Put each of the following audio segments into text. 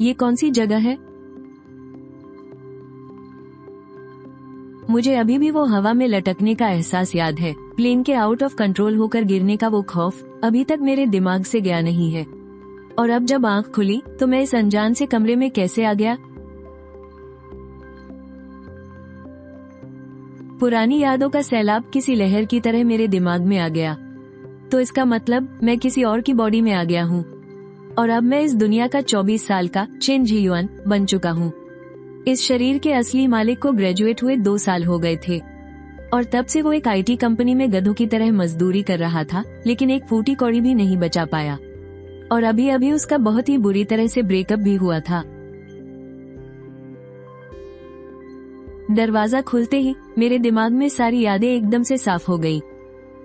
ये कौन सी जगह है? मुझे अभी भी वो हवा में लटकने का एहसास याद है। प्लेन के आउट ऑफ कंट्रोल होकर गिरने का वो खौफ अभी तक मेरे दिमाग से गया नहीं है। और अब जब आंख खुली तो मैं इस अनजान से कमरे में कैसे आ गया? पुरानी यादों का सैलाब किसी लहर की तरह मेरे दिमाग में आ गया। तो इसका मतलब मैं किसी और की बॉडी में आ गया हूँ और अब मैं इस दुनिया का 24 साल का चेन जी-युआन बन चुका हूँ। इस शरीर के असली मालिक को ग्रेजुएट हुए 2 साल हो गए थे और तब से वो एक आईटी कंपनी में गधों की तरह मजदूरी कर रहा था, लेकिन एक फूटी कौड़ी भी नहीं बचा पाया। और अभी अभी उसका बहुत ही बुरी तरह से ब्रेकअप भी हुआ था। दरवाजा खुलते ही मेरे दिमाग में सारी यादें एकदम से साफ हो गई।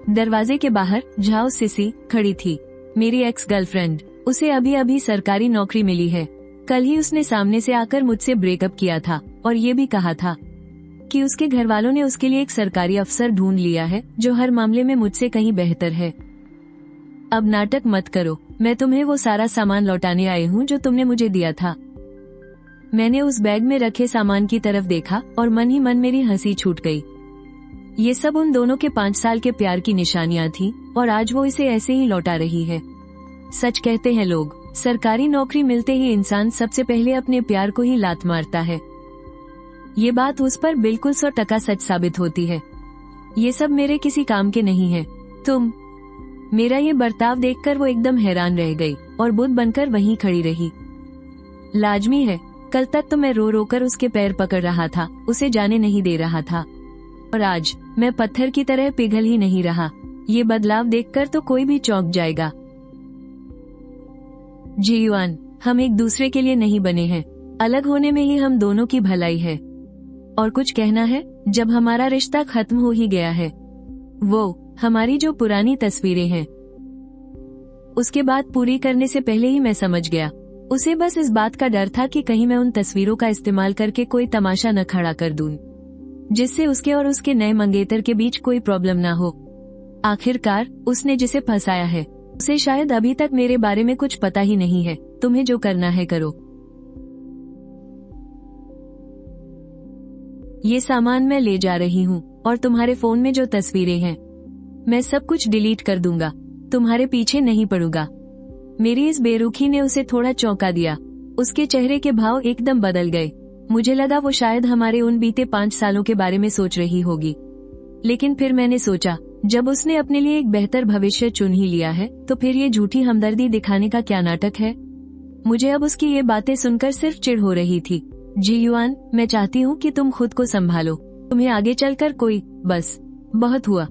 दरवाजे के बाहर झाओ सिसी खड़ी थी, मेरी एक्स गर्लफ्रेंड। उसे अभी अभी सरकारी नौकरी मिली है। कल ही उसने सामने से आकर मुझसे ब्रेकअप किया था और ये भी कहा था कि उसके घर वालों ने उसके लिए एक सरकारी अफसर ढूंढ लिया है जो हर मामले में मुझसे कहीं बेहतर है। अब नाटक मत करो, मैं तुम्हें वो सारा सामान लौटाने आई हूँ जो तुमने मुझे दिया था। मैंने उस बैग में रखे सामान की तरफ देखा और मन ही मन मेरी हंसी छूट गई। ये सब उन दोनों के 5 साल के प्यार की निशानियां थी और आज वो इसे ऐसे ही लौटा रही है। सच कहते हैं लोग, सरकारी नौकरी मिलते ही इंसान सबसे पहले अपने प्यार को ही लात मारता है। ये बात उस पर बिल्कुल 100% सच साबित होती है। ये सब मेरे किसी काम के नहीं है। मेरा ये बर्ताव देखकर वो एकदम हैरान रह गई और बुद्ध बनकर वहीं खड़ी रही। लाजमी है, कल तक तो मैं रो रो कर उसके पैर पकड़ रहा था, उसे जाने नहीं दे रहा था, और आज मैं पत्थर की तरह पिघल ही नहीं रहा। ये बदलाव देखकर तो कोई भी चौंक जाएगा। जी-युआन, हम एक दूसरे के लिए नहीं बने हैं, अलग होने में ही हम दोनों की भलाई है। और कुछ कहना है? जब हमारा रिश्ता खत्म हो ही गया है, वो हमारी जो पुरानी तस्वीरें हैं, उसके बाद पूरी करने से पहले ही मैं समझ गया। उसे बस इस बात का डर था कि कहीं मैं उन तस्वीरों का इस्तेमाल करके कोई तमाशा न खड़ा कर दूं, जिससे उसके और उसके नए मंगेतर के बीच कोई प्रॉब्लम ना हो। आखिरकार उसने जिसे फंसाया है उसे शायद अभी तक मेरे बारे में कुछ पता ही नहीं है। तुम्हें जो करना है करो। ये सामान मैं ले जा रही हूँ और तुम्हारे फोन में जो तस्वीरें हैं मैं सब कुछ डिलीट कर दूंगा। तुम्हारे पीछे नहीं पड़ूंगा। मेरी इस बेरुखी ने उसे थोड़ा चौंका दिया। उसके चेहरे के भाव एकदम बदल गए। मुझे लगा वो शायद हमारे उन बीते 5 सालों के बारे में सोच रही होगी, लेकिन फिर मैंने सोचा, जब उसने अपने लिए एक बेहतर भविष्य चुन ही लिया है तो फिर ये झूठी हमदर्दी दिखाने का क्या नाटक है। मुझे अब उसकी ये बातें सुनकर सिर्फ चिढ़ हो रही थी। जी-युआन, मैं चाहती हूँ कि तुम खुद को संभालो। तुम्हें आगे चलकर कोई, बस बहुत हुआ।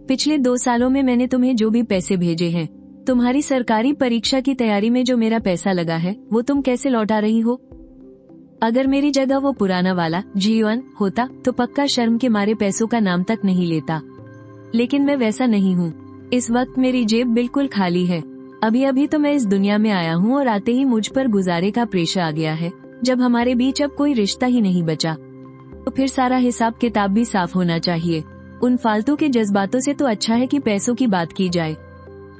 पिछले 2 सालों में मैंने तुम्हें जो भी पैसे भेजे हैं, तुम्हारी सरकारी परीक्षा की तैयारी में जो मेरा पैसा लगा है, वो तुम कैसे लौटा रही हो? अगर मेरी जगह वो पुराना वाला जी-युआन होता तो पक्का शर्म के मारे पैसों का नाम तक नहीं लेता, लेकिन मैं वैसा नहीं हूँ। इस वक्त मेरी जेब बिल्कुल खाली है। अभी अभी तो मैं इस दुनिया में आया हूँ और आते ही मुझ पर गुजारे का प्रेशर आ गया है। जब हमारे बीच अब कोई रिश्ता ही नहीं बचा तो फिर सारा हिसाब किताब भी साफ होना चाहिए। उन फालतू के जज्बातों से तो अच्छा है कि पैसों की बात की जाए।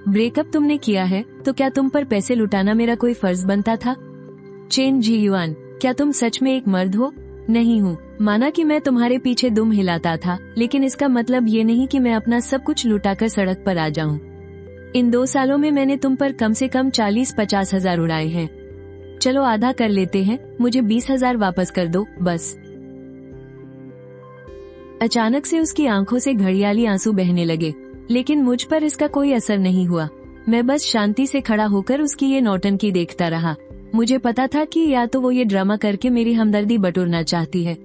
ब्रेकअप तुमने किया है तो क्या तुम पर पैसे लुटाना मेरा कोई फर्ज बनता था? चेन जी-युआन, क्या तुम सच में एक मर्द हो? नहीं हूँ। माना कि मैं तुम्हारे पीछे दुम हिलाता था, लेकिन इसका मतलब ये नहीं कि मैं अपना सब कुछ लुटाकर सड़क पर आ जाऊँ। इन 2 सालों में मैंने तुम पर कम से कम 40-50 हजार उड़ाए हैं। चलो आधा कर लेते हैं, मुझे 20,000 वापस कर दो बस। अचानक से उसकी आंखों से घड़ियाली आंसू बहने लगे, लेकिन मुझ पर इसका कोई असर नहीं हुआ। मैं बस शांति से खड़ा होकर उसकी ये नौटंकी देखता रहा। मुझे पता था कि या तो वो ये ड्रामा करके मेरी हमदर्दी बटोरना चाहती है,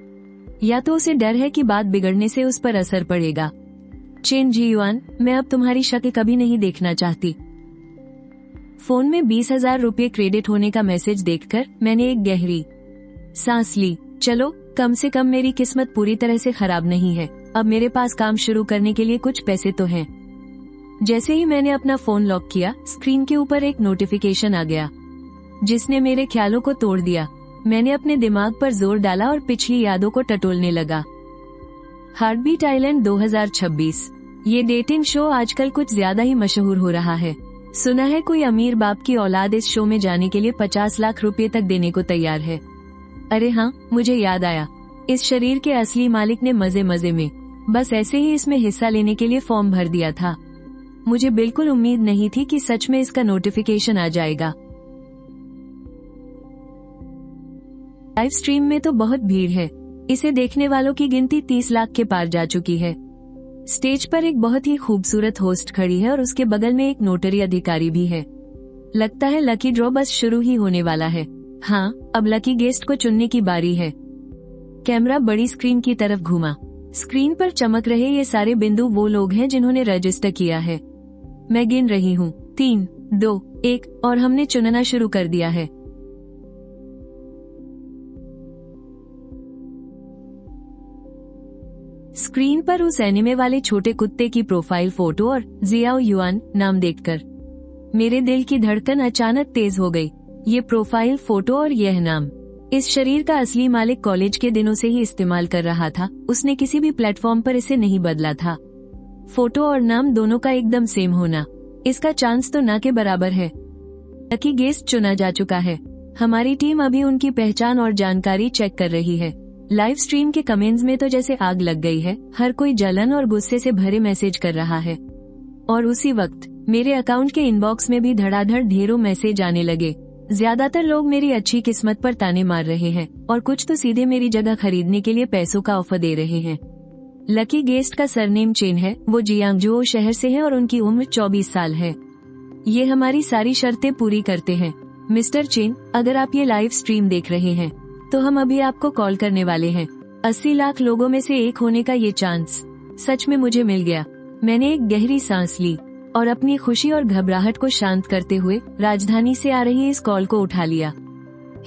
या तो उसे डर है कि बात बिगड़ने से उस पर असर पड़ेगा। चेन जी-युआन, मैं अब तुम्हारी शक्ल कभी नहीं देखना चाहती। फोन में 20,000 रुपये क्रेडिट होने का मैसेज देखकर मैंने एक गहरी सांस ली। चलो, कम से कम मेरी किस्मत पूरी तरह से खराब नहीं है। अब मेरे पास काम शुरू करने के लिए कुछ पैसे तो हैं। जैसे ही मैंने अपना फोन लॉक किया, स्क्रीन के ऊपर एक नोटिफिकेशन आ गया जिसने मेरे ख्यालों को तोड़ दिया। मैंने अपने दिमाग पर जोर डाला और पिछली यादों को टटोलने लगा। Heartbeat island 2026। ये डेटिंग शो आजकल कुछ ज्यादा ही मशहूर हो रहा है। सुना है कोई अमीर बाप की औलाद इस शो में जाने के लिए 50 लाख रुपए तक देने को तैयार है। अरे हाँ, मुझे याद आया, इस शरीर के असली मालिक ने मजे मजे में बस ऐसे ही इसमें हिस्सा लेने के लिए फॉर्म भर दिया था। मुझे बिल्कुल उम्मीद नहीं थी कि सच में इसका नोटिफिकेशन आ जाएगा। लाइव स्ट्रीम में तो बहुत भीड़ है, इसे देखने वालों की गिनती 30 लाख के पार जा चुकी है। स्टेज पर एक बहुत ही खूबसूरत होस्ट खड़ी है और उसके बगल में एक नोटरी अधिकारी भी है। लगता है लकी ड्रॉ बस शुरू ही होने वाला है। हाँ, अब लकी गेस्ट को चुनने की बारी है। कैमरा बड़ी स्क्रीन की तरफ घूमा। स्क्रीन पर चमक रहे ये सारे बिंदु वो लोग हैं जिन्होंने रजिस्टर किया है। मैं गिन रही हूँ, 3, 2, 1 और हमने चुनना शुरू कर दिया है। स्क्रीन पर उस एनिमे वाले छोटे कुत्ते की प्रोफाइल फोटो और जियाओ युआन नाम देखकर मेरे दिल की धड़कन अचानक तेज हो गई। ये प्रोफाइल फोटो और यह नाम, इस शरीर का असली मालिक कॉलेज के दिनों से ही इस्तेमाल कर रहा था। उसने किसी भी प्लेटफॉर्म पर इसे नहीं बदला था। फोटो और नाम दोनों का एकदम सेम होना, इसका चांस तो ना के बराबर है। लकी गेस्ट चुना जा चुका है। हमारी टीम अभी उनकी पहचान और जानकारी चेक कर रही है। लाइव स्ट्रीम के कमेंट्स में तो जैसे आग लग गई है। हर कोई जलन और गुस्से से भरे मैसेज कर रहा है और उसी वक्त मेरे अकाउंट के इनबॉक्स में भी धड़ाधड़ ढेरों मैसेज आने लगे। ज्यादातर लोग मेरी अच्छी किस्मत पर ताने मार रहे हैं और कुछ तो सीधे मेरी जगह खरीदने के लिए पैसों का ऑफर दे रहे हैं। लकी गेस्ट का सरनेम चेन है, वो जियांगजो शहर से है और उनकी उम्र 24 साल है। ये हमारी सारी शर्तें पूरी करते हैं। मिस्टर चेन, अगर आप ये लाइव स्ट्रीम देख रहे हैं तो हम अभी आपको कॉल करने वाले हैं। 80 लाख लोगों में से एक होने का ये चांस सच में मुझे मिल गया। मैंने एक गहरी सांस ली और अपनी खुशी और घबराहट को शांत करते हुए राजधानी से आ रही इस कॉल को उठा लिया।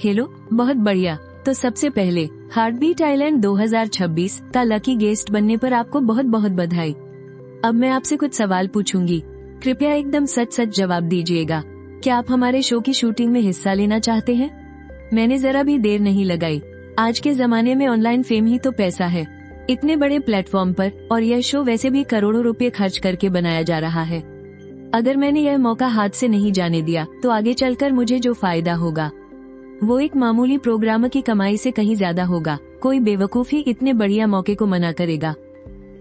हेलो, बहुत बढ़िया। तो सबसे पहले हार्टबीट आइलैंड 2026 का लकी गेस्ट बनने पर आपको बहुत बहुत बधाई। अब मैं आपसे कुछ सवाल पूछूंगी, कृपया एकदम सच सच जवाब दीजिएगा। क्या आप हमारे शो की शूटिंग में हिस्सा लेना चाहते हैं? मैंने जरा भी देर नहीं लगाई। आज के जमाने में ऑनलाइन फेम ही तो पैसा है, इतने बड़े प्लेटफॉर्म पर, और यह शो वैसे भी करोड़ों रुपए खर्च करके बनाया जा रहा है। अगर मैंने यह मौका हाथ से नहीं जाने दिया तो आगे चलकर मुझे जो फायदा होगा वो एक मामूली प्रोग्रामर की कमाई से कहीं ज्यादा होगा। कोई बेवकूफ ही इतने बढ़िया मौके को मना करेगा।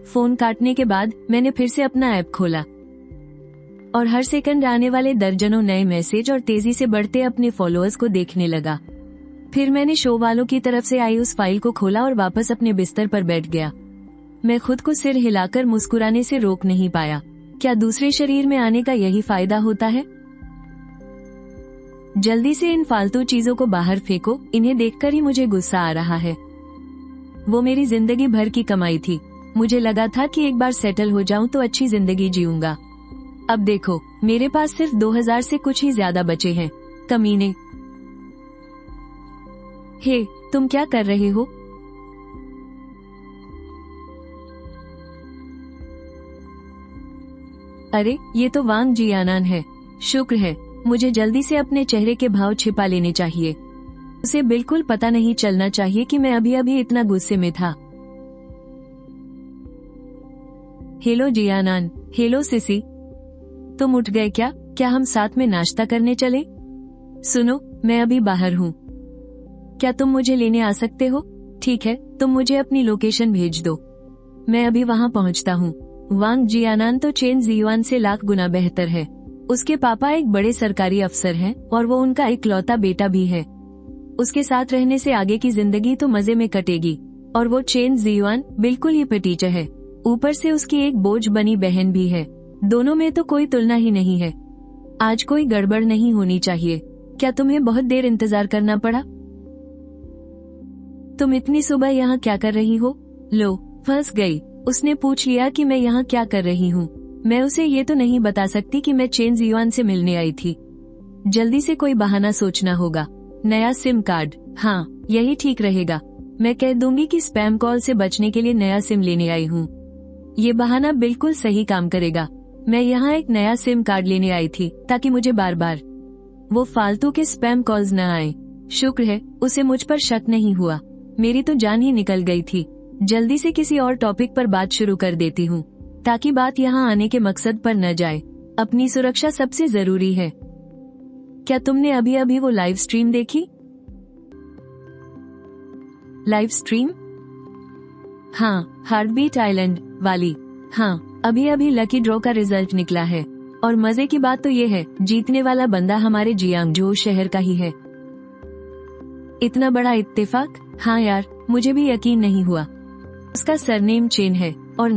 फोन काटने के बाद मैंने फिर से अपना ऐप खोला और हर सेकंड आने वाले दर्जनों नए मैसेज और तेजी से बढ़ते अपने फॉलोअर्स को देखने लगा। फिर मैंने शो वालों की तरफ से आई उस फाइल को खोला और वापस अपने बिस्तर पर बैठ गया। मैं खुद को सिर हिलाकर मुस्कुराने से रोक नहीं पाया। क्या दूसरे शरीर में आने का यही फायदा होता है? जल्दी से इन फालतू चीजों को बाहर फेंको, इन्हें देखकर ही मुझे गुस्सा आ रहा है। वो मेरी जिंदगी भर की कमाई थी। मुझे लगा था कि एक बार सेटल हो जाऊं तो अच्छी जिंदगी जीऊंगा। अब देखो, मेरे पास सिर्फ 2000 से कुछ ही ज्यादा बचे हैं। कमीने। हे, तुम क्या कर रहे हो? अरे, ये तो वांग जियानान है। शुक्र है, मुझे जल्दी से अपने चेहरे के भाव छिपा लेने चाहिए। उसे बिल्कुल पता नहीं चलना चाहिए कि मैं अभी अभी इतना गुस्से में था। हेलो जियानान। हेलो सिसी, तुम उठ गए क्या? क्या हम साथ में नाश्ता करने चले? सुनो, मैं अभी बाहर हूँ, क्या तुम मुझे लेने आ सकते हो? ठीक है, तुम मुझे अपनी लोकेशन भेज दो, मैं अभी वहाँ पहुँचता हूँ। वांग जियानान तो चेन जियुआन से लाख गुना बेहतर है। उसके पापा एक बड़े सरकारी अफसर हैं और वो उनका इकलौता बेटा भी है। उसके साथ रहने से आगे की जिंदगी तो मजे में कटेगी। और वो चेन जियुआन बिल्कुल ही पटीचा है, ऊपर से उसकी एक बोझ बनी बहन भी है। दोनों में तो कोई तुलना ही नहीं है। आज कोई गड़बड़ नहीं होनी चाहिए। क्या तुम्हें बहुत देर इंतजार करना पड़ा? तुम इतनी सुबह यहाँ क्या कर रही हो? लो, फंस गई। उसने पूछ लिया कि मैं यहाँ क्या कर रही हूँ। मैं उसे ये तो नहीं बता सकती कि मैं चेन जियुआन से मिलने आई थी। जल्दी से कोई बहाना सोचना होगा। नया सिम कार्ड, हाँ यही ठीक रहेगा। मैं कह दूंगी कि स्पैम कॉल से बचने के लिए नया सिम लेने आई हूँ। ये बहाना बिल्कुल सही काम करेगा। मैं यहाँ एक नया सिम कार्ड लेने आई थी ताकि मुझे बार बार वो फालतू के स्पैम कॉल्स न आए। शुक्र है उसे मुझ पर शक नहीं हुआ। मेरी तो जान ही निकल गई थी। जल्दी से किसी और टॉपिक पर बात शुरू कर देती हूँ ताकि बात यहाँ आने के मकसद पर न जाए। अपनी सुरक्षा सबसे जरूरी है। क्या तुमने अभी अभी वो लाइव स्ट्रीम देखी? Live stream? हाँ, हार्टबीट आइलैंड वाली। हाँ, अभी अभी लकी ड्रॉ का रिजल्ट निकला है और मजे की बात तो ये है, जीतने वाला बंदा हमारे जियांगजो शहर का ही है। इतना बड़ा इत्तेफाक? हाँ यार, मुझे भी यकीन नहीं हुआ। उसका सरनेम चेन है और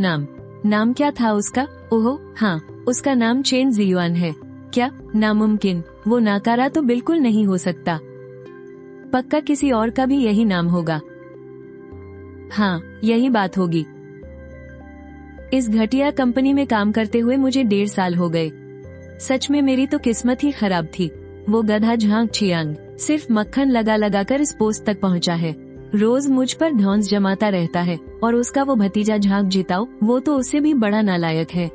नाम क्या था उसका? ओहो हाँ, उसका नाम चेन जियुआन है। क्या? नामुमकिन, वो नाकारा तो बिल्कुल नहीं हो सकता। पक्का किसी और का भी यही नाम होगा। हाँ, यही बात होगी। इस घटिया कंपनी में काम करते हुए मुझे 1.5 साल हो गए। सच में मेरी तो किस्मत ही खराब थी। वो गधा झांग छियांग सिर्फ मक्खन लगा लगा कर इस पोस्ट तक पहुंचा है। रोज मुझ पर धौंस जमाता रहता है और उसका वो भतीजा झांग जिताओ, वो तो उससे भी बड़ा नालायक है।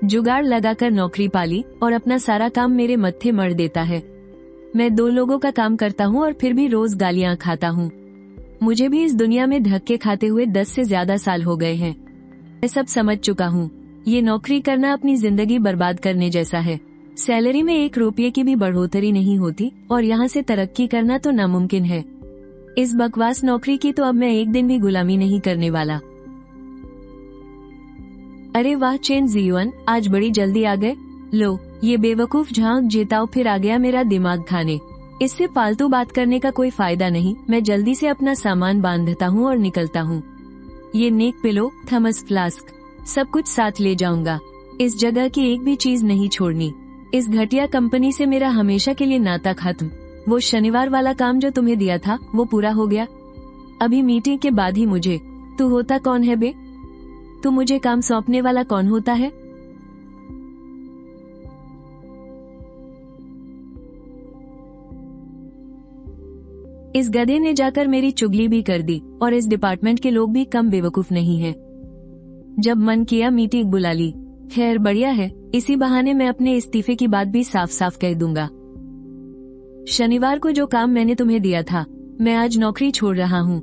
जुगाड़ लगाकर नौकरी पाली और अपना सारा काम मेरे मत्थे मढ़ देता है। मैं 2 लोगों का काम करता हूँ और फिर भी रोज गालियाँ खाता हूँ। मुझे भी इस दुनिया में धक्के खाते हुए 10 से ज्यादा साल हो गए हैं। मैं सब समझ चुका हूँ। ये नौकरी करना अपनी जिंदगी बर्बाद करने जैसा है। सैलरी में 1 रुपये की भी बढ़ोतरी नहीं होती और यहाँ से तरक्की करना तो नामुमकिन है। इस बकवास नौकरी की तो अब मैं एक दिन भी गुलामी नहीं करने वाला। अरे वाह चेन जियुआन, आज बड़ी जल्दी आ गए। लो, ये बेवकूफ झांग जिताओ फिर आ गया मेरा दिमाग खाने। इससे फालतू बात करने का कोई फायदा नहीं। मैं जल्दी से अपना सामान बांधता हूँ और निकलता हूँ। ये नेक पिलो, थर्मस फ्लास्क, सब कुछ साथ ले जाऊंगा। इस जगह की एक भी चीज नहीं छोड़नी। इस घटिया कंपनी से मेरा हमेशा के लिए नाता खत्म। वो शनिवार वाला काम जो तुम्हें दिया था वो पूरा हो गया। अभी मीटिंग के बाद ही मुझे। तू होता कौन है बे? तू मुझे काम सौंपने वाला कौन होता है? इस गधे ने जाकर मेरी चुगली भी कर दी और इस डिपार्टमेंट के लोग भी कम बेवकूफ नहीं हैं। जब मन किया मीटिंग बुला ली। खैर बढ़िया है, इसी बहाने मैं अपने इस्तीफे की बात भी साफ साफ कह दूंगा। शनिवार को जो काम मैंने तुम्हें दिया था, मैं आज नौकरी छोड़ रहा हूँ।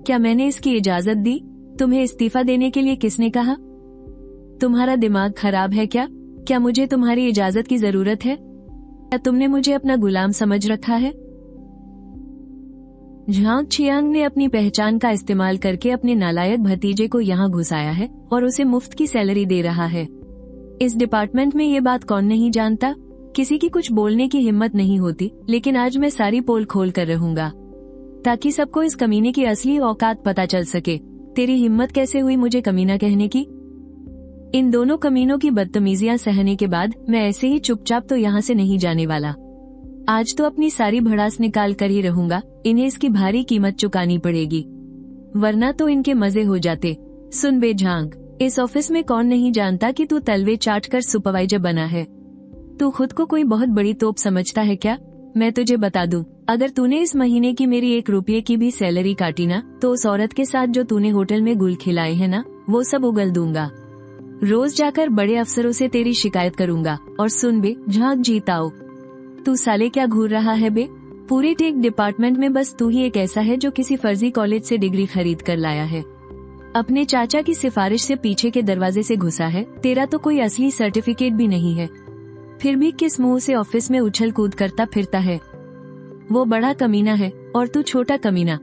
क्या मैंने इसकी इजाजत दी? तुम्हें इस्तीफा देने के लिए किसने कहा? तुम्हारा दिमाग खराब है क्या? क्या मुझे तुम्हारी इजाजत की जरूरत है? क्या तुमने मुझे अपना गुलाम समझ रखा है? झांग छियांग ने अपनी पहचान का इस्तेमाल करके अपने नालायक भतीजे को यहाँ घुसाया है और उसे मुफ्त की सैलरी दे रहा है। इस डिपार्टमेंट में ये बात कौन नहीं जानता? किसी की कुछ बोलने की हिम्मत नहीं होती, लेकिन आज मैं सारी पोल खोल कर रहूंगा ताकि सबको इस कमीने की असली औकात पता चल सके। तेरी हिम्मत कैसे हुई मुझे कमीना कहने की? इन दोनों कमीनों की बदतमीजियां सहने के बाद मैं ऐसे ही चुपचाप तो यहाँ से नहीं जाने वाला। आज तो अपनी सारी भड़ास निकाल कर ही रहूंगा। इन्हें इसकी भारी कीमत चुकानी पड़ेगी, वरना तो इनके मजे हो जाते। सुन बे झांग, इस ऑफिस में कौन नहीं जानता कि तू तलवे चाट कर सुपरवाइजर बना है। तू खुद को कोई बहुत बड़ी तोप समझता है क्या? मैं तुझे बता दूं, अगर तूने इस महीने की मेरी 1 रुपये की भी सैलरी काटी ना, तो उस औरत के साथ जो तूने होटल में गुल खिलाए हैं ना, वो सब उगल दूंगा। रोज जाकर बड़े अफसरों से तेरी शिकायत करूंगा। और सुन बे झांग जीताओ, तू साले क्या घूर रहा है बे? पूरे टेक डिपार्टमेंट में बस तू ही एक ऐसा है जो किसी फर्जी कॉलेज से डिग्री खरीद कर लाया है। अपने चाचा की सिफारिश से पीछे के दरवाजे से घुसा है। तेरा तो कोई असली सर्टिफिकेट भी नहीं है, फिर भी किस मुंह से ऑफिस में उछल कूद करता फिरता है। वो बड़ा कमीना है और तू छोटा कमीना।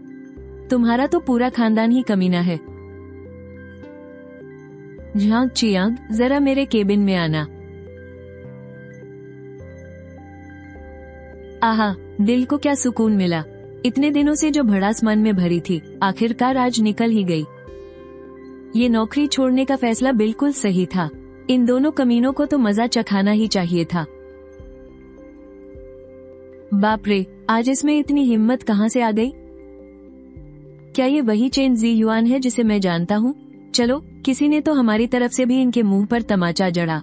तुम्हारा तो पूरा खानदान ही कमीना है। झांग चियांग, जरा मेरे केबिन में आना। आहा, दिल को क्या सुकून मिला। इतने दिनों से जो भड़ास मन में भरी थी, आखिरकार आज निकल ही गई। ये नौकरी छोड़ने का फैसला बिल्कुल सही था। इन दोनों कमीनों को तो मजा चखाना ही चाहिए था। बाप रे, आज इसमें इतनी हिम्मत कहाँ से आ गई? क्या ये वही चेन जियुआन है जिसे मैं जानता हूँ? चलो, किसी ने तो हमारी तरफ से भी इनके मुंह पर तमाचा जड़ा।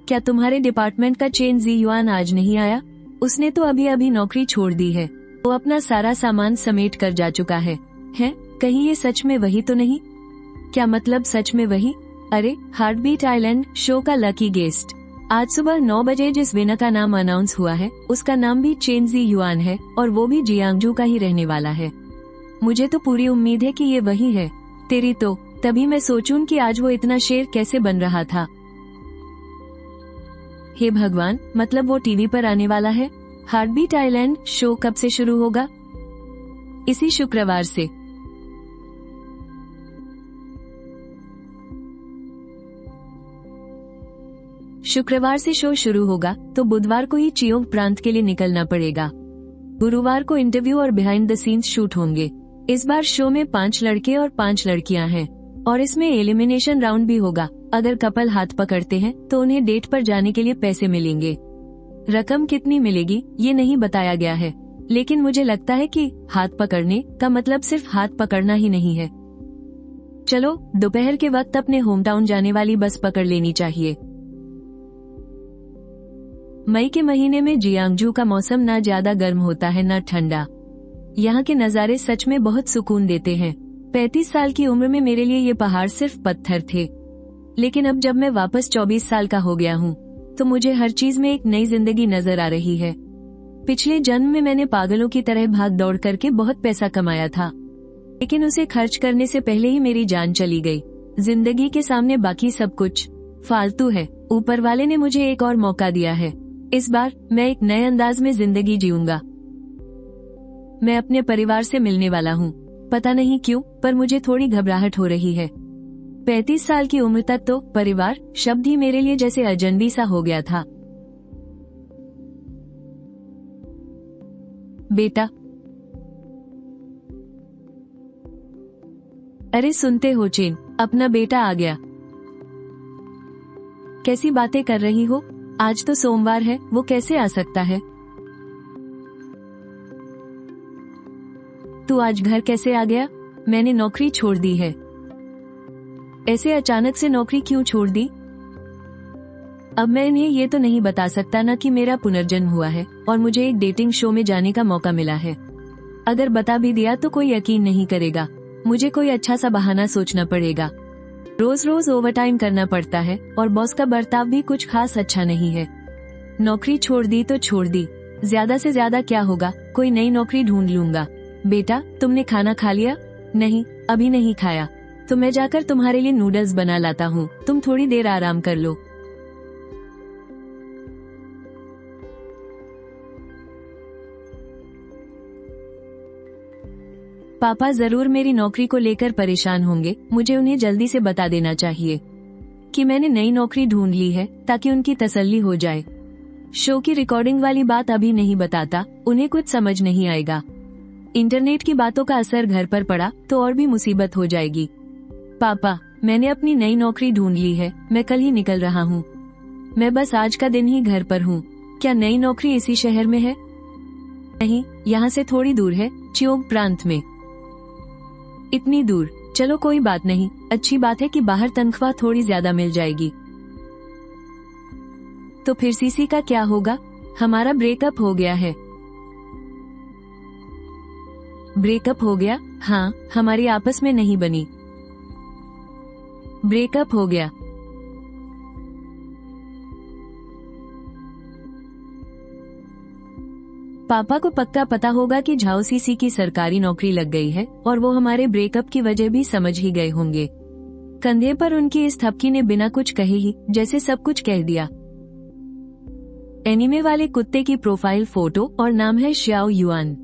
क्या तुम्हारे डिपार्टमेंट का चेन जियुआन आज नहीं आया? उसने तो अभी अभी नौकरी छोड़ दी है। वो अपना सारा सामान समेट कर जा चुका है। कहीं ये सच में वही तो नहीं? क्या मतलब सच में वही? अरे, हार्टबीट आइलैंड शो का लकी गेस्ट। आज सुबह 9 बजे जिस विनर का नाम अनाउंस हुआ है उसका नाम भी चेन जी युआन है और वो भी जियांगजू का ही रहने वाला है। मुझे तो पूरी उम्मीद है कि ये वही है। तेरी तो तभी मैं सोचूं कि आज वो इतना शेर कैसे बन रहा था। हे भगवान, मतलब वो टीवी पर आने वाला है। हार्टबीट आइलैंड शो कब से शुरू होगा? इसी शुक्रवार से। शुक्रवार से शो शुरू होगा तो बुधवार को ही चियोंग प्रांत के लिए निकलना पड़ेगा। गुरुवार को इंटरव्यू और बिहाइंड द सीन्स शूट होंगे। इस बार शो में 5 लड़के और 5 लड़कियां हैं और इसमें एलिमिनेशन राउंड भी होगा। अगर कपल हाथ पकड़ते हैं तो उन्हें डेट पर जाने के लिए पैसे मिलेंगे। रकम कितनी मिलेगी ये नहीं बताया गया है, लेकिन मुझे लगता है कि हाथ पकड़ने का मतलब सिर्फ हाथ पकड़ना ही नहीं है। चलो दोपहर के वक्त अपने होम टाउन जाने वाली बस पकड़ लेनी चाहिए। मई के महीने में जियांगजू का मौसम ना ज्यादा गर्म होता है ना ठंडा। यहाँ के नज़ारे सच में बहुत सुकून देते हैं। 35 साल की उम्र में मेरे लिए ये पहाड़ सिर्फ पत्थर थे, लेकिन अब जब मैं वापस 24 साल का हो गया हूँ तो मुझे हर चीज में एक नई जिंदगी नजर आ रही है। पिछले जन्म में मैंने पागलों की तरह भाग दौड़ करके बहुत पैसा कमाया था, लेकिन उसे खर्च करने से पहले ही मेरी जान चली गई। जिंदगी के सामने बाकी सब कुछ फालतू है। ऊपर वाले ने मुझे एक और मौका दिया है। इस बार मैं एक नए अंदाज में जिंदगी जीऊंगा। मैं अपने परिवार से मिलने वाला हूँ। पता नहीं क्यों, पर मुझे थोड़ी घबराहट हो रही है। 35 साल की उम्र तक तो परिवार शब्द ही मेरे लिए जैसे अजनबी सा हो गया था। बेटा, अरे सुनते हो चेन, अपना बेटा आ गया। कैसी बातें कर रही हो? आज तो सोमवार है, वो कैसे आ सकता है? तू आज घर कैसे आ गया? मैंने नौकरी छोड़ दी है। ऐसे अचानक से नौकरी क्यों छोड़ दी? अब मैं इन्हें ये तो नहीं बता सकता ना कि मेरा पुनर्जन्म हुआ है और मुझे एक डेटिंग शो में जाने का मौका मिला है। अगर बता भी दिया तो कोई यकीन नहीं करेगा। मुझे कोई अच्छा सा बहाना सोचना पड़ेगा। रोज रोज ओवरटाइम करना पड़ता है और बॉस का बर्ताव भी कुछ खास अच्छा नहीं है। नौकरी छोड़ दी तो छोड़ दी, ज्यादा से ज्यादा क्या होगा, कोई नई नौकरी ढूंढ लूंगा। बेटा, तुमने खाना खा लिया? नहीं, अभी नहीं खाया। तो मैं जाकर तुम्हारे लिए नूडल्स बना लाता हूँ, तुम थोड़ी देर आराम कर लो। पापा जरूर मेरी नौकरी को लेकर परेशान होंगे। मुझे उन्हें जल्दी से बता देना चाहिए कि मैंने नई नौकरी ढूंढ ली है, ताकि उनकी तसल्ली हो जाए। शो की रिकॉर्डिंग वाली बात अभी नहीं बताता, उन्हें कुछ समझ नहीं आएगा। इंटरनेट की बातों का असर घर पर पड़ा तो और भी मुसीबत हो जाएगी। पापा, मैंने अपनी नई नौकरी ढूंढ ली है, मैं कल ही निकल रहा हूँ। मैं बस आज का दिन ही घर पर हूँ। क्या नई नौकरी इसी शहर में है? नहीं, यहाँ से थोड़ी दूर है, चियोंग प्रांत में। इतनी दूर? चलो कोई बात नहीं, अच्छी बात है कि बाहर तनख्वाह थोड़ी ज्यादा मिल जाएगी। तो फिर सीसी का क्या होगा? हमारा ब्रेकअप हो गया है। ब्रेकअप हो गया? हाँ, हमारी आपस में नहीं बनी। ब्रेकअप हो गया। पापा को पक्का पता होगा कि झाओ सीसी की सरकारी नौकरी लग गई है और वो हमारे ब्रेकअप की वजह भी समझ ही गए होंगे। कंधे पर उनकी इस थपकी ने बिना कुछ कहे ही जैसे सब कुछ कह दिया। एनीमे वाले कुत्ते की प्रोफाइल फोटो और नाम है श्याओ युआन।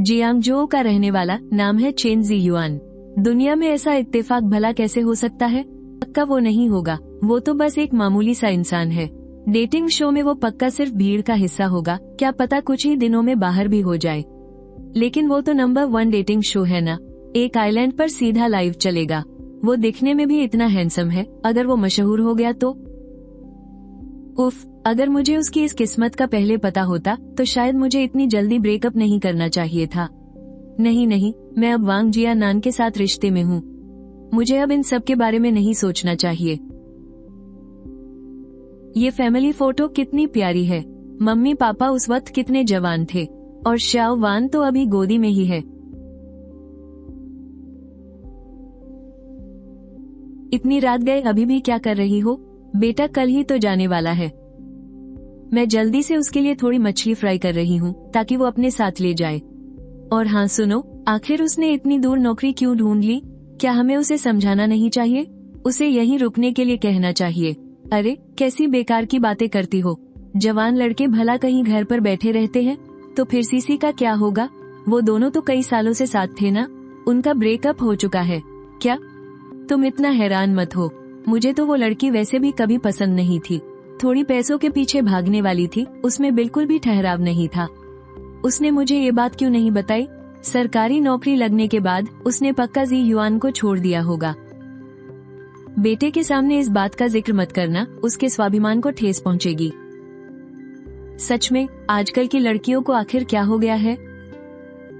जियांगजो का रहने वाला नाम है चेन जी युआन। दुनिया में ऐसा इत्तेफाक भला कैसे हो सकता है? पक्का वो नहीं होगा, वो तो बस एक मामूली सा इंसान है। डेटिंग शो में वो पक्का सिर्फ भीड़ का हिस्सा होगा, क्या पता कुछ ही दिनों में बाहर भी हो जाए। लेकिन वो तो नंबर 1 डेटिंग शो है ना, एक आइलैंड पर सीधा लाइव चलेगा। वो दिखने में भी इतना हैंडसम है, अगर वो मशहूर हो गया तो? उफ, अगर मुझे उसकी इस किस्मत का पहले पता होता तो शायद मुझे इतनी जल्दी ब्रेकअप नहीं करना चाहिए था। नहीं नहीं, मैं अब वांग जिया नान के साथ रिश्ते में हूँ। मुझे अब इन सब के बारे में नहीं सोचना चाहिए। ये फैमिली फोटो कितनी प्यारी है। मम्मी पापा उस वक्त कितने जवान थे और श्याओ वान तो अभी गोदी में ही है। इतनी रात गए अभी भी क्या कर रही हो? बेटा कल ही तो जाने वाला है। मैं जल्दी से उसके लिए थोड़ी मछली फ्राई कर रही हूँ ताकि वो अपने साथ ले जाए। और हाँ सुनो, आखिर उसने इतनी दूर नौकरी क्यों ढूंढ ली? क्या हमें उसे समझाना नहीं चाहिए? उसे यहीं रुकने के लिए कहना चाहिए। अरे कैसी बेकार की बातें करती हो। जवान लड़के भला कहीं घर पर बैठे रहते हैं? तो फिर सीसी का क्या होगा? वो दोनों तो कई सालों से साथ थे ना। उनका ब्रेकअप हो चुका है क्या? तुम इतना हैरान मत हो। मुझे तो वो लड़की वैसे भी कभी पसंद नहीं थी। थोड़ी पैसों के पीछे भागने वाली थी, उसमें बिल्कुल भी ठहराव नहीं था। उसने मुझे ये बात क्यों नहीं बताई? सरकारी नौकरी लगने के बाद उसने पक्का जी युआन को छोड़ दिया होगा। बेटे के सामने इस बात का जिक्र मत करना, उसके स्वाभिमान को ठेस पहुंचेगी। सच में आजकल की लड़कियों को आखिर क्या हो गया है?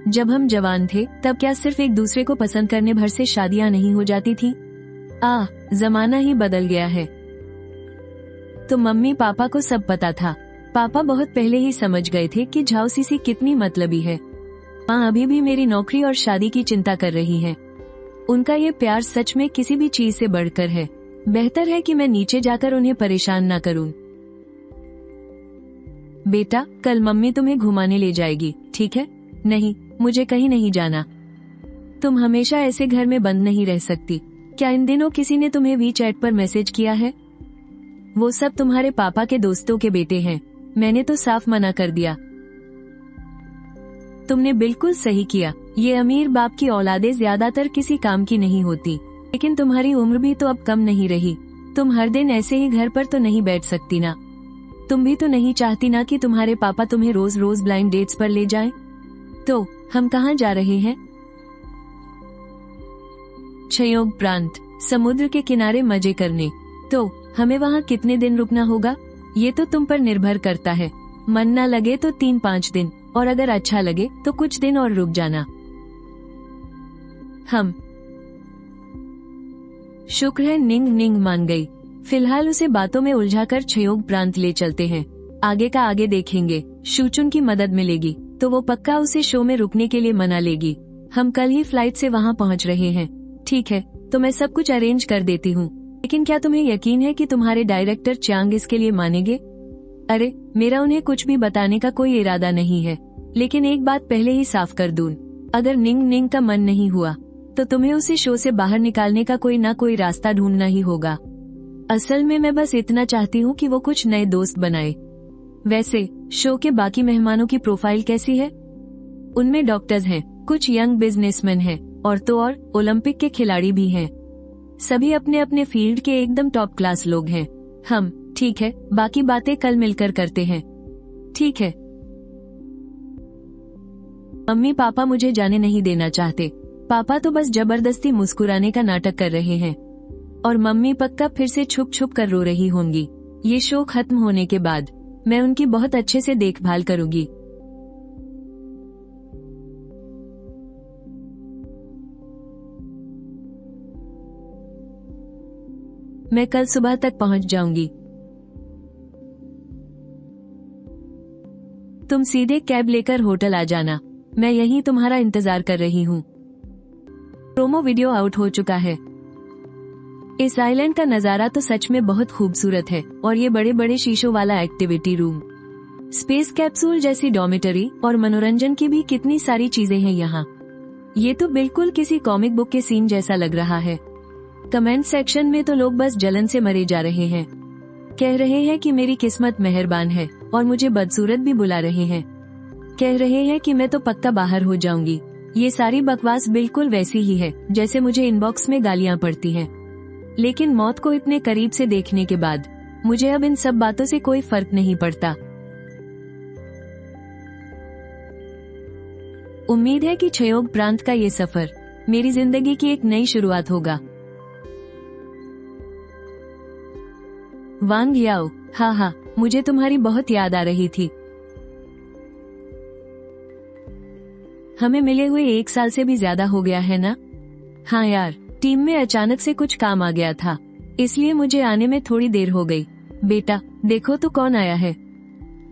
जब हम जवान थे तब क्या सिर्फ एक दूसरे को पसंद करने भर से शादियां नहीं हो जाती थी? जमाना ही बदल गया है। तो मम्मी पापा को सब पता था। पापा बहुत पहले ही समझ गए थे कि झाओ सीसी कितनी मतलबी है। माँ अभी भी मेरी नौकरी और शादी की चिंता कर रही है। उनका ये प्यार सच में किसी भी चीज से बढ़कर है। बेहतर है कि मैं नीचे जाकर उन्हें परेशान ना करूं। बेटा, कल मम्मी तुम्हें घुमाने ले जाएगी, ठीक है? नहीं, मुझे कहीं नहीं जाना। तुम हमेशा ऐसे घर में बंद नहीं रह सकती। क्या इन दिनों किसी ने तुम्हें वीचैट पर मैसेज किया है? वो सब तुम्हारे पापा के दोस्तों के बेटे हैं। मैंने तो साफ मना कर दिया। तुमने बिल्कुल सही किया। ये अमीर बाप की औलादें ज्यादातर किसी काम की नहीं होती। लेकिन तुम्हारी उम्र भी तो अब कम नहीं रही। तुम हर दिन ऐसे ही घर पर तो नहीं बैठ सकती ना। तुम भी तो नहीं चाहती ना कि तुम्हारे पापा तुम्हें रोज रोज ब्लाइंड डेट्स पर ले जाएं? तो हम कहाँ जा रहे हैं? छयोग प्रांत, समुद्र के किनारे मजे करने। तो हमें वहाँ कितने दिन रुकना होगा? ये तो तुम पर निर्भर करता है। मन न लगे तो 3-5 दिन, और अगर अच्छा लगे तो कुछ दिन और रुक जाना। हम शुक्र है निंग निंग मान गई। फिलहाल उसे बातों में उलझाकर छयोग प्रांत ले चलते हैं। आगे का आगे देखेंगे। शूचुन की मदद मिलेगी तो वो पक्का उसे शो में रुकने के लिए मना लेगी। हम कल ही फ्लाइट से वहाँ पहुँच रहे हैं। ठीक है, तो मैं सब कुछ अरेंज कर देती हूँ। लेकिन क्या तुम्हें यकीन है कि तुम्हारे डायरेक्टर चांग इसके लिए मानेंगे? अरे, मेरा उन्हें कुछ भी बताने का कोई इरादा नहीं है। लेकिन एक बात पहले ही साफ कर दूं, अगर निंग निंग का मन नहीं हुआ तो तुम्हें उसे शो से बाहर निकालने का कोई ना कोई रास्ता ढूंढना ही होगा। असल में मैं बस इतना चाहती हूँ कि वो कुछ नए दोस्त बनाए। वैसे शो के बाकी मेहमानों की प्रोफाइल कैसी है? उनमें डॉक्टर्स हैं, कुछ यंग बिजनेसमैन हैं, और तो और ओलंपिक के खिलाड़ी भी हैं। सभी अपने अपने फील्ड के एकदम टॉप क्लास लोग हैं। हम ठीक है, बाकी बातें कल मिलकर करते हैं। ठीक है। मम्मी पापा मुझे जाने नहीं देना चाहते। पापा तो बस जबरदस्ती मुस्कुराने का नाटक कर रहे हैं, और मम्मी पक्का फिर से छुप छुप कर रो रही होंगी। ये शो खत्म होने के बाद मैं उनकी बहुत अच्छे से देखभाल करूंगी। मैं कल सुबह तक पहुंच जाऊंगी। तुम सीधे कैब लेकर होटल आ जाना। मैं यहीं तुम्हारा इंतजार कर रही हूँ। प्रोमो वीडियो आउट हो चुका है। इस आइलैंड का नजारा तो सच में बहुत खूबसूरत है, और ये बड़े बड़े शीशों वाला एक्टिविटी रूम, स्पेस कैप्सूल जैसी डॉर्मेटरी और मनोरंजन की भी कितनी सारी चीजें हैं यहाँ। ये तो बिल्कुल किसी कॉमिक बुक के सीन जैसा लग रहा है। कमेंट सेक्शन में तो लोग बस जलन से मरे जा रहे हैं। कह रहे हैं कि मेरी किस्मत मेहरबान है, और मुझे बदसूरत भी बुला रहे हैं। कह रहे हैं कि मैं तो पक्का बाहर हो जाऊंगी। ये सारी बकवास बिल्कुल वैसी ही है जैसे मुझे इनबॉक्स में गालियां पड़ती हैं। लेकिन मौत को इतने करीब से देखने के बाद मुझे अब इन सब बातों से कोई फर्क नहीं पड़ता। उम्मीद है कि छयोग प्रांत का ये सफर मेरी जिंदगी की एक नई शुरुआत होगा। वांग याओ, हाँ, मुझे तुम्हारी बहुत याद आ रही थी। हमें मिले हुए 1 साल से भी ज्यादा हो गया है ना? हाँ यार, टीम में अचानक से कुछ काम आ गया था, इसलिए मुझे आने में थोड़ी देर हो गई। बेटा देखो तो कौन आया है।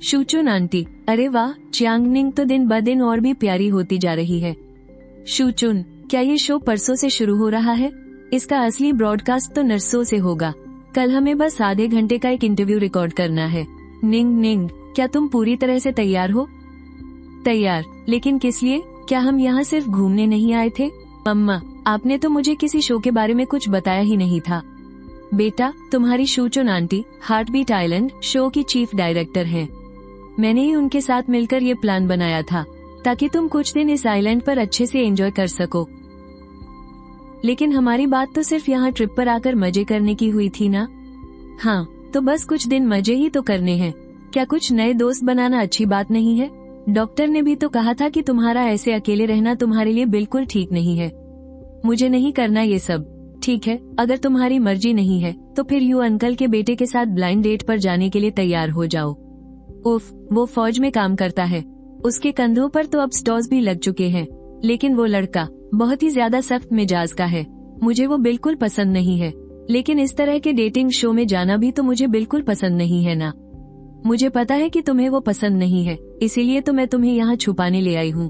शूचुन आंटी। अरे वाह, च्यांगनिंग तो दिन ब दिन और भी प्यारी होती जा रही है। शूचुन, क्या ये शो परसों से शुरू हो रहा है? इसका असली ब्रॉडकास्ट तो नरसों से होगा। कल हमें बस आधे घंटे का एक इंटरव्यू रिकॉर्ड करना है। निंग निंग, क्या तुम पूरी तरह से तैयार हो? तैयार, लेकिन किस लिए? क्या हम यहाँ सिर्फ घूमने नहीं आए थे? मम्मा, आपने तो मुझे किसी शो के बारे में कुछ बताया ही नहीं था। बेटा, तुम्हारी शूचुन aunty heart beat island show की चीफ डायरेक्टर हैं। मैंने ही उनके साथ मिलकर ये प्लान बनाया था ताकि तुम कुछ दिन इस आइलैंड पर अच्छे से एंजॉय कर सको। लेकिन हमारी बात तो सिर्फ यहाँ ट्रिप पर आकर मजे करने की हुई थी ना? हाँ, तो बस कुछ दिन मजे ही तो करने हैं। क्या कुछ नए दोस्त बनाना अच्छी बात नहीं है? डॉक्टर ने भी तो कहा था कि तुम्हारा ऐसे अकेले रहना तुम्हारे लिए बिल्कुल ठीक नहीं है। मुझे नहीं करना ये सब। ठीक है, अगर तुम्हारी मर्जी नहीं है तो फिर यू अंकल के बेटे के साथ ब्लाइंड डेट पर जाने के लिए तैयार हो जाओ। उफ, वो फौज में काम करता है, उसके कंधों पर तो अब स्टॉर्स भी लग चुके हैं। लेकिन वो लड़का बहुत ही ज्यादा सख्त मिजाज का है, मुझे वो बिल्कुल पसंद नहीं है। लेकिन इस तरह के डेटिंग शो में जाना भी तो मुझे बिल्कुल पसंद नहीं है ना। मुझे पता है कि तुम्हें वो पसंद नहीं है, इसीलिए तो मैं तुम्हें यहाँ छुपाने ले आई हूँ।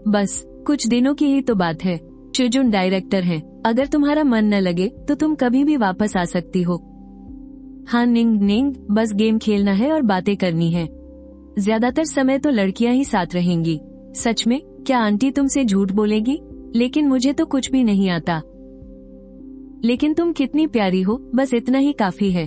बस कुछ दिनों की ही तो बात है। शुजुन डायरेक्टर है, अगर तुम्हारा मन न लगे तो तुम कभी भी वापस आ सकती हो। हाँ निंग निंग, बस गेम खेलना है और बातें करनी है। ज्यादातर समय तो लड़कियां ही साथ रहेंगी। सच में? क्या आंटी तुमसे झूठ बोलेगी? लेकिन मुझे तो कुछ भी नहीं आता। लेकिन तुम कितनी प्यारी हो, बस इतना ही काफी है।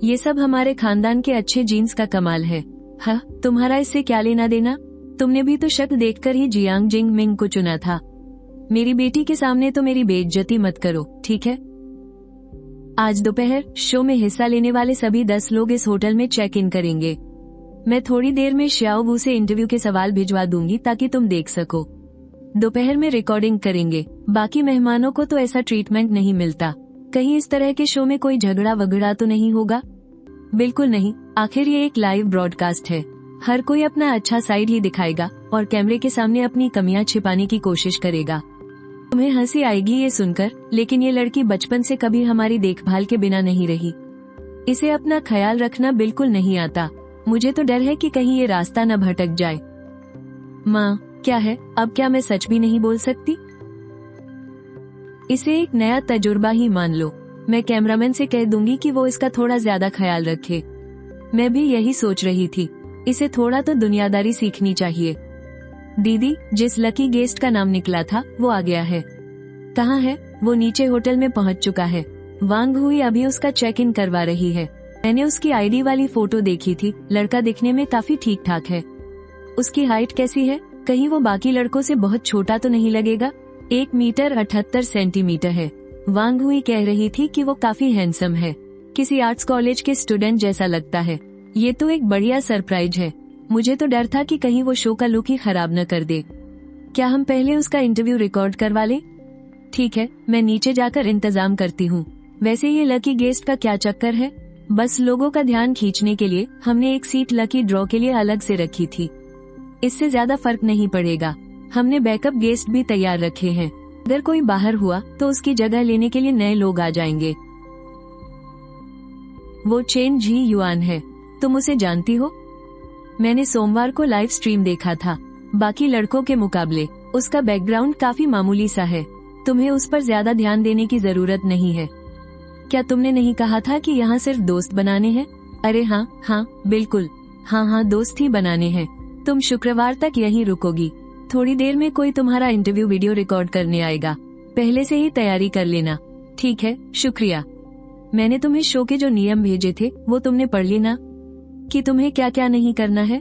ये सब हमारे खानदान के अच्छे जीन्स का कमाल है। हाँ, तुम्हारा इससे क्या लेना देना? तुमने भी तो शक देखकर ही जियांग जिंग मिंग को चुना था। मेरी बेटी के सामने तो मेरी बेइज्जती मत करो, ठीक है? आज दोपहर शो में हिस्सा लेने वाले सभी 10 लोग इस होटल में चेक इन करेंगे। मैं थोड़ी देर में श्याओ वू से इंटरव्यू के सवाल भिजवा दूंगी ताकि तुम देख सको। दोपहर में रिकॉर्डिंग करेंगे। बाकी मेहमानों को तो ऐसा ट्रीटमेंट नहीं मिलता। कहीं इस तरह के शो में कोई झगड़ा वगड़ा तो नहीं होगा? बिल्कुल नहीं, आखिर ये एक लाइव ब्रॉडकास्ट है। हर कोई अपना अच्छा साइड ही दिखाएगा और कैमरे के सामने अपनी कमियां छिपाने की कोशिश करेगा। तुम्हें हंसी आएगी ये सुनकर, लेकिन ये लड़की बचपन से कभी हमारी देखभाल के बिना नहीं रही। इसे अपना ख्याल रखना बिल्कुल नहीं आता। मुझे तो डर है कि कहीं ये रास्ता न भटक जाए। माँ, क्या है, अब क्या मैं सच भी नहीं बोल सकती? इसे एक नया तजुर्बा ही मान लो। मैं कैमरामैन से कह दूंगी कि वो इसका थोड़ा ज्यादा ख्याल रखे। मैं भी यही सोच रही थी, इसे थोड़ा तो दुनियादारी सीखनी चाहिए। दीदी, जिस लकी गेस्ट का नाम निकला था वो आ गया है। कहाँ है? वो नीचे होटल में पहुँच चुका है। वांग हुई अभी उसका चेक इन करवा रही है। मैंने उसकी आईडी वाली फोटो देखी थी। लड़का दिखने में काफी ठीक ठाक है। उसकी हाइट कैसी है? कहीं वो बाकी लड़कों से बहुत छोटा तो नहीं लगेगा? 1 मीटर 78 सेंटीमीटर है। वांग हुई कह रही थी कि वो काफी हैंडसम है, किसी आर्ट्स कॉलेज के स्टूडेंट जैसा लगता है। ये तो एक बढ़िया सरप्राइज है। मुझे तो डर था कि कहीं वो शो का लुक ही खराब न कर दे। क्या हम पहले उसका इंटरव्यू रिकॉर्ड करवा लें? ठीक है, मैं नीचे जाकर इंतजाम करती हूँ। वैसे ये लकी गेस्ट का क्या चक्कर है? बस लोगों का ध्यान खींचने के लिए हमने एक सीट लकी ड्रॉ के लिए अलग से रखी थी। इससे ज्यादा फर्क नहीं पड़ेगा। हमने बैकअप गेस्ट भी तैयार रखे हैं। अगर कोई बाहर हुआ तो उसकी जगह लेने के लिए नए लोग आ जाएंगे। वो चेन जी युआन है, तुम उसे जानती हो? मैंने सोमवार को लाइव स्ट्रीम देखा था। बाकी लड़कों के मुकाबले उसका बैकग्राउंड काफी मामूली सा है। तुम्हें उस पर ज्यादा ध्यान देने की जरूरत नहीं है। क्या तुमने नहीं कहा था कि यहाँ सिर्फ दोस्त बनाने हैं? अरे हाँ हाँ बिल्कुल, हाँ दोस्त ही बनाने हैं। तुम शुक्रवार तक यहीं रुकोगी। थोड़ी देर में कोई तुम्हारा इंटरव्यू वीडियो रिकॉर्ड करने आएगा। पहले से ही तैयारी कर लेना। ठीक है, शुक्रिया। मैंने तुम्हें शो के जो नियम भेजे थे वो तुमने पढ़ ली ना? कि तुम्हें क्या क्या नहीं करना है?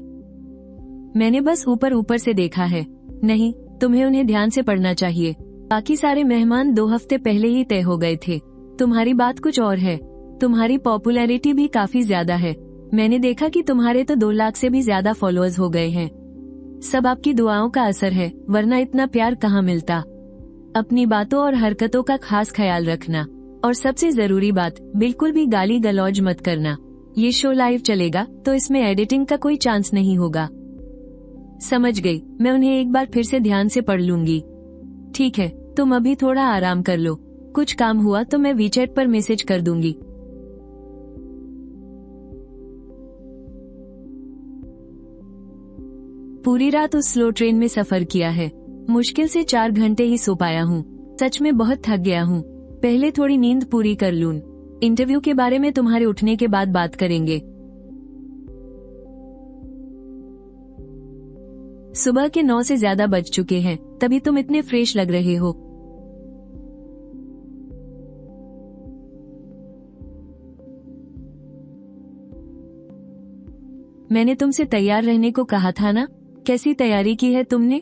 मैंने बस ऊपर से देखा है। नहीं, तुम्हें उन्हें ध्यान से पढ़ना चाहिए। बाकी सारे मेहमान 2 हफ्ते पहले ही तय हो गए थे। तुम्हारी बात कुछ और है। तुम्हारी पॉपुलैरिटी भी काफी ज्यादा है। मैंने देखा कि तुम्हारे तो 2 लाख से भी ज्यादा फॉलोअर्स हो गए हैं। सब आपकी दुआओं का असर है, वरना इतना प्यार कहाँ मिलता। अपनी बातों और हरकतों का खास ख्याल रखना। और सबसे जरूरी बात, बिल्कुल भी गाली गलौज मत करना। ये शो लाइव चलेगा तो इसमें एडिटिंग का कोई चांस नहीं होगा। समझ गई, मैं उन्हें एक बार फिर से ध्यान से पढ़ लूंगी। ठीक है, तुम अभी थोड़ा आराम कर लो। कुछ काम हुआ तो मैं वीचैट पर मैसेज कर दूंगी। पूरी रात उस स्लो ट्रेन में सफर किया है। मुश्किल से 4 घंटे ही सो पाया हूँ। सच में बहुत थक गया हूँ। पहले थोड़ी नींद पूरी कर लूं। इंटरव्यू के बारे में तुम्हारे उठने के बाद बात करेंगे। सुबह के 9 से ज्यादा बज चुके हैं, तभी तुम इतने फ्रेश लग रहे हो। मैंने तुमसे तैयार रहने को कहा था ना? कैसी तैयारी की है तुमने?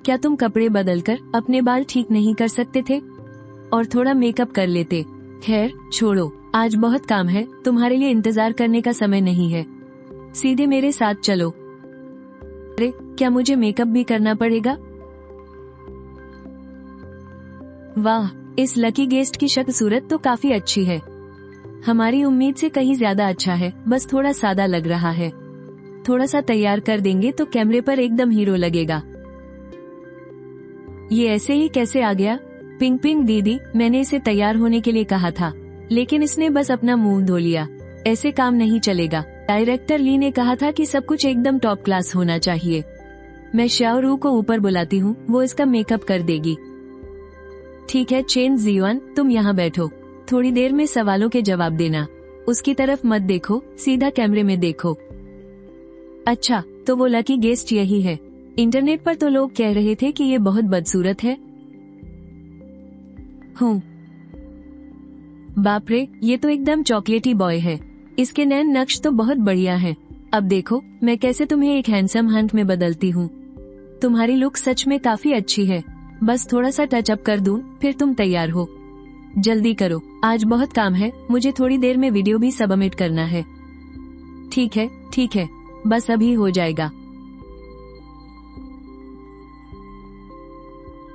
क्या तुम कपड़े बदलकर अपने बाल ठीक नहीं कर सकते थे? और थोड़ा मेकअप कर लेते। खैर छोड़ो, आज बहुत काम है, तुम्हारे लिए इंतजार करने का समय नहीं है। सीधे मेरे साथ चलो। अरे क्या मुझे मेकअप भी करना पड़ेगा? वाह, इस लकी गेस्ट की शक्ल सूरत तो काफी अच्छी है। हमारी उम्मीद से कहीं ज्यादा अच्छा है, बस थोड़ा सादा लग रहा है। थोड़ा सा तैयार कर देंगे तो कैमरे पर एकदम हीरो लगेगा। ये ऐसे ही कैसे आ गया? पिंग पिंग दीदी, मैंने इसे तैयार होने के लिए कहा था, लेकिन इसने बस अपना मुंह धो लिया। ऐसे काम नहीं चलेगा। डायरेक्टर ली ने कहा था कि सब कुछ एकदम टॉप क्लास होना चाहिए। मैं श्याओरू को ऊपर बुलाती हूँ, वो इसका मेकअप कर देगी। ठीक है चेन जीवान, तुम यहाँ बैठो। थोड़ी देर में सवालों के जवाब देना। उसकी तरफ मत देखो, सीधा कैमरे में देखो। अच्छा, तो वो लकी गेस्ट यही है। इंटरनेट पर तो लोग कह रहे थे कि ये बहुत बदसूरत है। हूँ। बाप रे, ये तो एकदम चॉकलेटी बॉय है। इसके नैन नक्श तो बहुत बढ़िया हैं। अब देखो मैं कैसे तुम्हें एक हैंडसम हंट में बदलती हूँ। तुम्हारी लुक सच में काफी अच्छी है। बस थोड़ा सा टच अप कर दूं, फिर तुम तैयार हो। जल्दी करो, आज बहुत काम है, मुझे थोड़ी देर में वीडियो भी सबमिट करना है। ठीक है, बस अभी हो जाएगा।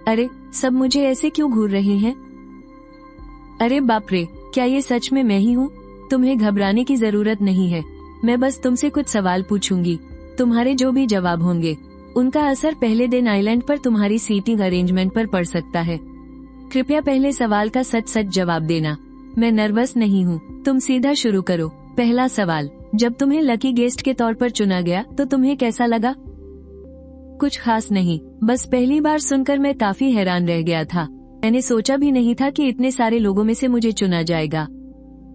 अरे सब मुझे ऐसे क्यों घूर रहे हैं? अरे बाप रे, क्या ये सच में मैं ही हूँ? तुम्हें घबराने की जरूरत नहीं है। मैं बस तुमसे कुछ सवाल पूछूंगी। तुम्हारे जो भी जवाब होंगे उनका असर पहले दिन आइलैंड पर तुम्हारी सीटिंग अरेंजमेंट पर पड़ सकता है। कृपया पहले सवाल का सच सच जवाब देना। मैं नर्वस नहीं हूँ, तुम सीधा शुरू करो। पहला सवाल, जब तुम्हें लकी गेस्ट के तौर पर चुना गया तो तुम्हें कैसा लगा? कुछ खास नहीं, बस पहली बार सुनकर मैं काफी हैरान रह गया था। मैंने सोचा भी नहीं था कि इतने सारे लोगों में से मुझे चुना जाएगा।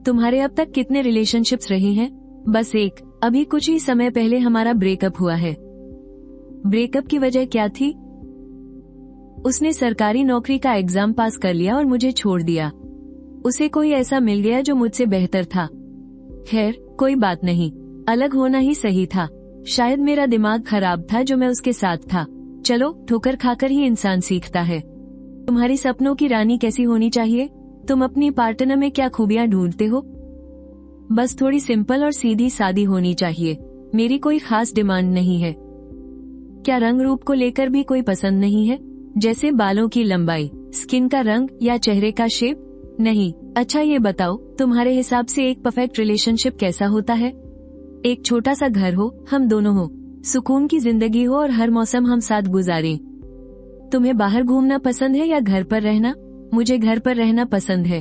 तुम्हारे अब तक कितने रिलेशनशिप्स रहे हैं? बस एक, अभी कुछ ही समय पहले हमारा ब्रेकअप हुआ है। ब्रेकअप की वजह क्या थी? उसने सरकारी नौकरी का एग्जाम पास कर लिया और मुझे छोड़ दिया। उसे कोई ऐसा मिल गया जो मुझसे बेहतर था। खैर कोई बात नहीं, अलग होना ही सही था। शायद मेरा दिमाग खराब था जो मैं उसके साथ था। चलो, ठोकर खाकर ही इंसान सीखता है। तुम्हारी सपनों की रानी कैसी होनी चाहिए? तुम अपनी पार्टनर में क्या खूबियां ढूंढते हो? बस थोड़ी सिंपल और सीधी सादी होनी चाहिए। मेरी कोई खास डिमांड नहीं है। क्या रंग रूप को लेकर भी कोई पसंद नहीं है? जैसे बालों की लंबाई, स्किन का रंग या चेहरे का शेप? नहीं। अच्छा ये बताओ, तुम्हारे हिसाब से एक परफेक्ट रिलेशनशिप कैसा होता है? एक छोटा सा घर हो, हम दोनों हो, सुकून की जिंदगी हो और हर मौसम हम साथ गुजारें। तुम्हें बाहर घूमना पसंद है या घर पर रहना? मुझे घर पर रहना पसंद है।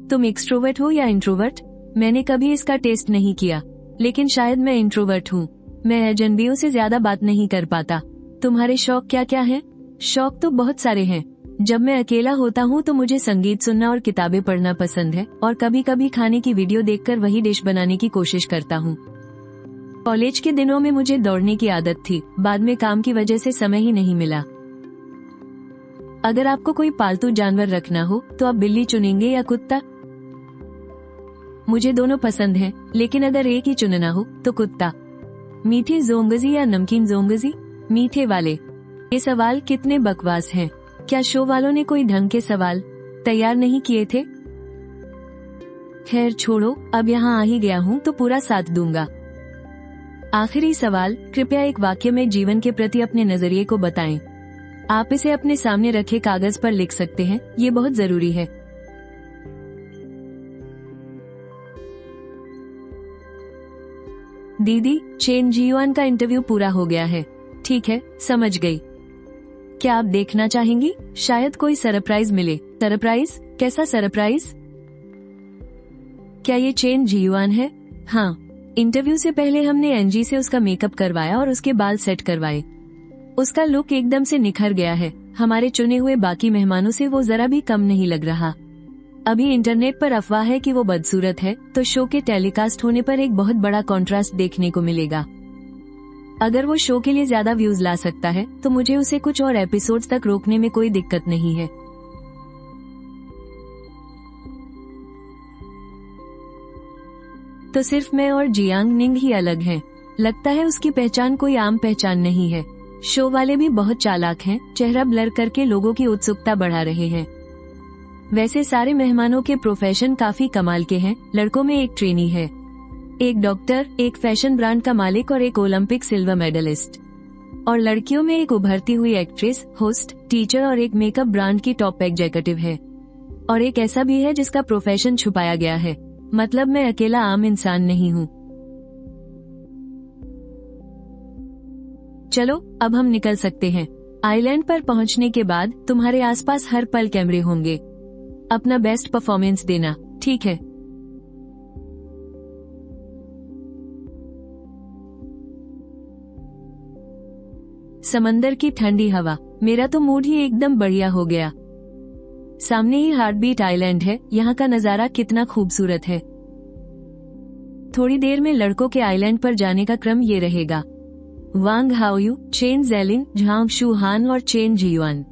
तुम एक्सट्रोवर्ट हो या इंट्रोवर्ट? मैंने कभी इसका टेस्ट नहीं किया, लेकिन शायद मैं इंट्रोवर्ट हूँ। मैं अजनबियों से ज्यादा बात नहीं कर पाता। तुम्हारे शौक क्या क्या हैं? शौक तो बहुत सारे हैं। जब मैं अकेला होता हूँ तो मुझे संगीत सुनना और किताबें पढ़ना पसंद है, और कभी कभी खाने की वीडियो देखकर वही डिश बनाने की कोशिश करता हूँ। कॉलेज के दिनों में मुझे दौड़ने की आदत थी, बाद में काम की वजह से समय ही नहीं मिला। अगर आपको कोई पालतू जानवर रखना हो तो आप बिल्ली चुनेंगे या कुत्ता? मुझे दोनों पसंद हैं, लेकिन अगर एक ही चुनना हो तो कुत्ता। मीठे जोंगजी या नमकीन जोंगजी? मीठे वाले। ये सवाल कितने बकवास हैं। क्या शो वालों ने कोई ढंग के सवाल तैयार नहीं किए थे? खैर छोड़ो, अब यहाँ आ ही गया हूँ तो पूरा साथ दूंगा। आखिरी सवाल, कृपया एक वाक्य में जीवन के प्रति अपने नजरिए को बताएं। आप इसे अपने सामने रखे कागज पर लिख सकते हैं, ये बहुत जरूरी है। दीदी, चेन जीवान का इंटरव्यू पूरा हो गया है। ठीक है, समझ गई। क्या आप देखना चाहेंगी? शायद कोई सरप्राइज मिले। सरप्राइज? कैसा सरप्राइज? क्या ये चेन जीवान है? हाँ। इंटरव्यू से पहले हमने एनजी से उसका मेकअप करवाया और उसके बाल सेट करवाए। उसका लुक एकदम से निखर गया है। हमारे चुने हुए बाकी मेहमानों से वो जरा भी कम नहीं लग रहा। अभी इंटरनेट पर अफवाह है कि वो बदसूरत है, तो शो के टेलीकास्ट होने पर एक बहुत बड़ा कॉन्ट्रास्ट देखने को मिलेगा। अगर वो शो के लिए ज्यादा व्यूज ला सकता है तो मुझे उसे कुछ और एपिसोड्स तक रोकने में कोई दिक्कत नहीं है। तो सिर्फ मैं और जियांग निंग ही अलग हैं। लगता है उसकी पहचान कोई आम पहचान नहीं है। शो वाले भी बहुत चालाक हैं, चेहरा ब्लर करके लोगों की उत्सुकता बढ़ा रहे हैं। वैसे सारे मेहमानों के प्रोफेशन काफी कमाल के हैं। लड़कों में एक ट्रेनी है, एक डॉक्टर, एक फैशन ब्रांड का मालिक और एक ओलंपिक सिल्वर मेडलिस्ट। और लड़कियों में एक उभरती हुई एक्ट्रेस, होस्ट, टीचर और एक मेकअप ब्रांड की टॉप एग्जीक्यूटिव है। और एक ऐसा भी है जिसका प्रोफेशन छुपाया गया है। मतलब मैं अकेला आम इंसान नहीं हूँ। चलो अब हम निकल सकते हैं। आइलैंड पर पहुंचने के बाद तुम्हारे आसपास हर पल कैमरे होंगे। अपना बेस्ट परफॉर्मेंस देना, ठीक है? समंदर की ठंडी हवा, मेरा तो मूड ही एकदम बढ़िया हो गया। सामने ही हार्टबीट आइलैंड है। यहाँ का नजारा कितना खूबसूरत है। थोड़ी देर में लड़कों के आइलैंड पर जाने का क्रम ये रहेगा। वांग हाओयू, चेन ज़ेलिन, झांग शुहान और चेन जियुआन।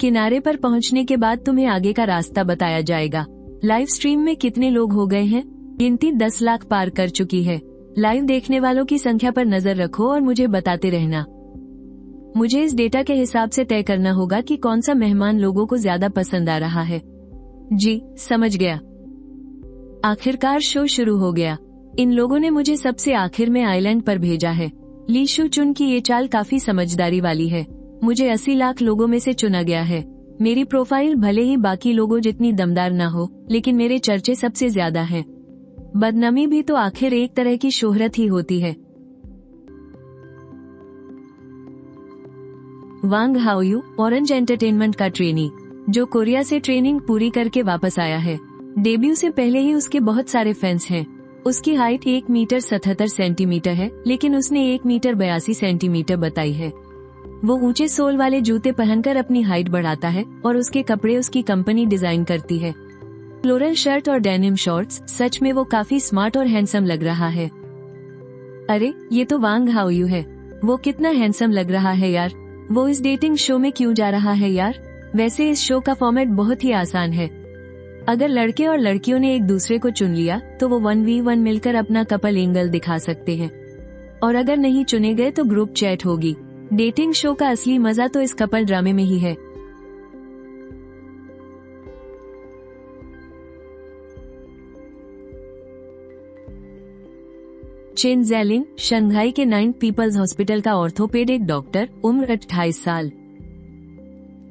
किनारे पर पहुंचने के बाद तुम्हें आगे का रास्ता बताया जाएगा। लाइव स्ट्रीम में कितने लोग हो गए हैं? गिनती 10 लाख पार कर चुकी है। लाइव देखने वालों की संख्या पर नजर रखो और मुझे बताते रहना। मुझे इस डेटा के हिसाब से तय करना होगा कि कौन सा मेहमान लोगों को ज्यादा पसंद आ रहा है। जी, समझ गया। आखिरकार शो शुरू हो गया। इन लोगों ने मुझे सबसे आखिर में आइलैंड पर भेजा है। ली शू चुन की ये चाल काफी समझदारी वाली है। मुझे 80 लाख लोगों में से चुना गया है। मेरी प्रोफाइल भले ही बाकी लोगों जितनी दमदार ना हो, लेकिन मेरे चर्चे सबसे ज्यादा हैं। बदनामी भी तो आखिर एक तरह की शोहरत ही होती है। वांग हाओयू, ऑरेंज एंटरटेनमेंट का ट्रेनी, जो कोरिया से ट्रेनिंग पूरी करके वापस आया है। डेब्यू से पहले ही उसके बहुत सारे फैंस हैं। उसकी हाइट 1 मीटर 77 सेंटीमीटर है, लेकिन उसने 1 मीटर 82 सेंटीमीटर बताई है। वो ऊंचे सोल वाले जूते पहनकर अपनी हाइट बढ़ाता है और उसके कपड़े उसकी कंपनी डिजाइन करती है। फ्लोरल शर्ट और डेनिम शॉर्ट्स, सच में वो काफी स्मार्ट और हैंडसम लग रहा है। अरे, ये तो वांग हाओयू है। वो कितना हैंडसम लग रहा है यार। वो इस डेटिंग शो में क्यों जा रहा है यार? वैसे इस शो का फॉर्मेट बहुत ही आसान है। अगर लड़के और लड़कियों ने एक दूसरे को चुन लिया तो वो 1v1 मिलकर अपना कपल एंगल दिखा सकते हैं। और अगर नहीं चुने गए तो ग्रुप चैट होगी। डेटिंग शो का असली मजा तो इस कपल ड्रामे में ही है। चेन ज़ेलिन, शंघाई के 9 पीपल्स हॉस्पिटल का ऑर्थोपेडिक डॉक्टर, उम्र 28 साल।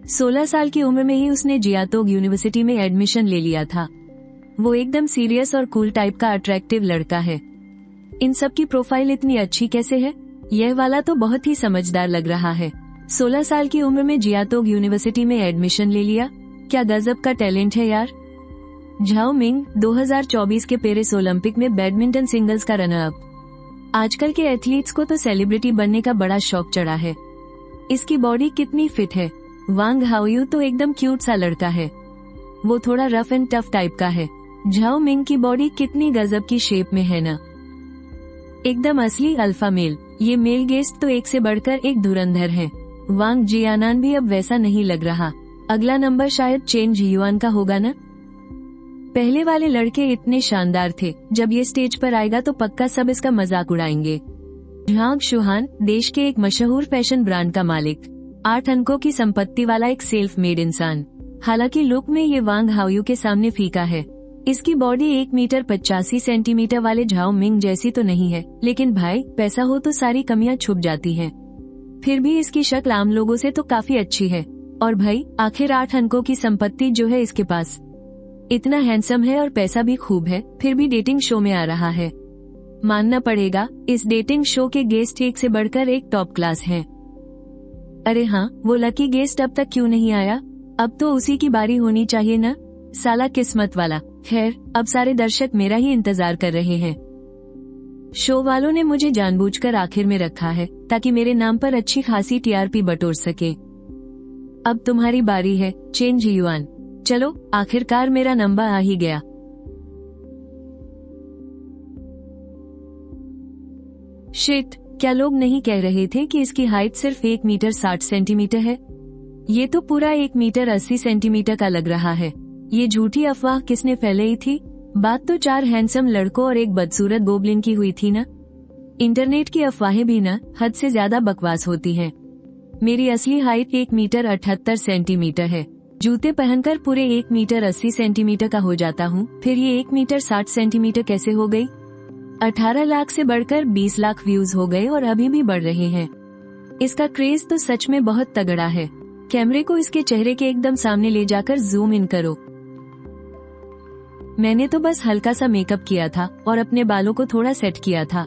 16 साल की उम्र में ही उसने जियातोग यूनिवर्सिटी में एडमिशन ले लिया था। वो एकदम सीरियस और कूल टाइप का अट्रैक्टिव लड़का है। इन सब की प्रोफाइल इतनी अच्छी कैसे है? यह वाला तो बहुत ही समझदार लग रहा है। 16 साल की उम्र में जियातोग यूनिवर्सिटी में एडमिशन ले लिया। क्या गजब का टैलेंट है यार। झाओ मिंग, 2024 के पेरिस ओलंपिक में बैडमिंटन सिंगल्स का रनर अप। आजकल के एथलीट्स को तो सेलिब्रिटी बनने का बड़ा शौक चढ़ा है। इसकी बॉडी कितनी फिट है। वांग हाओयू तो एकदम क्यूट सा लड़का है। वो थोड़ा रफ एंड टफ टाइप का है। झाओ मिंग की बॉडी कितनी गजब की शेप में है ना। एकदम असली अल्फा मेल। ये मेल गेस्ट तो एक से बढ़कर एक धुरंधर है। वांग जियानान भी अब वैसा नहीं लग रहा। अगला नंबर शायद चेन जियुआन का होगा ना। पहले वाले लड़के इतने शानदार थे, जब ये स्टेज पर आएगा तो पक्का सब इसका मजाक उड़ाएंगे। झांग शुहान, देश के एक मशहूर फैशन ब्रांड का मालिक, 8 अंकों की संपत्ति वाला एक सेल्फ मेड इंसान। हालांकि लुक में ये वांग हाओयू के सामने फीका है। इसकी बॉडी 1 मीटर 85 सेंटीमीटर वाले झाओ मिंग जैसी तो नहीं है, लेकिन भाई पैसा हो तो सारी कमियां छुप जाती हैं। फिर भी इसकी शक्ल आम लोगों से तो काफी अच्छी है। और भाई आखिर 8 अंकों की संपत्ति जो है इसके पास। इतना हैंडसम है और पैसा भी खूब है, फिर भी डेटिंग शो में आ रहा है। मानना पड़ेगा, इस डेटिंग शो के गेस्ट एक से बढ़कर एक टॉप क्लास हैं। अरे हाँ, वो लकी गेस्ट अब तक क्यों नहीं आया? अब तो उसी की बारी होनी चाहिए ना। साला किस्मत वाला। खैर, अब सारे दर्शक मेरा ही इंतजार कर रहे हैं। शो वालों ने मुझे जानबूझकर आखिर में रखा है ताकि मेरे नाम पर अच्छी खासी टीआरपी बटोर सके। अब तुम्हारी बारी है, चेन जियुआन। चलो, आखिरकार मेरा नंबर आ ही गया। शिट, क्या लोग नहीं कह रहे थे कि इसकी हाइट सिर्फ 1 मीटर 60 सेंटीमीटर है? ये तो पूरा 1 मीटर 80 सेंटीमीटर का लग रहा है। ये झूठी अफवाह किसने फैलाई थी? बात तो 4 हैंडसम लड़कों और एक बदसूरत गोबलिन की हुई थी ना। इंटरनेट की अफवाहें भी ना हद से ज्यादा बकवास होती हैं। मेरी असली हाइट 1 मीटर 78 सेंटीमीटर है। जूते पहनकर पूरे 1 मीटर 80 सेंटीमीटर का हो जाता हूँ, फिर ये 1 मीटर 60 सेंटीमीटर कैसे हो गई? 18 लाख से बढ़कर 20 लाख व्यूज हो गए और अभी भी बढ़ रहे हैं। इसका क्रेज तो सच में बहुत तगड़ा है। कैमरे को इसके चेहरे के एकदम सामने ले जाकर जूम इन करो। मैंने तो बस हल्का सा मेकअप किया था और अपने बालों को थोड़ा सेट किया था।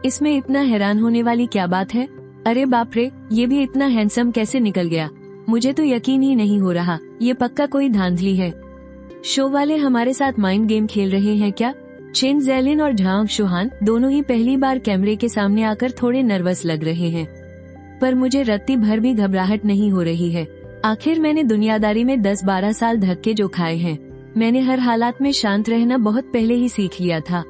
इसमें इतना हैरान होने वाली क्या बात है? अरे बाप रे, ये भी इतना हैंडसम कैसे निकल गया? मुझे तो यकीन ही नहीं हो रहा। ये पक्का कोई धांधली है। शो वाले हमारे साथ माइंड गेम खेल रहे हैं क्या? चेन ज़ेलिन और झांग शुहान दोनों ही पहली बार कैमरे के सामने आकर थोड़े नर्वस लग रहे हैं, पर मुझे रत्ती भर भी घबराहट नहीं हो रही है। आखिर मैंने दुनियादारी में 10-12 साल धक्के जो खाए हैं, मैंने हर हालात में शांत रहना बहुत पहले ही सीख लिया था।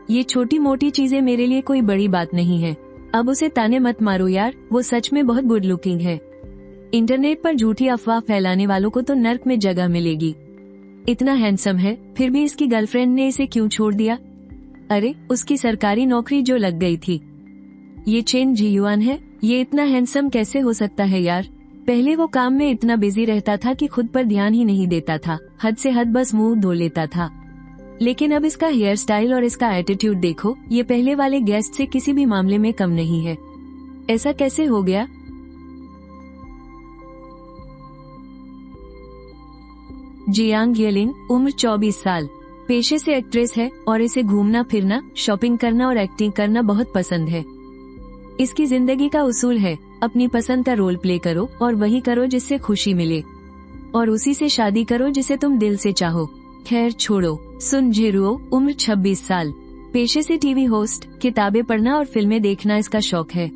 ये छोटी मोटी चीजें मेरे लिए कोई बड़ी बात नहीं है। अब उसे ताने मत मारो यार, वो सच में बहुत गुड लुकिंग है। इंटरनेट पर झूठी अफवाह फैलाने वालों को तो नर्क में जगह मिलेगी। इतना हैंडसम है, फिर भी इसकी गर्लफ्रेंड ने इसे क्यों छोड़ दिया? अरे, उसकी सरकारी नौकरी जो लग गई थी। ये चेन जियुआन है। ये इतना हैंडसम कैसे हो सकता है यार? पहले वो काम में इतना बिजी रहता था कि खुद पर ध्यान ही नहीं देता था। हद से हद बस मुंह धो लेता था। लेकिन अब इसका हेयर स्टाइल और इसका एटीट्यूड देखो, ये पहले वाले गेस्ट से किसी भी मामले में कम नहीं है। ऐसा कैसे हो गया? जियांग येलिन, उम्र 24 साल, पेशे से एक्ट्रेस है और इसे घूमना फिरना, शॉपिंग करना और एक्टिंग करना बहुत पसंद है। इसकी जिंदगी का उसूल है, अपनी पसंद का रोल प्ले करो और वही करो जिससे खुशी मिले, और उसी से शादी करो जिसे तुम दिल से चाहो। खैर छोड़ो। सुन जेरुओ, उम्र 26 साल, पेशे से टीवी होस्ट, किताबें पढ़ना और फिल्में देखना इसका शौक है।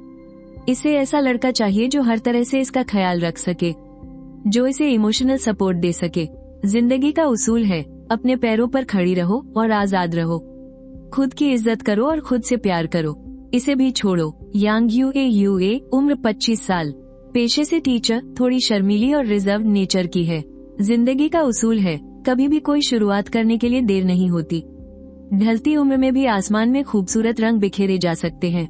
इसे ऐसा लड़का चाहिए जो हर तरह से इसका ख्याल रख सके, जो इसे इमोशनल सपोर्ट दे सके। जिंदगी का उसूल है, अपने पैरों पर खड़ी रहो और आजाद रहो। खुद की इज्जत करो और खुद से प्यार करो। इसे भी छोड़ो। यांग यूए, उम्र 25 साल, पेशे से टीचर, थोड़ी शर्मीली और रिजर्व नेचर की है। जिंदगी का उसूल है, कभी भी कोई शुरुआत करने के लिए देर नहीं होती। ढलती उम्र में भी आसमान में खूबसूरत रंग बिखेरे जा सकते हैं।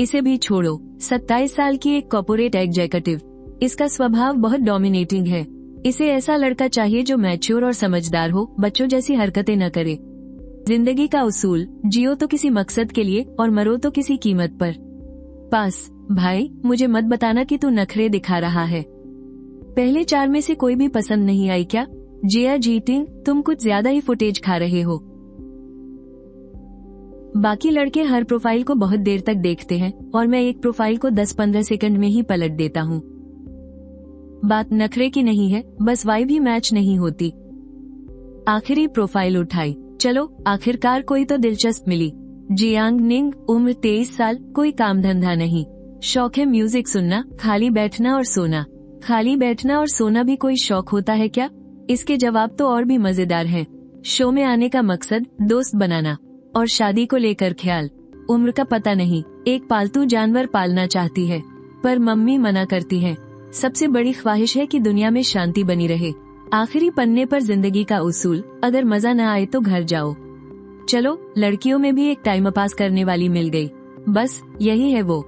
इसे भी छोड़ो। 27 साल की एक कॉर्पोरेट एग्जीक्यूटिव, इसका स्वभाव बहुत डोमिनेटिंग है। इसे ऐसा लड़का चाहिए जो मैच्योर और समझदार हो, बच्चों जैसी हरकतें न करे। जिंदगी का उसूल, जियो तो किसी मकसद के लिए और मरो तो किसी कीमत पर। पास। भाई, मुझे मत बताना कि तू नखरे दिखा रहा है। पहले 4 में से कोई भी पसंद नहीं आई क्या? जिया जीटिंग, तुम कुछ ज्यादा ही फुटेज खा रहे हो। बाकी लड़के हर प्रोफाइल को बहुत देर तक देखते हैं और मैं एक प्रोफाइल को 10-15 सेकंड में ही पलट देता हूँ। बात नखरे की नहीं है, बस वाइब ही मैच नहीं होती। आखिरी प्रोफाइल उठाई, चलो आखिरकार कोई तो दिलचस्प मिली। जियांग निंग, उम्र 23 साल, कोई काम धंधा नहीं, शौक है म्यूजिक सुनना, खाली बैठना और सोना। खाली बैठना और सोना भी कोई शौक होता है क्या? इसके जवाब तो और भी मजेदार हैं। शो में आने का मकसद दोस्त बनाना और शादी को लेकर ख्याल। उम्र का पता नहीं। एक पालतू जानवर पालना चाहती है, पर मम्मी मना करती है। सबसे बड़ी ख्वाहिश है कि दुनिया में शांति बनी रहे। आखिरी पन्ने पर जिंदगी का उसूल, अगर मजा न आए तो घर जाओ। चलो, लड़कियों में भी एक टाइम पास करने वाली मिल गई, बस यही है वो।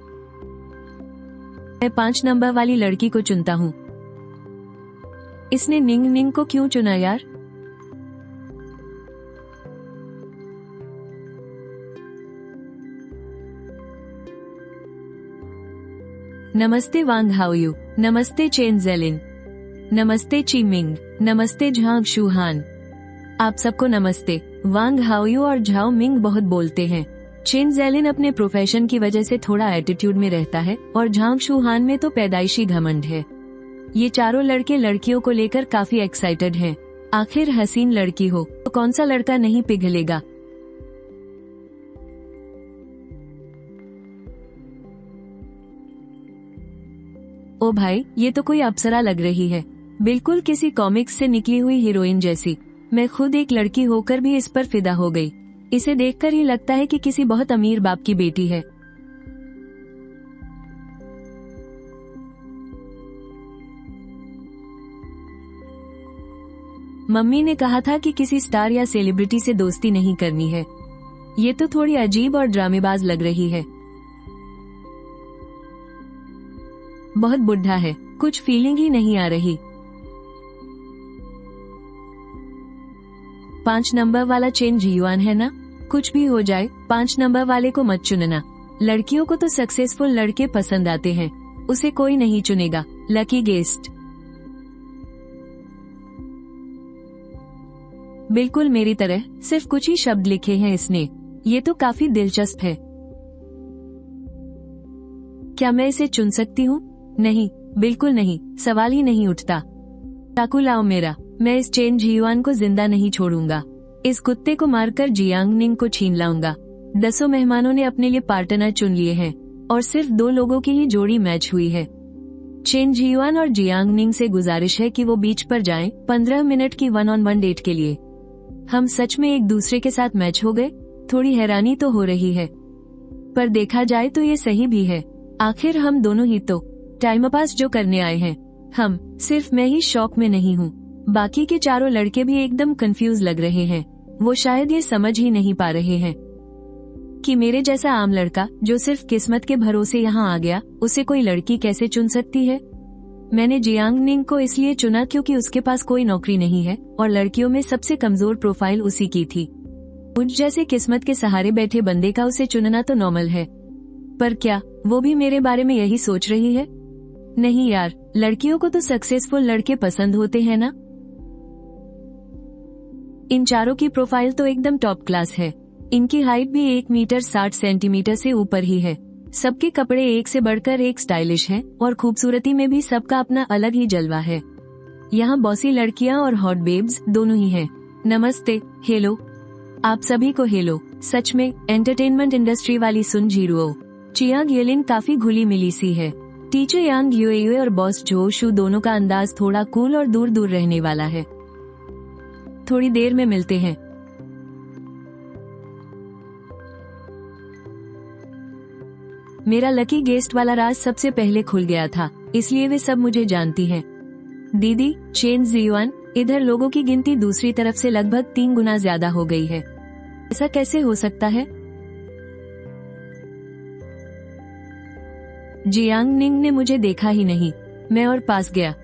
मैं 5 नंबर वाली लड़की को चुनता हूँ। इसने निंग निंग को क्यों चुना यार? नमस्ते वांग हाओयू, नमस्ते चेन ज़ेलिन, नमस्ते चीमिंग, नमस्ते झांग शुहान। आप सबको नमस्ते। वांग हाओयू और झाओ मिंग बहुत बोलते हैं। चेन ज़ेलिन अपने प्रोफेशन की वजह से थोड़ा एटीट्यूड में रहता है और झांग शुहान में तो पैदाइशी घमंड है। ये चारों लड़के लड़कियों को लेकर काफी एक्साइटेड हैं। आखिर हसीन लड़की हो तो कौन सा लड़का नहीं पिघलेगा। ओ भाई, ये तो कोई अप्सरा लग रही है, बिल्कुल किसी कॉमिक्स से निकली हुई हीरोइन जैसी। मैं खुद एक लड़की होकर भी इस पर फिदा हो गई। इसे देखकर ही लगता है कि किसी बहुत अमीर बाप की बेटी है। मम्मी ने कहा था कि किसी स्टार या सेलिब्रिटी से दोस्ती नहीं करनी है। ये तो थोड़ी अजीब और ड्रामेबाज लग रही है। बहुत बुढ़ा है, कुछ फीलिंग ही नहीं आ रही। 5 नंबर वाला चेन जियुआन है ना? कुछ भी हो जाए 5 नंबर वाले को मत चुनना। लड़कियों को तो सक्सेसफुल लड़के पसंद आते हैं, उसे कोई नहीं चुनेगा। Lucky guest. बिल्कुल मेरी तरह, सिर्फ कुछ ही शब्द लिखे हैं इसने। ये तो काफी दिलचस्प है। क्या मैं इसे चुन सकती हूँ? नहीं, बिल्कुल नहीं, सवाल ही नहीं उठता। चाकू लाओ मेरा, मैं इस चेन जियुआन को जिंदा नहीं छोड़ूंगा। इस कुत्ते को मारकर जियांग निंग को छीन लाऊंगा। 10 मेहमानों ने अपने लिए पार्टनर चुन लिए हैं और सिर्फ 2 लोगों की ही जोड़ी मैच हुई है। चेन जियुआन और जियांग निंग से गुजारिश है कि वो बीच पर जाएं 15 मिनट की 1-on-1 डेट के लिए। हम सच में एक दूसरे के साथ मैच हो गए? थोड़ी हैरानी तो हो रही है, पर देखा जाए तो ये सही भी है। आखिर हम दोनों ही तो टाइम पास जो करने आए हैं। सिर्फ मैं ही शौक में नहीं हूँ, बाकी के चारों लड़के भी एकदम कंफ्यूज लग रहे हैं। वो शायद ये समझ ही नहीं पा रहे हैं कि मेरे जैसा आम लड़का जो सिर्फ किस्मत के भरोसे यहाँ आ गया, उसे कोई लड़की कैसे चुन सकती है। मैंने जियांग निंग को इसलिए चुना क्योंकि उसके पास कोई नौकरी नहीं है और लड़कियों में सबसे कमजोर प्रोफाइल उसी की थी। मुझ जैसे किस्मत के सहारे बैठे बंदे का उसे चुनना तो नॉर्मल है, पर क्या वो भी मेरे बारे में यही सोच रही है? नहीं यार, लड़कियों को तो सक्सेसफुल लड़के पसंद होते हैं ना। इन चारों की प्रोफाइल तो एकदम टॉप क्लास है। इनकी हाइट भी 1 मीटर 60 सेंटीमीटर से ऊपर ही है। सबके कपड़े एक से बढ़कर एक स्टाइलिश हैं और खूबसूरती में भी सबका अपना अलग ही जलवा है। यहाँ बॉसी लड़कियाँ और हॉट बेब्स दोनों ही हैं। नमस्ते, हेलो, आप सभी को हेलो। सच में एंटरटेनमेंट इंडस्ट्री वाली सुन जीरुओ। चियांग येलिन काफी घुली मिली सी है। टीचर यांग यूए और बॉस जो शू दोनों का अंदाज थोड़ा कूल और दूर दूर रहने वाला है। थोड़ी देर में मिलते हैं। मेरा लकी गेस्ट वाला राज सबसे पहले खुल गया था, इसलिए वे सब मुझे जानती हैं। दीदी, चेन जियुआन, इधर लोगों की गिनती दूसरी तरफ से लगभग 3 गुना ज्यादा हो गई है। ऐसा कैसे हो सकता है? जियांग निंग ने मुझे देखा ही नहीं, मैं और पास गया।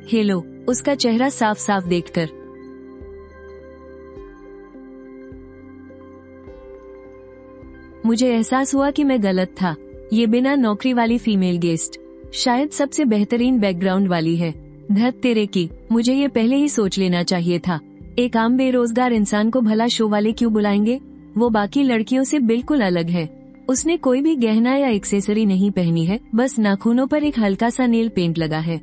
हेलो, उसका चेहरा साफ साफ देखकर मुझे एहसास हुआ कि मैं गलत था। ये बिना नौकरी वाली फीमेल गेस्ट शायद सबसे बेहतरीन बैकग्राउंड वाली है। धत तेरे की, मुझे ये पहले ही सोच लेना चाहिए था। एक आम बेरोजगार इंसान को भला शो वाले क्यों बुलाएंगे? वो बाकी लड़कियों से बिल्कुल अलग है। उसने कोई भी गहना या एक्सेसरी नहीं पहनी है, बस नाखूनों पर एक हल्का सा नेल पेंट लगा है।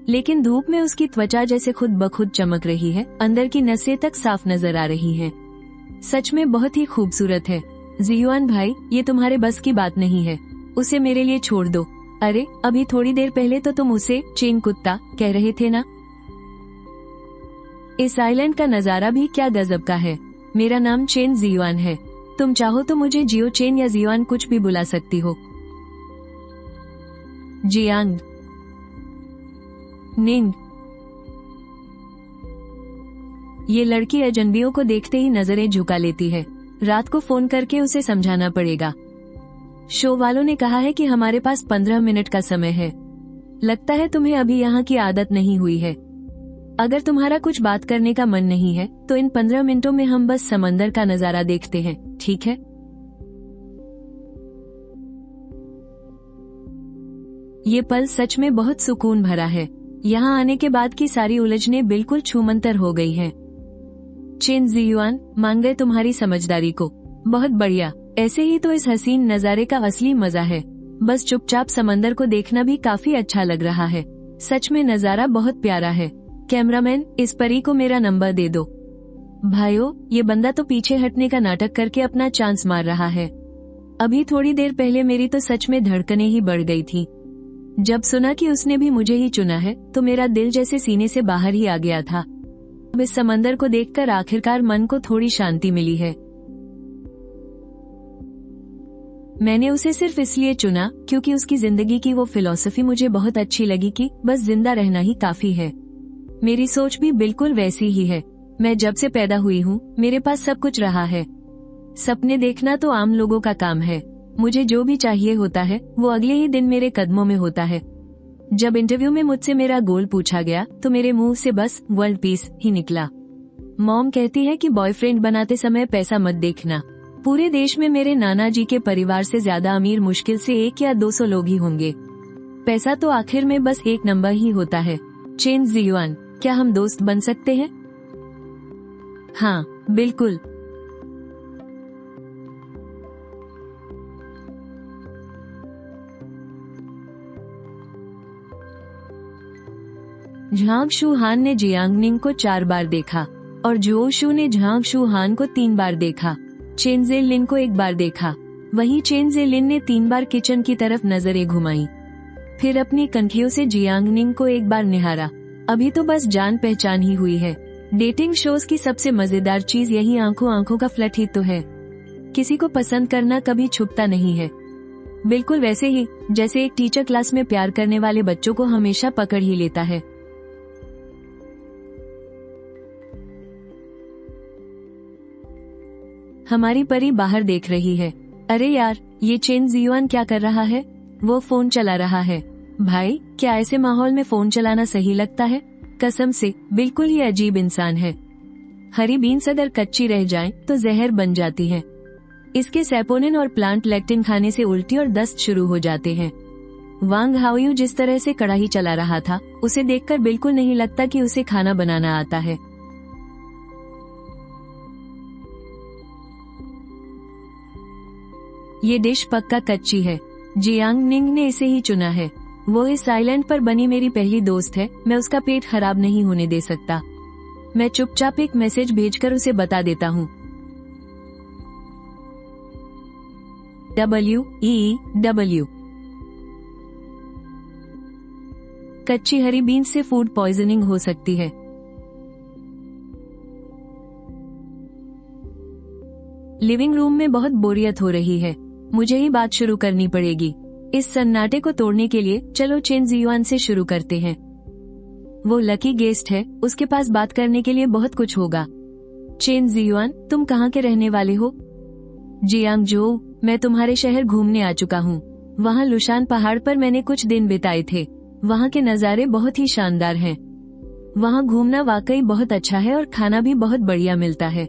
लेकिन धूप में उसकी त्वचा जैसे खुद ब खुद चमक रही है, अंदर की नसें तक साफ नजर आ रही हैं। सच में बहुत ही खूबसूरत है। जियुआन भाई, ये तुम्हारे बस की बात नहीं है, उसे मेरे लिए छोड़ दो। अरे, अभी थोड़ी देर पहले तो तुम उसे चेन कुत्ता कह रहे थे ना। इस आइलैंड का नजारा भी क्या गजब का है। मेरा नाम चेन जियुआन है। तुम चाहो तो मुझे जियो चेन या जियुआन कुछ भी बुला सकती हो। जियांग निंग। ये लड़की अजनबियों को देखते ही नजरें झुका लेती है। रात को फोन करके उसे समझाना पड़ेगा। शो वालों ने कहा है कि हमारे पास 15 मिनट का समय है। लगता है तुम्हें अभी यहाँ की आदत नहीं हुई है। अगर तुम्हारा कुछ बात करने का मन नहीं है तो इन 15 मिनटों में हम बस समंदर का नजारा देखते हैं, ठीक है? ये पल सच में बहुत सुकून भरा है। यहाँ आने के बाद की सारी उलझनें बिल्कुल छूमंतर हो गई हैं। चेन जियुआन, मान गए तुम्हारी समझदारी को। बहुत बढ़िया। ऐसे ही तो इस हसीन नजारे का असली मजा है। बस चुपचाप समंदर को देखना भी काफी अच्छा लग रहा है। सच में नजारा बहुत प्यारा है। कैमरामैन, इस परी को मेरा नंबर दे दो। भाइयों, ये बंदा तो पीछे हटने का नाटक करके अपना चांस मार रहा है। अभी थोड़ी देर पहले मेरी तो सच में धड़कनें ही बढ़ गई थी। जब सुना कि उसने भी मुझे ही चुना है तो मेरा दिल जैसे सीने से बाहर ही आ गया था। अब इस समंदर को देखकर आखिरकार मन को थोड़ी शांति मिली है। मैंने उसे सिर्फ इसलिए चुना क्योंकि उसकी जिंदगी की वो फिलॉसफी मुझे बहुत अच्छी लगी कि बस जिंदा रहना ही काफी है। मेरी सोच भी बिल्कुल वैसी ही है। मैं जब से पैदा हुई हूँ मेरे पास सब कुछ रहा है। सपने देखना तो आम लोगों का काम है। मुझे जो भी चाहिए होता है वो अगले ही दिन मेरे कदमों में होता है। जब इंटरव्यू में मुझसे मेरा गोल पूछा गया तो मेरे मुंह से बस वर्ल्ड पीस ही निकला। मॉम कहती है कि बॉयफ्रेंड बनाते समय पैसा मत देखना। पूरे देश में मेरे नाना जी के परिवार से ज्यादा अमीर मुश्किल से 1 या 200 लोग ही होंगे। पैसा तो आखिर में बस एक नंबर ही होता है। चेन जियुआन, क्या हम दोस्त बन सकते हैं? हाँ, बिल्कुल। झांग शू हान ने जियांग निंग को 4 बार देखा और जुओ शू ने झांग शू हान को 3 बार देखा। चेन जे लिन को 1 बार देखा। वहीं चेन जे लिन ने 3 बार किचन की तरफ नजरें घुमाई, फिर अपनी कनखियों से जियांग निंग को 1 बार निहारा। अभी तो बस जान पहचान ही हुई है। डेटिंग शोज की सबसे मजेदार चीज यही आंखों आंखों का फ्लर्ट ही तो है। किसी को पसंद करना कभी छुपता नहीं है। बिल्कुल वैसे ही जैसे एक टीचर क्लास में प्यार करने वाले बच्चों को हमेशा पकड़ ही लेता है। हमारी परी बाहर देख रही है। अरे यार, ये चेन जियुआन क्या कर रहा है? वो फोन चला रहा है। भाई, क्या ऐसे माहौल में फोन चलाना सही लगता है? कसम से बिल्कुल ही अजीब इंसान है। हरी बीन्स अगर कच्ची रह जाएं तो जहर बन जाती हैं। इसके सैपोनिन और प्लांट लेक्टिन खाने से उल्टी और दस्त शुरू हो जाते हैं। वांग हाओयू जिस तरह से कढ़ाई चला रहा था उसे देखकर बिल्कुल नहीं लगता कि उसे खाना बनाना आता है। ये डिश पक्का कच्ची है। जियांग निंग ने इसे ही चुना है। वो इस आइलैंड पर बनी मेरी पहली दोस्त है। मैं उसका पेट खराब नहीं होने दे सकता। मैं चुपचाप एक मैसेज भेजकर उसे बता देता हूँ। WEW। कच्ची हरी बीन्स से फूड पॉइजनिंग हो सकती है। लिविंग रूम में बहुत बोरियत हो रही है। मुझे ही बात शुरू करनी पड़ेगी। इस सन्नाटे को तोड़ने के लिए चलो चेन जियुआन से शुरू करते हैं। वो लकी गेस्ट है, उसके पास बात करने के लिए बहुत कुछ होगा। चेन जियुआन, तुम कहाँ के रहने वाले हो? जियांग जो, मैं तुम्हारे शहर घूमने आ चुका हूँ। वहाँ लुशान पहाड़ पर मैंने कुछ दिन बिताए थे। वहाँ के नज़ारे बहुत ही शानदार हैं। वहाँ घूमना वाकई बहुत अच्छा है और खाना भी बहुत बढ़िया मिलता है।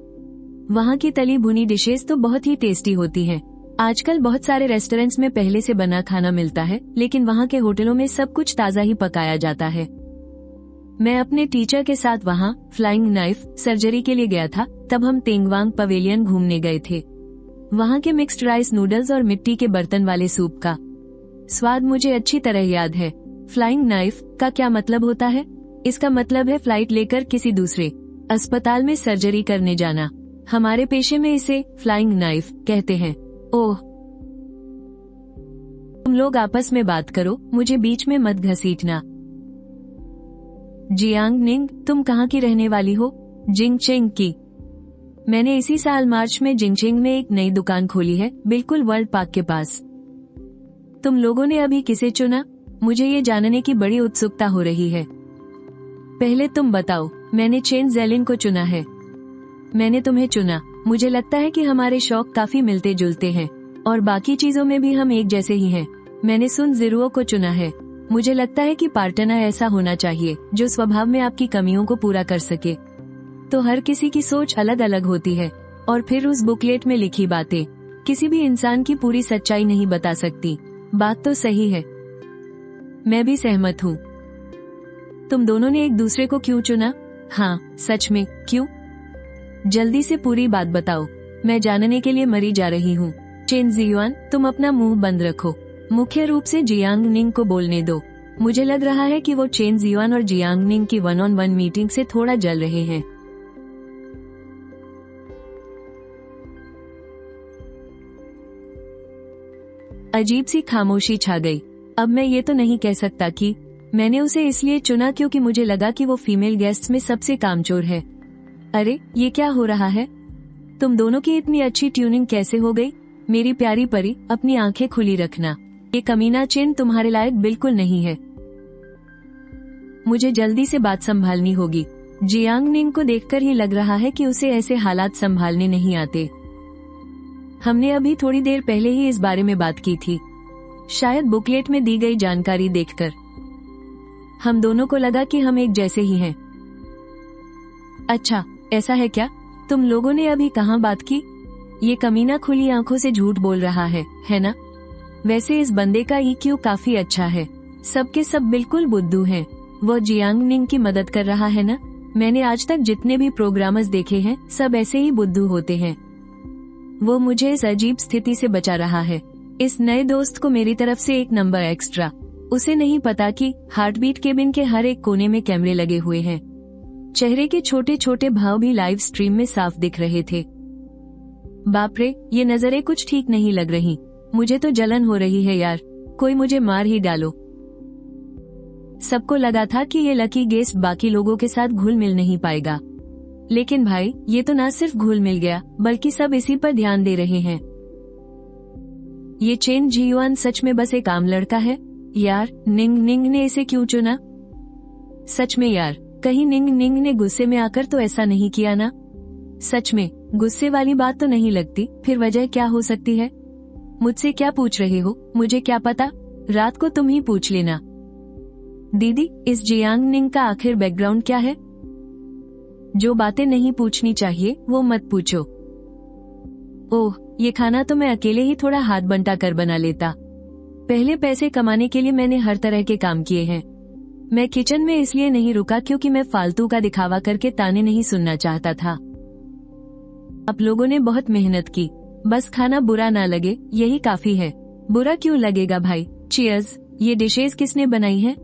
वहाँ की तली भुनी डिशेस तो बहुत ही टेस्टी होती हैं। आजकल बहुत सारे रेस्टोरेंट्स में पहले से बना खाना मिलता है, लेकिन वहाँ के होटलों में सब कुछ ताज़ा ही पकाया जाता है। मैं अपने टीचर के साथ वहाँ फ्लाइंग नाइफ सर्जरी के लिए गया था। तब हम तेंगवांग पवेलियन घूमने गए थे। वहाँ के मिक्स्ड राइस नूडल्स और मिट्टी के बर्तन वाले सूप का स्वाद मुझे अच्छी तरह याद है। फ्लाइंग नाइफ का क्या मतलब होता है? इसका मतलब है फ्लाइट लेकर किसी दूसरे अस्पताल में सर्जरी करने जाना। हमारे पेशे में इसे फ्लाइंग नाइफ कहते हैं। ओह, तुम लोग आपस में बात करो, मुझे बीच में मत घसीटना। जियांग निंग, तुम कहाँ की रहने वाली हो? जिंगचेंग की। मैंने इसी साल मार्च में जिंगचेंग में एक नई दुकान खोली है, बिल्कुल वर्ल्ड पार्क के पास। तुम लोगों ने अभी किसे चुना? मुझे ये जानने की बड़ी उत्सुकता हो रही है। पहले तुम बताओ। मैंने चेन जेलिन को चुना है। मैंने तुम्हें चुना। मुझे लगता है कि हमारे शौक काफी मिलते जुलते हैं और बाकी चीजों में भी हम एक जैसे ही हैं। मैंने सुन जिरुओ को चुना है। मुझे लगता है कि पार्टनर ऐसा होना चाहिए जो स्वभाव में आपकी कमियों को पूरा कर सके। तो हर किसी की सोच अलग अलग होती है और फिर उस बुकलेट में लिखी बातें किसी भी इंसान की पूरी सच्चाई नहीं बता सकती। बात तो सही है, मैं भी सहमत हूँ। तुम दोनों ने एक दूसरे को क्यों चुना? हाँ, सच में क्यों? जल्दी से पूरी बात बताओ, मैं जानने के लिए मरी जा रही हूँ। चेन जियुआन, तुम अपना मुंह बंद रखो। मुख्य रूप से जियांग निंग को बोलने दो। मुझे लग रहा है कि वो चेन जियुआन और जियांग निंग की 1-on-1 मीटिंग से थोड़ा जल रहे हैं। अजीब सी खामोशी छा गई। अब मैं ये तो नहीं कह सकता कि मैंने उसे इसलिए चुना क्योंकि मुझे लगा कि वो फीमेल गेस्ट्स में सबसे कामचोर है। अरे, ये क्या हो रहा है? तुम दोनों की इतनी अच्छी ट्यूनिंग कैसे हो गई? मेरी प्यारी परी, अपनी आंखें खुली रखना। ये कमीना चेन तुम्हारे लायक बिल्कुल नहीं है। मुझे जल्दी से बात संभालनी होगी। जियांग निंग को देखकर ही लग रहा है कि उसे ऐसे हालात संभालने नहीं आते। हमने अभी थोड़ी देर पहले ही इस बारे में बात की थी, शायद बुकलेट में दी गई जानकारी देखकर। हम दोनों को लगा कि हम एक जैसे ही हैं। अच्छा, ऐसा है क्या? तुम लोगों ने अभी कहाँ बात की? ये कमीना खुली आंखों से झूठ बोल रहा है ना? वैसे इस बंदे का ईक्यू काफी अच्छा है, सबके सब बिल्कुल बुद्धू हैं। वो जियांग निंग की मदद कर रहा है ना? मैंने आज तक जितने भी प्रोग्रामर्स देखे हैं सब ऐसे ही बुद्धू होते हैं। वो मुझे इस अजीब स्थिति से बचा रहा है। इस नए दोस्त को मेरी तरफ से एक नंबर एक्स्ट्रा। उसे नहीं पता कि हार्टबीट केबिन के हर एक कोने में कैमरे लगे हुए हैं। चेहरे के छोटे छोटे भाव भी लाइव स्ट्रीम में साफ दिख रहे थे। बाप रे, ये नजरें कुछ ठीक नहीं लग रही। मुझे तो जलन हो रही है यार, कोई मुझे मार ही डालो। सबको लगा था कि ये लकी गेस्ट बाकी लोगों के साथ घुल मिल नहीं पाएगा, लेकिन भाई ये तो ना सिर्फ घुल मिल गया बल्कि सब इसी पर ध्यान दे रहे हैं। ये चेन जीयुआन सच में बस एक आम लड़का है यार। निंग निंग ने इसे क्यों चुना? सच में यार, कहीं निंग निंग ने गुस्से में आकर तो ऐसा नहीं किया ना? सच में गुस्से वाली बात तो नहीं लगती, फिर वजह क्या हो सकती है? मुझसे क्या पूछ रहे हो? मुझे क्या पता, रात को तुम ही पूछ लेना। दीदी, इस जियांग निंग का आखिर बैकग्राउंड क्या है? जो बातें नहीं पूछनी चाहिए वो मत पूछो। ओह, ये खाना तो मैं अकेले ही थोड़ा हाथ बंटा कर बना लेता। पहले पैसे कमाने के लिए मैंने हर तरह के काम किए हैं। मैं किचन में इसलिए नहीं रुका क्योंकि मैं फालतू का दिखावा करके ताने नहीं सुनना चाहता था। आप लोगों ने बहुत मेहनत की, बस खाना बुरा ना लगे यही काफी है। बुरा क्यों लगेगा भाई? चीयर्स। ये डिशेज किसने बनाई है?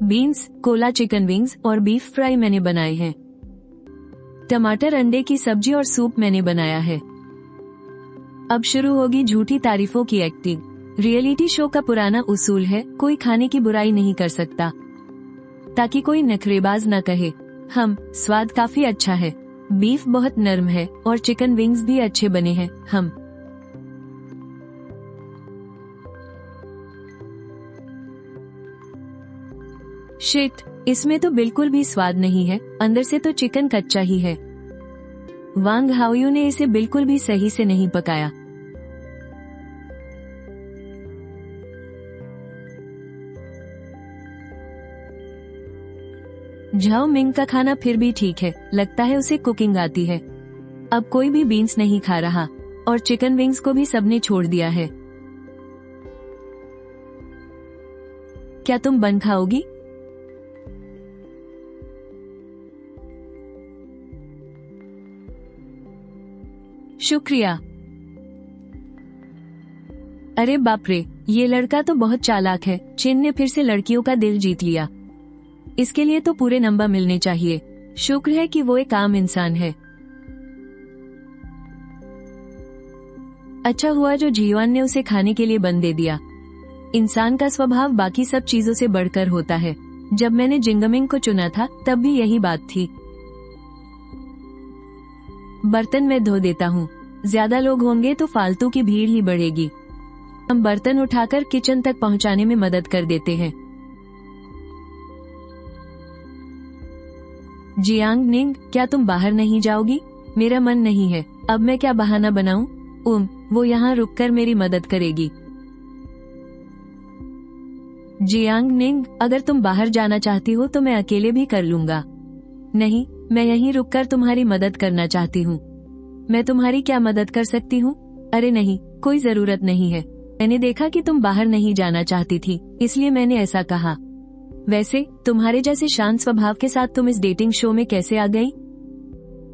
बीन्स, कोला चिकन विंग्स और बीफ फ्राई मैंने बनाए हैं। टमाटर अंडे की सब्जी और सूप मैंने बनाया है। अब शुरू होगी झूठी तारीफों की एक्टिंग। रियलिटी शो का पुराना उसूल है, कोई खाने की बुराई नहीं कर सकता ताकि कोई नखरेबाज न कहे। स्वाद काफी अच्छा है, बीफ बहुत नरम है और चिकन विंग्स भी अच्छे बने हैं। शिट, इसमें तो बिल्कुल भी स्वाद नहीं है, अंदर से तो चिकन कच्चा ही है। वांग हाओयू ने इसे बिल्कुल भी सही से नहीं पकाया। झाओ मिंग का खाना फिर भी ठीक है, लगता है उसे कुकिंग आती है। अब कोई भी बीन्स नहीं खा रहा और चिकन विंग्स को भी सबने छोड़ दिया है। क्या तुम बन खाओगी? शुक्रिया। अरे बाप रे, ये लड़का तो बहुत चालाक है। चिन ने फिर से लड़कियों का दिल जीत लिया। इसके लिए तो पूरे नंबर मिलने चाहिए। शुक्र है कि वो एक आम इंसान है। अच्छा हुआ जो जीवान ने उसे खाने के लिए बन दे दिया। इंसान का स्वभाव बाकी सब चीजों से बढ़कर होता है। जब मैंने जिंगमिंग को चुना था तब भी यही बात थी। बर्तन मैं धो देता हूँ, ज्यादा लोग होंगे तो फालतू की भीड़ ही बढ़ेगी। हम बर्तन उठाकर किचन तक पहुँचाने में मदद कर देते हैं। जियांग निंग, क्या तुम बाहर नहीं जाओगी? मेरा मन नहीं है। अब मैं क्या बहाना बनाऊं? वो यहाँ रुककर मेरी मदद करेगी। जियांग निंग, अगर तुम बाहर जाना चाहती हो तो मैं अकेले भी कर लूंगा। नहीं, मैं यहीं रुककर तुम्हारी मदद करना चाहती हूँ। मैं तुम्हारी क्या मदद कर सकती हूँ? अरे नहीं, कोई जरूरत नहीं है। मैंने देखा कि तुम बाहर नहीं जाना चाहती थी, इसलिए मैंने ऐसा कहा। वैसे तुम्हारे जैसे शांत स्वभाव के साथ तुम इस डेटिंग शो में कैसे आ गई?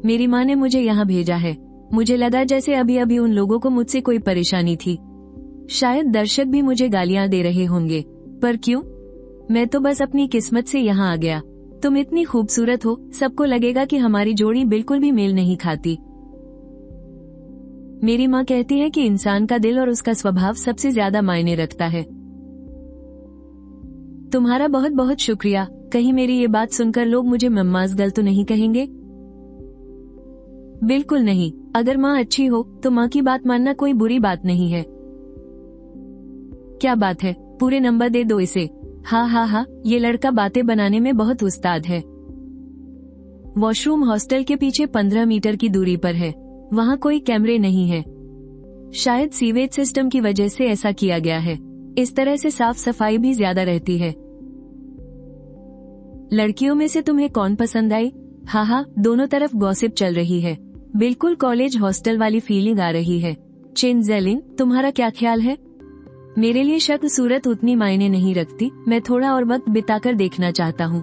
मेरी माँ ने मुझे यहाँ भेजा है। मुझे लगा जैसे अभी अभी उन लोगों को मुझसे कोई परेशानी थी। शायद दर्शक भी मुझे गालियाँ दे रहे होंगे, पर क्यों? मैं तो बस अपनी किस्मत से यहाँ आ गया। तुम इतनी खूबसूरत हो, सबको लगेगा कि हमारी जोड़ी बिल्कुल भी मेल नहीं खाती। मेरी माँ कहती है कि इंसान का दिल और उसका स्वभाव सबसे ज्यादा मायने रखता है। तुम्हारा बहुत बहुत शुक्रिया। कहीं मेरी ये बात सुनकर लोग मुझे मम्माज़ तो नहीं कहेंगे? बिल्कुल नहीं। अगर माँ अच्छी हो तो माँ की बात मानना कोई बुरी बात नहीं है। क्या बात है, पूरे नंबर दे दो इसे। हाँ, ये लड़का बातें बनाने में बहुत उस्ताद है। वॉशरूम हॉस्टल के पीछे 15 मीटर की दूरी पर है। वहाँ कोई कैमरे नहीं है। शायद सीवेज सिस्टम की वजह से ऐसा किया गया है। इस तरह से साफ सफाई भी ज्यादा रहती है। लड़कियों में से तुम्हें कौन पसंद आई? हाँ, दोनों तरफ गॉसिप चल रही है। बिल्कुल कॉलेज हॉस्टल वाली फीलिंग आ रही है। चेन जेलिन, तुम्हारा क्या ख्याल है? मेरे लिए शक्ल सूरत उतनी मायने नहीं रखती। मैं थोड़ा और वक्त बिताकर देखना चाहता हूँ।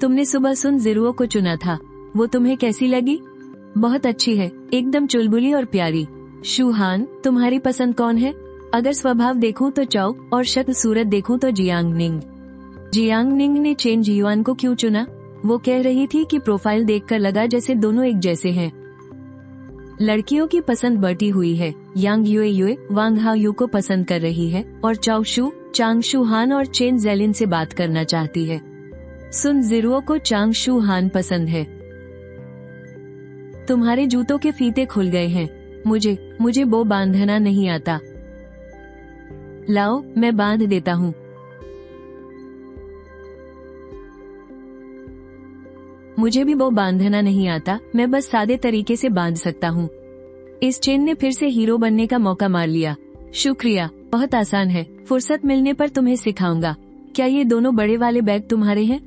तुमने सुबह सुन जिरुओ को चुना था, वो तुम्हें कैसी लगी? बहुत अच्छी है, एकदम चुलबुली और प्यारी। शुहान, तुम्हारी पसंद कौन है? अगर स्वभाव देखूं तो चाओ और शक्ल सूरत देखूं तो जियांग निंग। जियांग निंग ने चेन जियुआन को क्यों चुना? वो कह रही थी कि प्रोफाइल देखकर लगा जैसे दोनों एक जैसे हैं। लड़कियों की पसंद बटी हुई है। यांग युए वांग हाओ यू को पसंद कर रही है और चाओ शू, चांग शू हान और चेन जेलिन से बात करना चाहती है। सुन जिरुओ को चांग शू हान पसंद है। तुम्हारे जूतों के फीते खुल गए हैं। मुझे बो बांधना नहीं आता। लाओ, मैं बांध देता हूँ। मुझे भी बो बांधना नहीं आता, मैं बस सादे तरीके से बांध सकता हूँ। इस चेन ने फिर से हीरो बनने का मौका मार लिया। शुक्रिया, बहुत आसान है। फुर्सत मिलने पर तुम्हें सिखाऊंगा। क्या ये दोनों बड़े वाले बैग तुम्हारे हैं?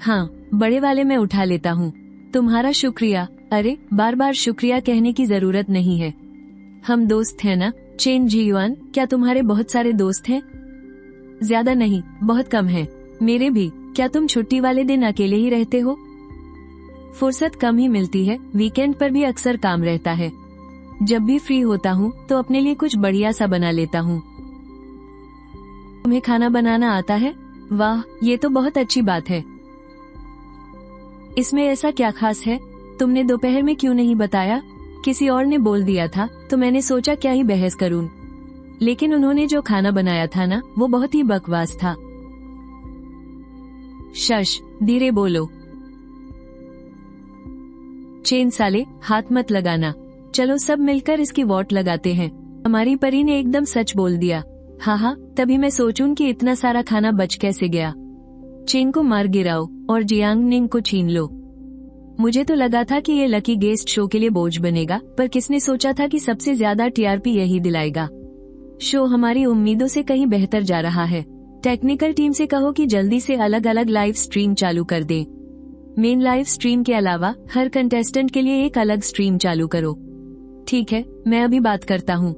हाँ, बड़े वाले मैं उठा लेता हूँ। तुम्हारा शुक्रिया। अरे, बार बार शुक्रिया कहने की जरूरत नहीं है। हम दोस्त हैं ना? चेन जियुआन, क्या तुम्हारे बहुत सारे दोस्त हैं? ज्यादा नहीं, बहुत कम हैं। मेरे भी। क्या तुम छुट्टी वाले दिन अकेले ही रहते हो? फुर्सत कम ही मिलती है, वीकेंड पर भी अक्सर काम रहता है। जब भी फ्री होता हूँ तो अपने लिए कुछ बढ़िया सा बना लेता हूँ। तुम्हें खाना बनाना आता है? वाह, ये तो बहुत अच्छी बात है। इसमें ऐसा क्या खास है? तुमने दोपहर में क्यों नहीं बताया? किसी और ने बोल दिया था तो मैंने सोचा क्या ही बहस करूं। लेकिन उन्होंने जो खाना बनाया था ना, वो बहुत ही बकवास था। शश, धीरे बोलो। चेन साले, हाथ मत लगाना। चलो सब मिलकर इसकी वॉट लगाते हैं। हमारी परी ने एकदम सच बोल दिया। हाँ, तभी मैं सोचूं कि इतना सारा खाना बच कैसे गया। चेन को मार गिराओ और जियांग निंग को छीन लो। मुझे तो लगा था कि ये लकी गेस्ट शो के लिए बोझ बनेगा, पर किसने सोचा था कि सबसे ज्यादा टीआरपी यही दिलाएगा। शो हमारी उम्मीदों से कहीं बेहतर जा रहा है। टेक्निकल टीम से कहो कि जल्दी से अलग अलग लाइव स्ट्रीम चालू कर दे। मेन लाइव स्ट्रीम के अलावा हर कंटेस्टेंट के लिए एक अलग स्ट्रीम चालू करो। ठीक है, मैं अभी बात करता हूँ।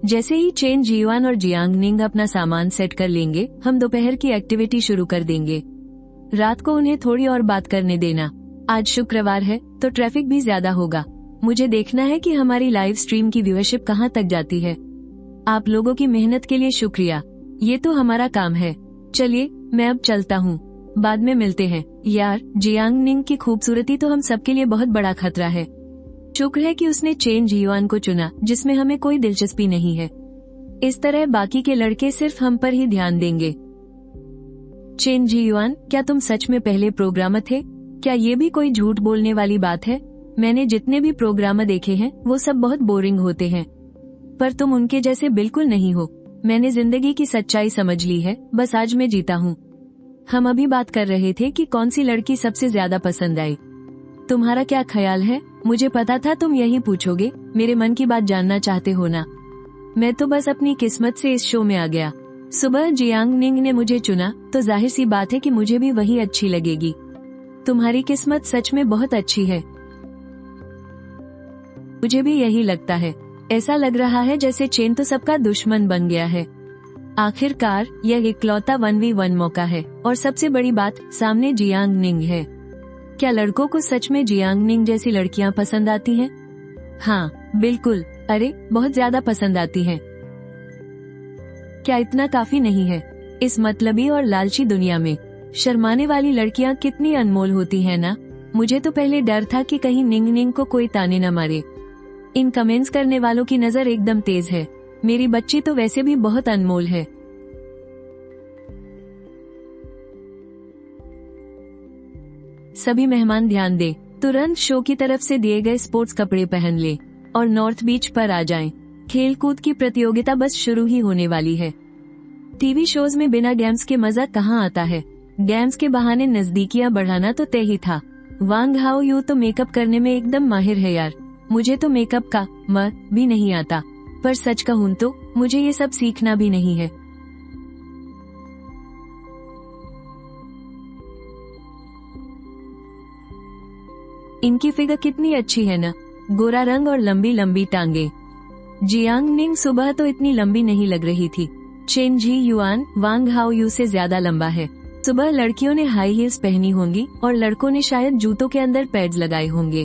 जैसे ही चेन जियुआन और जियांग निंग अपना सामान सेट कर लेंगे, हम दोपहर की एक्टिविटी शुरू कर देंगे। रात को उन्हें थोड़ी और बात करने देना। आज शुक्रवार है तो ट्रैफिक भी ज्यादा होगा। मुझे देखना है कि हमारी लाइव स्ट्रीम की व्यूअरशिप कहाँ तक जाती है। आप लोगों की मेहनत के लिए शुक्रिया। ये तो हमारा काम है। चलिए, मैं अब चलता हूँ। बाद में मिलते हैं। यार, जियांग निंग की खूबसूरती तो हम सबके लिए बहुत बड़ा खतरा है। शुक्र है कि उसने चेन जियुआन को चुना, जिसमें हमें कोई दिलचस्पी नहीं है। इस तरह बाकी के लड़के सिर्फ हम पर ही ध्यान देंगे। चेन जियुआन, क्या तुम सच में पहले प्रोग्रामर थे? क्या ये भी कोई झूठ बोलने वाली बात है? मैंने जितने भी प्रोग्रामर देखे हैं वो सब बहुत बोरिंग होते हैं, पर तुम उनके जैसे बिल्कुल नहीं हो। मैंने जिंदगी की सच्चाई समझ ली है, बस आज मैं जीता हूँ। हम अभी बात कर रहे थे कि कौन सी लड़की सबसे ज्यादा पसंद आई। तुम्हारा क्या ख्याल है? मुझे पता था तुम यही पूछोगे। मेरे मन की बात जानना चाहते हो ना? मैं तो बस अपनी किस्मत से इस शो में आ गया। सुबह जियांग निंग ने मुझे चुना तो जाहिर सी बात है कि मुझे भी वही अच्छी लगेगी। तुम्हारी किस्मत सच में बहुत अच्छी है। मुझे भी यही लगता है। ऐसा लग रहा है जैसे चेन तो सबका दुश्मन बन गया है। आखिरकार यह इकलौता 1v1 मौका है और सबसे बड़ी बात, सामने जियांग निंग है। क्या लड़कों को सच में जियांग निंग जैसी लड़कियां पसंद आती हैं? हाँ, बिल्कुल। अरे, बहुत ज्यादा पसंद आती हैं। क्या इतना काफी नहीं है? इस मतलबी और लालची दुनिया में शर्माने वाली लड़कियां कितनी अनमोल होती हैं ना। मुझे तो पहले डर था कि कहीं निंग निंग को कोई ताने न मारे। इन कमेंट्स करने वालों की नजर एकदम तेज है। मेरी बच्ची तो वैसे भी बहुत अनमोल है। सभी मेहमान ध्यान दें। तुरंत शो की तरफ से दिए गए स्पोर्ट्स कपड़े पहन ले और नॉर्थ बीच पर आ जाएं। खेल कूद की प्रतियोगिता बस शुरू ही होने वाली है। टीवी शोज में बिना गेम्स के मजा कहाँ आता है। गेम्स के बहाने नजदीकियां बढ़ाना तो तय ही था। वांग हाओ यू तो मेकअप करने में एकदम माहिर है यार। मुझे तो मेकअप का म भी नहीं आता, पर सच कहूं तो मुझे ये सब सीखना भी नहीं है। इनकी फिगर कितनी अच्छी है ना, गोरा रंग और लंबी लंबी टांगे। जियांग निंग सुबह तो इतनी लंबी नहीं लग रही थी। चेन जी युआन वांग हाओ यू से ज्यादा लंबा है। सुबह लड़कियों ने हाई हील्स पहनी होंगी और लड़कों ने शायद जूतों के अंदर पैड्स लगाए होंगे।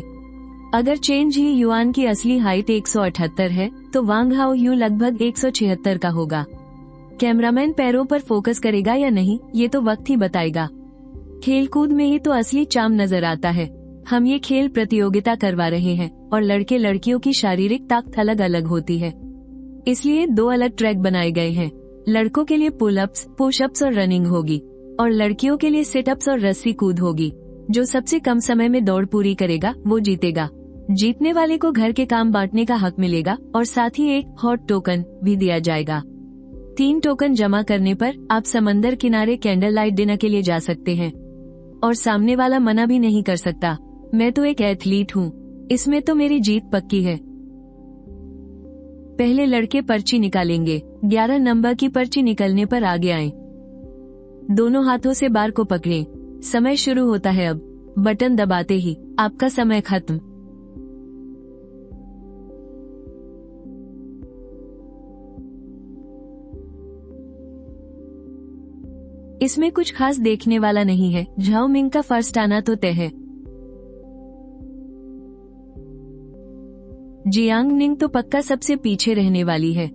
अगर चेन जी युआन की असली हाइट 178 है तो वांग हाओ यू लगभग 176 का होगा। कैमरामैन पैरों पर फोकस करेगा या नहीं ये तो वक्त ही बताएगा। खेलकूद में ही तो असली चार्म नजर आता है। हम ये खेल प्रतियोगिता करवा रहे हैं और लड़के लड़कियों की शारीरिक ताकत अलग अलग होती है, इसलिए 2 अलग ट्रैक बनाए गए हैं। लड़कों के लिए पुल अप्स, पुश अप्स और रनिंग होगी और लड़कियों के लिए सिट अप्स और रस्सी कूद होगी। जो सबसे कम समय में दौड़ पूरी करेगा वो जीतेगा। जीतने वाले को घर के काम बांटने का हक मिलेगा और साथ ही एक हॉट टोकन भी दिया जाएगा। 3 टोकन जमा करने पर आप समंदर किनारे कैंडल लाइट डिनर के लिए जा सकते हैं और सामने वाला मना भी नहीं कर सकता। मैं तो एक एथलीट हूँ, इसमें तो मेरी जीत पक्की है। पहले लड़के पर्ची निकालेंगे। 11 नंबर की पर्ची निकलने पर आगे आएं। दोनों हाथों से बार को पकड़ें। समय शुरू होता है अब। बटन दबाते ही आपका समय खत्म। इसमें कुछ खास देखने वाला नहीं है। झाओ मिंग का फर्स्ट आना तो तय है। जियांग निंग तो पक्का सबसे पीछे रहने वाली है।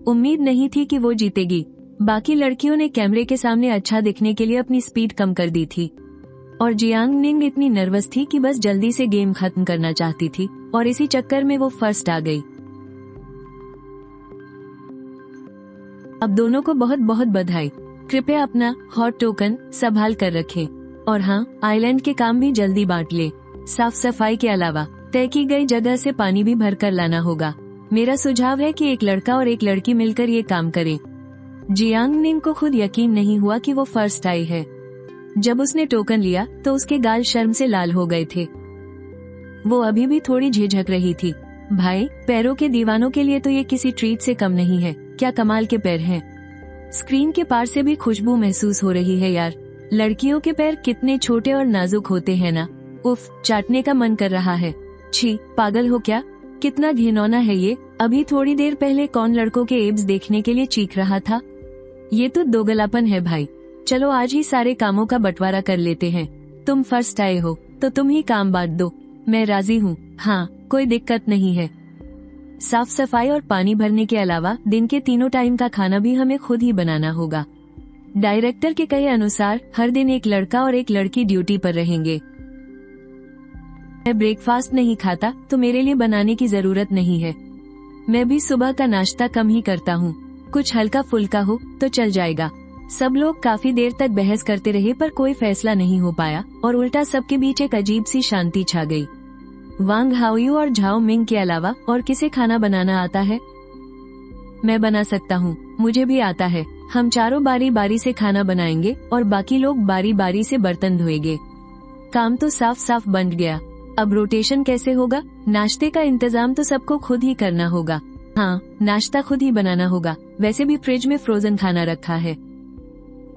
उम्मीद नहीं थी कि वो जीतेगी। बाकी लड़कियों ने कैमरे के सामने अच्छा दिखने के लिए अपनी स्पीड कम कर दी थी और जियांग निंग इतनी नर्वस थी कि बस जल्दी से गेम खत्म करना चाहती थी और इसी चक्कर में वो फर्स्ट आ गई। अब दोनों को बहुत बहुत बधाई। कृपया अपना हॉट टोकन संभाल कर रखें और हाँ, आइलैंड के काम भी जल्दी बांट ले। साफ सफाई के अलावा तय की गई जगह से पानी भी भर कर लाना होगा। मेरा सुझाव है कि एक लड़का और एक लड़की मिलकर ये काम करें। जियांग निंग को खुद यकीन नहीं हुआ कि वो फर्स्ट आई है। जब उसने टोकन लिया तो उसके गाल शर्म से लाल हो गए थे। वो अभी भी थोड़ी झिझक रही थी। भाई, पैरों के दीवानों के लिए तो ये किसी ट्रीट से कम नहीं है। क्या कमाल के पैर हैं। स्क्रीन के पार से भी खुशबू महसूस हो रही है यार। लड़कियों के पैर कितने छोटे और नाजुक होते हैं ना। उफ, चाटने का मन कर रहा है। छी, पागल हो क्या। कितना घिनौना है ये। अभी थोड़ी देर पहले कौन लड़कों के एब्स देखने के लिए चीख रहा था। ये तो दोगलापन है भाई। चलो आज ही सारे कामों का बंटवारा कर लेते हैं। तुम फर्स्ट आए हो तो तुम ही काम बांट दो। मैं राजी हूँ। हाँ, कोई दिक्कत नहीं है। साफ सफाई और पानी भरने के अलावा दिन के तीनों टाइम का खाना भी हमें खुद ही बनाना होगा। डायरेक्टर के कहे अनुसार हर दिन एक लड़का और एक लड़की ड्यूटी पर रहेंगे। मैं ब्रेकफास्ट नहीं खाता तो मेरे लिए बनाने की जरूरत नहीं है। मैं भी सुबह का नाश्ता कम ही करता हूँ। कुछ हल्का फुल्का हो तो चल जाएगा। सब लोग काफी देर तक बहस करते रहे पर कोई फैसला नहीं हो पाया और उल्टा सबके बीच एक अजीब सी शांति छा गई। वांग हाओयू और झाओ मिंग के अलावा और किसे खाना बनाना आता है? मैं बना सकता हूँ, मुझे भी आता है। हम चारों बारी बारी से खाना बनाएंगे और बाकी लोग बारी बारी से बर्तन धोएंगे। काम तो साफ साफ बन गया। अब रोटेशन कैसे होगा? नाश्ते का इंतजाम तो सबको खुद ही करना होगा। हाँ, नाश्ता खुद ही बनाना होगा। वैसे भी फ्रिज में फ्रोजन खाना रखा है।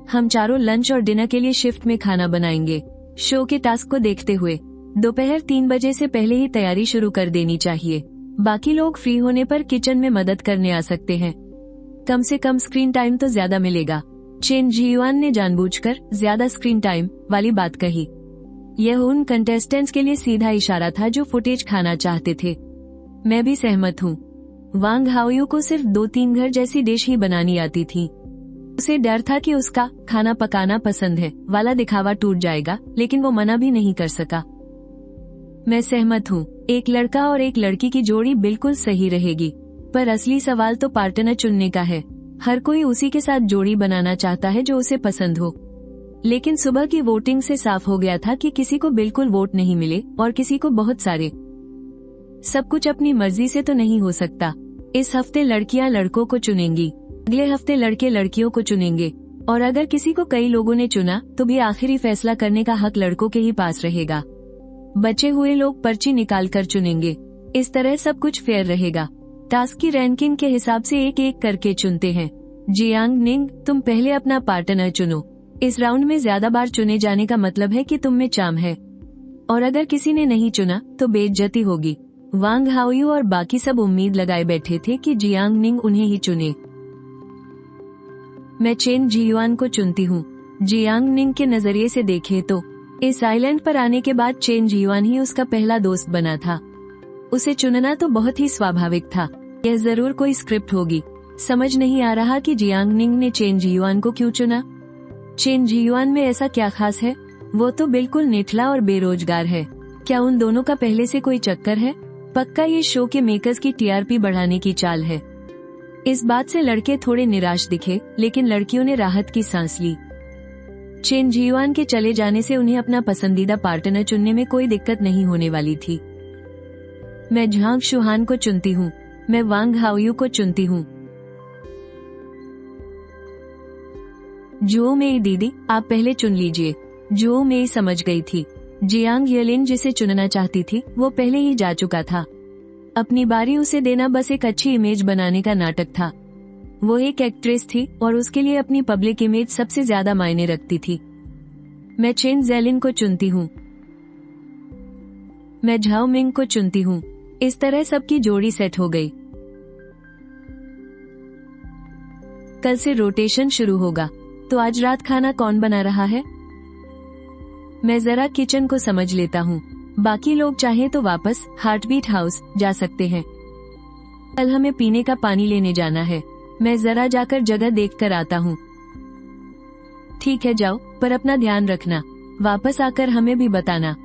हम चारों लंच और डिनर के लिए शिफ्ट में खाना बनाएंगे। शो के टास्क को देखते हुए दोपहर 3 बजे से पहले ही तैयारी शुरू कर देनी चाहिए। बाकी लोग फ्री होने पर किचन में मदद करने आ सकते हैं। कम से कम स्क्रीन टाइम तो ज्यादा मिलेगा। चेन जियुआन ने जानबूझकर ज्यादा स्क्रीन टाइम वाली बात कही। यह उन कंटेस्टेंट्स के लिए सीधा इशारा था जो फुटेज खाना चाहते थे। मैं भी सहमत हूँ। वांग हाओयू को सिर्फ 2-3 घर जैसी डिश ही बनानी आती थी। उसे डर था कि उसका खाना पकाना पसंद है वाला दिखावा टूट जाएगा, लेकिन वो मना भी नहीं कर सका। मैं सहमत हूँ। एक लड़का और एक लड़की की जोड़ी बिल्कुल सही रहेगी, पर असली सवाल तो पार्टनर चुनने का है। हर कोई उसी के साथ जोड़ी बनाना चाहता है जो उसे पसंद हो। लेकिन सुबह की वोटिंग से साफ हो गया था कि किसी को बिल्कुल वोट नहीं मिले और किसी को बहुत सारे। सब कुछ अपनी मर्जी से तो नहीं हो सकता। इस हफ्ते लड़कियां लड़कों को चुनेंगी, अगले हफ्ते लड़के लड़कियों को चुनेंगे, और अगर किसी को कई लोगों ने चुना तो भी आखिरी फैसला करने का हक लड़कों के ही पास रहेगा। बचे हुए लोग पर्ची निकाल कर चुनेंगे। इस तरह सब कुछ फेयर रहेगा। टास्क की रैंकिंग के हिसाब से एक एक करके चुनते हैं। जियांग निंग, तुम पहले अपना पार्टनर चुनो। इस राउंड में ज्यादा बार चुने जाने का मतलब है कि तुम में चार्म है, और अगर किसी ने नहीं चुना तो बेइज्जती होगी। वांग हाओयू और बाकी सब उम्मीद लगाए बैठे थे कि जियांग निंग उन्हें ही चुने। मैं चेन जियुआन को चुनती हूँ। जियांग निंग के नजरिए से देखे तो इस आइलैंड पर आने के बाद चेन जियुआन ही उसका पहला दोस्त बना था। उसे चुनना तो बहुत ही स्वाभाविक था। यह जरूर कोई स्क्रिप्ट होगी। समझ नहीं आ रहा कि जियांग निंग ने चेन जियुआन को क्यों चुना। चेन जियुआन में ऐसा क्या खास है? वो तो बिल्कुल निठला और बेरोजगार है। क्या उन दोनों का पहले से कोई चक्कर है? पक्का ये शो के मेकर्स की टीआरपी बढ़ाने की चाल है। इस बात से लड़के थोड़े निराश दिखे, लेकिन लड़कियों ने राहत की सांस ली। चेन जियुआन के चले जाने से उन्हें अपना पसंदीदा पार्टनर चुनने में कोई दिक्कत नहीं होने वाली थी। मैं झांग शुहान को चुनती हूँ। मैं वांग हाओयू को चुनती हूँ। जो मेई दीदी, आप पहले चुन लीजिए। जो मेई समझ गई थी। जियांग येलिन जिसे चुनना चाहती थी वो पहले ही जा चुका था। अपनी बारी उसे देना बस एक अच्छी इमेज बनाने का नाटक था। वो एक एक्ट्रेस थी और उसके लिए अपनी पब्लिक इमेज सबसे ज्यादा मायने रखती थी। मैं चेन जेलिन को चुनती हूँ। मैं झाओ मिंग को चुनती हूँ। इस तरह सबकी जोड़ी सेट हो गई। कल से रोटेशन शुरू होगा, तो आज रात खाना कौन बना रहा है? मैं जरा किचन को समझ लेता हूँ। बाकी लोग चाहे तो वापस हार्टबीट हाउस जा सकते हैं। कल हमें पीने का पानी लेने जाना है। मैं जरा जाकर जगह देख कर आता हूँ। ठीक है, जाओ, पर अपना ध्यान रखना। वापस आकर हमें भी बताना।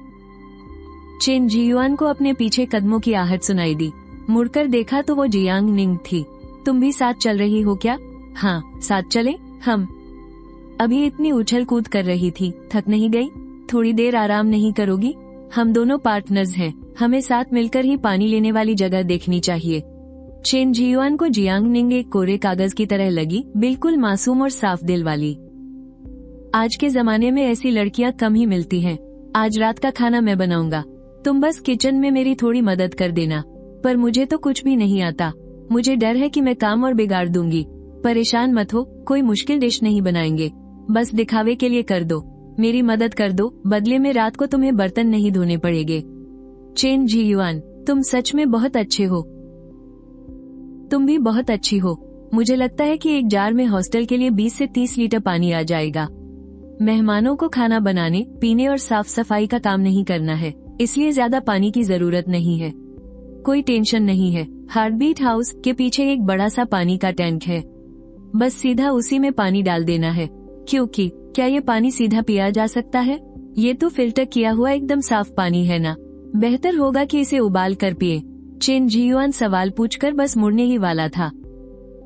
चेन जियुआन को अपने पीछे कदमों की आहट सुनाई दी। मुड़कर देखा तो वो जियांग निंग थी। तुम भी साथ चल रही हो क्या? हाँ, साथ चले हम। अभी इतनी उछल कूद कर रही थी, थक नहीं गई? थोड़ी देर आराम नहीं करोगी? हम दोनों पार्टनर्स हैं, हमें साथ मिलकर ही पानी लेने वाली जगह देखनी चाहिए। चेन जियुआन को जियांग निंग एक कोरे कागज की तरह लगी, बिल्कुल मासूम और साफ दिल वाली। आज के जमाने में ऐसी लड़कियां कम ही मिलती हैं। आज रात का खाना मैं बनाऊंगा, तुम बस किचन में मेरी थोड़ी मदद कर देना। पर मुझे तो कुछ भी नहीं आता। मुझे डर है कि मैं काम और बिगाड़ दूंगी। परेशान मत हो, कोई मुश्किल डिश नहीं बनाएंगे, बस दिखावे के लिए कर दो। मेरी मदद कर दो, बदले में रात को तुम्हें बर्तन नहीं धोने पड़ेंगे। चेन जियुआन, तुम सच में बहुत अच्छे हो। तुम भी बहुत अच्छी हो। मुझे लगता है कि एक जार में हॉस्टल के लिए 20 से 30 लीटर पानी आ जाएगा। मेहमानों को खाना बनाने, पीने और साफ सफाई का काम नहीं करना है, इसलिए ज्यादा पानी की जरूरत नहीं है। कोई टेंशन नहीं है। हार्टबीट हाउस के पीछे एक बड़ा सा पानी का टैंक है, बस सीधा उसी में पानी डाल देना है। क्योंकि क्या ये पानी सीधा पिया जा सकता है? ये तो फिल्टर किया हुआ एकदम साफ पानी है ना। बेहतर होगा कि इसे उबाल कर पिए। चेन जियुआन सवाल पूछकर बस मुड़ने ही वाला था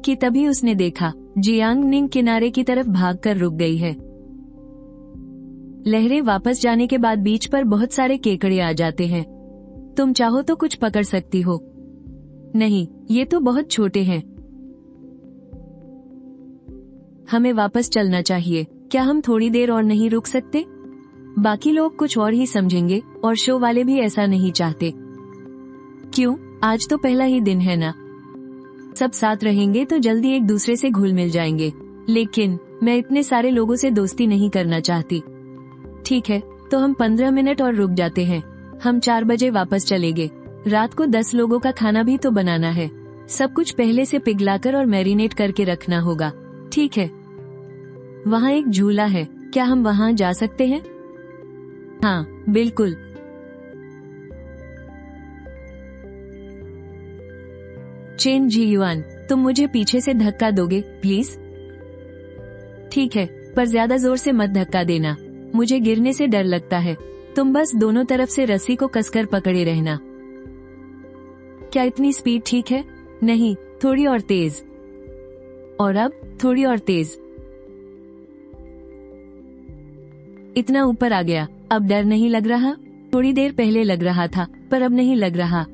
कि तभी उसने देखा जियांग निंग किनारे की तरफ भागकर रुक गई है। लहरें वापस जाने के बाद बीच पर बहुत सारे केकड़े आ जाते हैं। तुम चाहो तो कुछ पकड़ सकती हो। नहीं, ये तो बहुत छोटे हैं। हमें वापस चलना चाहिए। क्या हम थोड़ी देर और नहीं रुक सकते? बाकी लोग कुछ और ही समझेंगे और शो वाले भी ऐसा नहीं चाहते। क्यों? आज तो पहला ही दिन है ना। सब साथ रहेंगे तो जल्दी एक दूसरे से घुल मिल जाएंगे। लेकिन मैं इतने सारे लोगों से दोस्ती नहीं करना चाहती। ठीक है, तो हम 15 मिनट और रुक जाते हैं। हम 4 बजे वापस चलेंगे। रात को 10 लोगों का खाना भी तो बनाना है। सब कुछ पहले से पिघलाकर और मैरिनेट करके रखना होगा। ठीक है। वहाँ एक झूला है, क्या हम वहाँ जा सकते हैं? हाँ, बिल्कुल। चेन जियुआन, तुम मुझे पीछे से धक्का दोगे प्लीज? ठीक है, पर ज्यादा जोर से मत धक्का देना। मुझे गिरने से डर लगता है। तुम बस दोनों तरफ से रस्सी को कसकर पकड़े रहना। क्या इतनी स्पीड ठीक है? नहीं, थोड़ी और तेज। और अब थोड़ी और तेज। इतना ऊपर आ गया, अब डर नहीं लग रहा? थोड़ी देर पहले लग रहा था, पर अब नहीं लग रहा।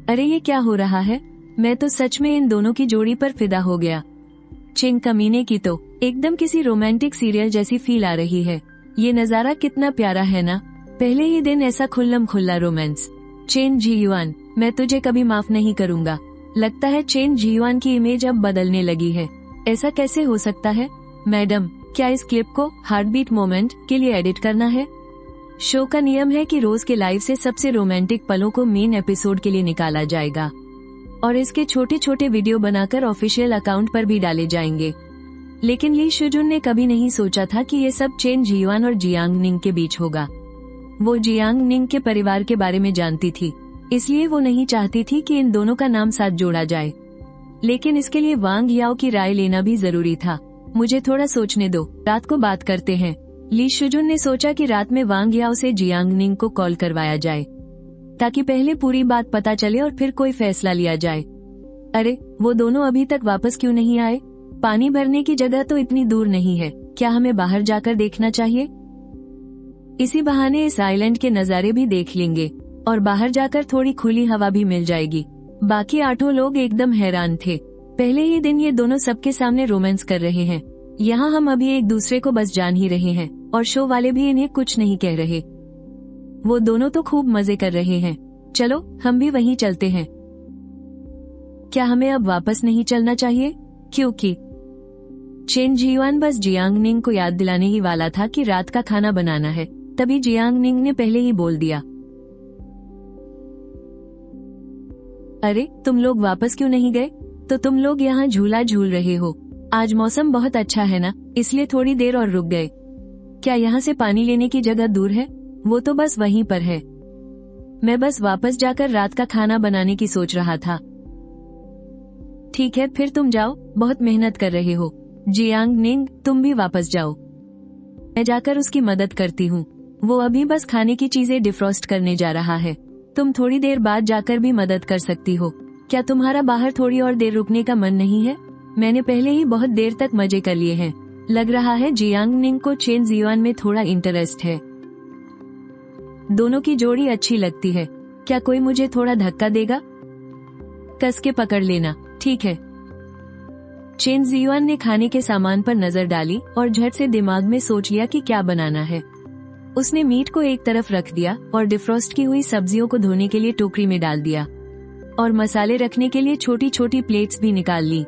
अरे ये क्या हो रहा है, मैं तो सच में इन दोनों की जोड़ी पर फिदा हो गया। चिंग कमीने की तो एकदम किसी रोमांटिक सीरियल जैसी फील आ रही है। ये नजारा कितना प्यारा है ना, पहले ही दिन ऐसा खुल्लम खुल्ला रोमांस। चेन जीयुआन, मैं तुझे कभी माफ नहीं करूंगा। लगता है चेन जीयुआन की इमेज अब बदलने लगी है। ऐसा कैसे हो सकता है? मैडम, क्या इस क्लिप को हार्टबीट मोमेंट के लिए एडिट करना है? शो का नियम है कि रोज के लाइव से सबसे रोमांटिक पलों को मेन एपिसोड के लिए निकाला जाएगा और इसके छोटे छोटे वीडियो बनाकर ऑफिशियल अकाउंट पर भी डाले जाएंगे। लेकिन ली शुजुन ने कभी नहीं सोचा था कि ये सब चेन जीयुआन और जियांग निंग के बीच होगा। वो जियांग निंग के परिवार के बारे में जानती थी, इसलिए वो नहीं चाहती थी कि इन दोनों का नाम साथ जोड़ा जाए। लेकिन इसके लिए वांग याओ की राय लेना भी जरूरी था। मुझे थोड़ा सोचने दो, रात को बात करते हैं। ली शुजुन ने सोचा कि रात में वांग याओ से जियांग निंग को कॉल करवाया जाए ताकि पहले पूरी बात पता चले और फिर कोई फैसला लिया जाए। अरे, वो दोनों अभी तक वापस क्यों नहीं आए? पानी भरने की जगह तो इतनी दूर नहीं है, क्या हमें बाहर जाकर देखना चाहिए? इसी बहाने इस आइलैंड के नज़ारे भी देख लेंगे और बाहर जाकर थोड़ी खुली हवा भी मिल जाएगी। बाकी 8 लोग एकदम हैरान थे। पहले ही दिन ये दोनों सबके सामने रोमांस कर रहे हैं। यहाँ हम अभी एक दूसरे को बस जान ही रहे हैं और शो वाले भी इन्हें कुछ नहीं कह रहे। वो दोनों तो खूब मजे कर रहे हैं। चलो हम भी वहीं चलते हैं। क्या हमें अब वापस नहीं चलना चाहिए? क्योंकि चेन जीयुआन बस जियांग निंग को याद दिलाने ही वाला था कि रात का खाना बनाना है, तभी जियांग निंग ने पहले ही बोल दिया, अरे तुम लोग वापस क्यों नहीं गए? तो तुम लोग यहाँ झूला झूल रहे हो। आज मौसम बहुत अच्छा है ना, इसलिए थोड़ी देर और रुक गए। क्या यहाँ से पानी लेने की जगह दूर है? वो तो बस वहीं पर है। मैं बस वापस जाकर रात का खाना बनाने की सोच रहा था। ठीक है, फिर तुम जाओ, बहुत मेहनत कर रहे हो। जियांग निंग, तुम भी वापस जाओ, मैं जाकर उसकी मदद करती हूँ। वो अभी बस खाने की चीजें डिफ्रॉस्ट करने जा रहा है। तुम थोड़ी देर बाद जाकर भी मदद कर सकती हो। क्या तुम्हारा बाहर थोड़ी और देर रुकने का मन नहीं है? मैंने पहले ही बहुत देर तक मजे कर लिए हैं। लग रहा है जियांग निंग को चेन जीयुआन में थोड़ा इंटरेस्ट है। दोनों की जोड़ी अच्छी लगती है। क्या कोई मुझे थोड़ा धक्का देगा? कस के पकड़ लेना, ठीक है। चेन जीयुआन ने खाने के सामान पर नजर डाली और झट से दिमाग में सोच लिया कि क्या बनाना है। उसने मीट को एक तरफ रख दिया और डिफ्रॉस्ट की हुई सब्जियों को धोने के लिए टोकरी में डाल दिया और मसाले रखने के लिए छोटी छोटी प्लेट्स भी निकाल ली।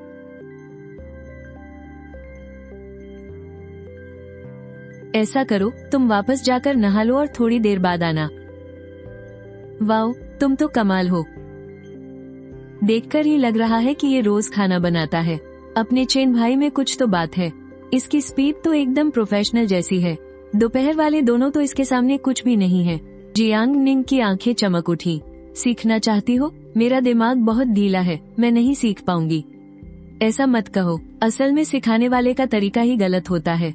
ऐसा करो, तुम वापस जाकर नहा लो और थोड़ी देर बाद आना। वाओ, तुम तो कमाल हो। देखकर ही लग रहा है कि ये रोज खाना बनाता है। अपने चेन भाई में कुछ तो बात है। इसकी स्पीड तो एकदम प्रोफेशनल जैसी है। दोपहर वाले दोनों तो इसके सामने कुछ भी नहीं है। जियांग निंग की आंखें चमक उठी। सीखना चाहती हो? मेरा दिमाग बहुत ढीला है, मैं नहीं सीख पाऊंगी। ऐसा मत कहो, असल में सिखाने वाले का तरीका ही गलत होता है।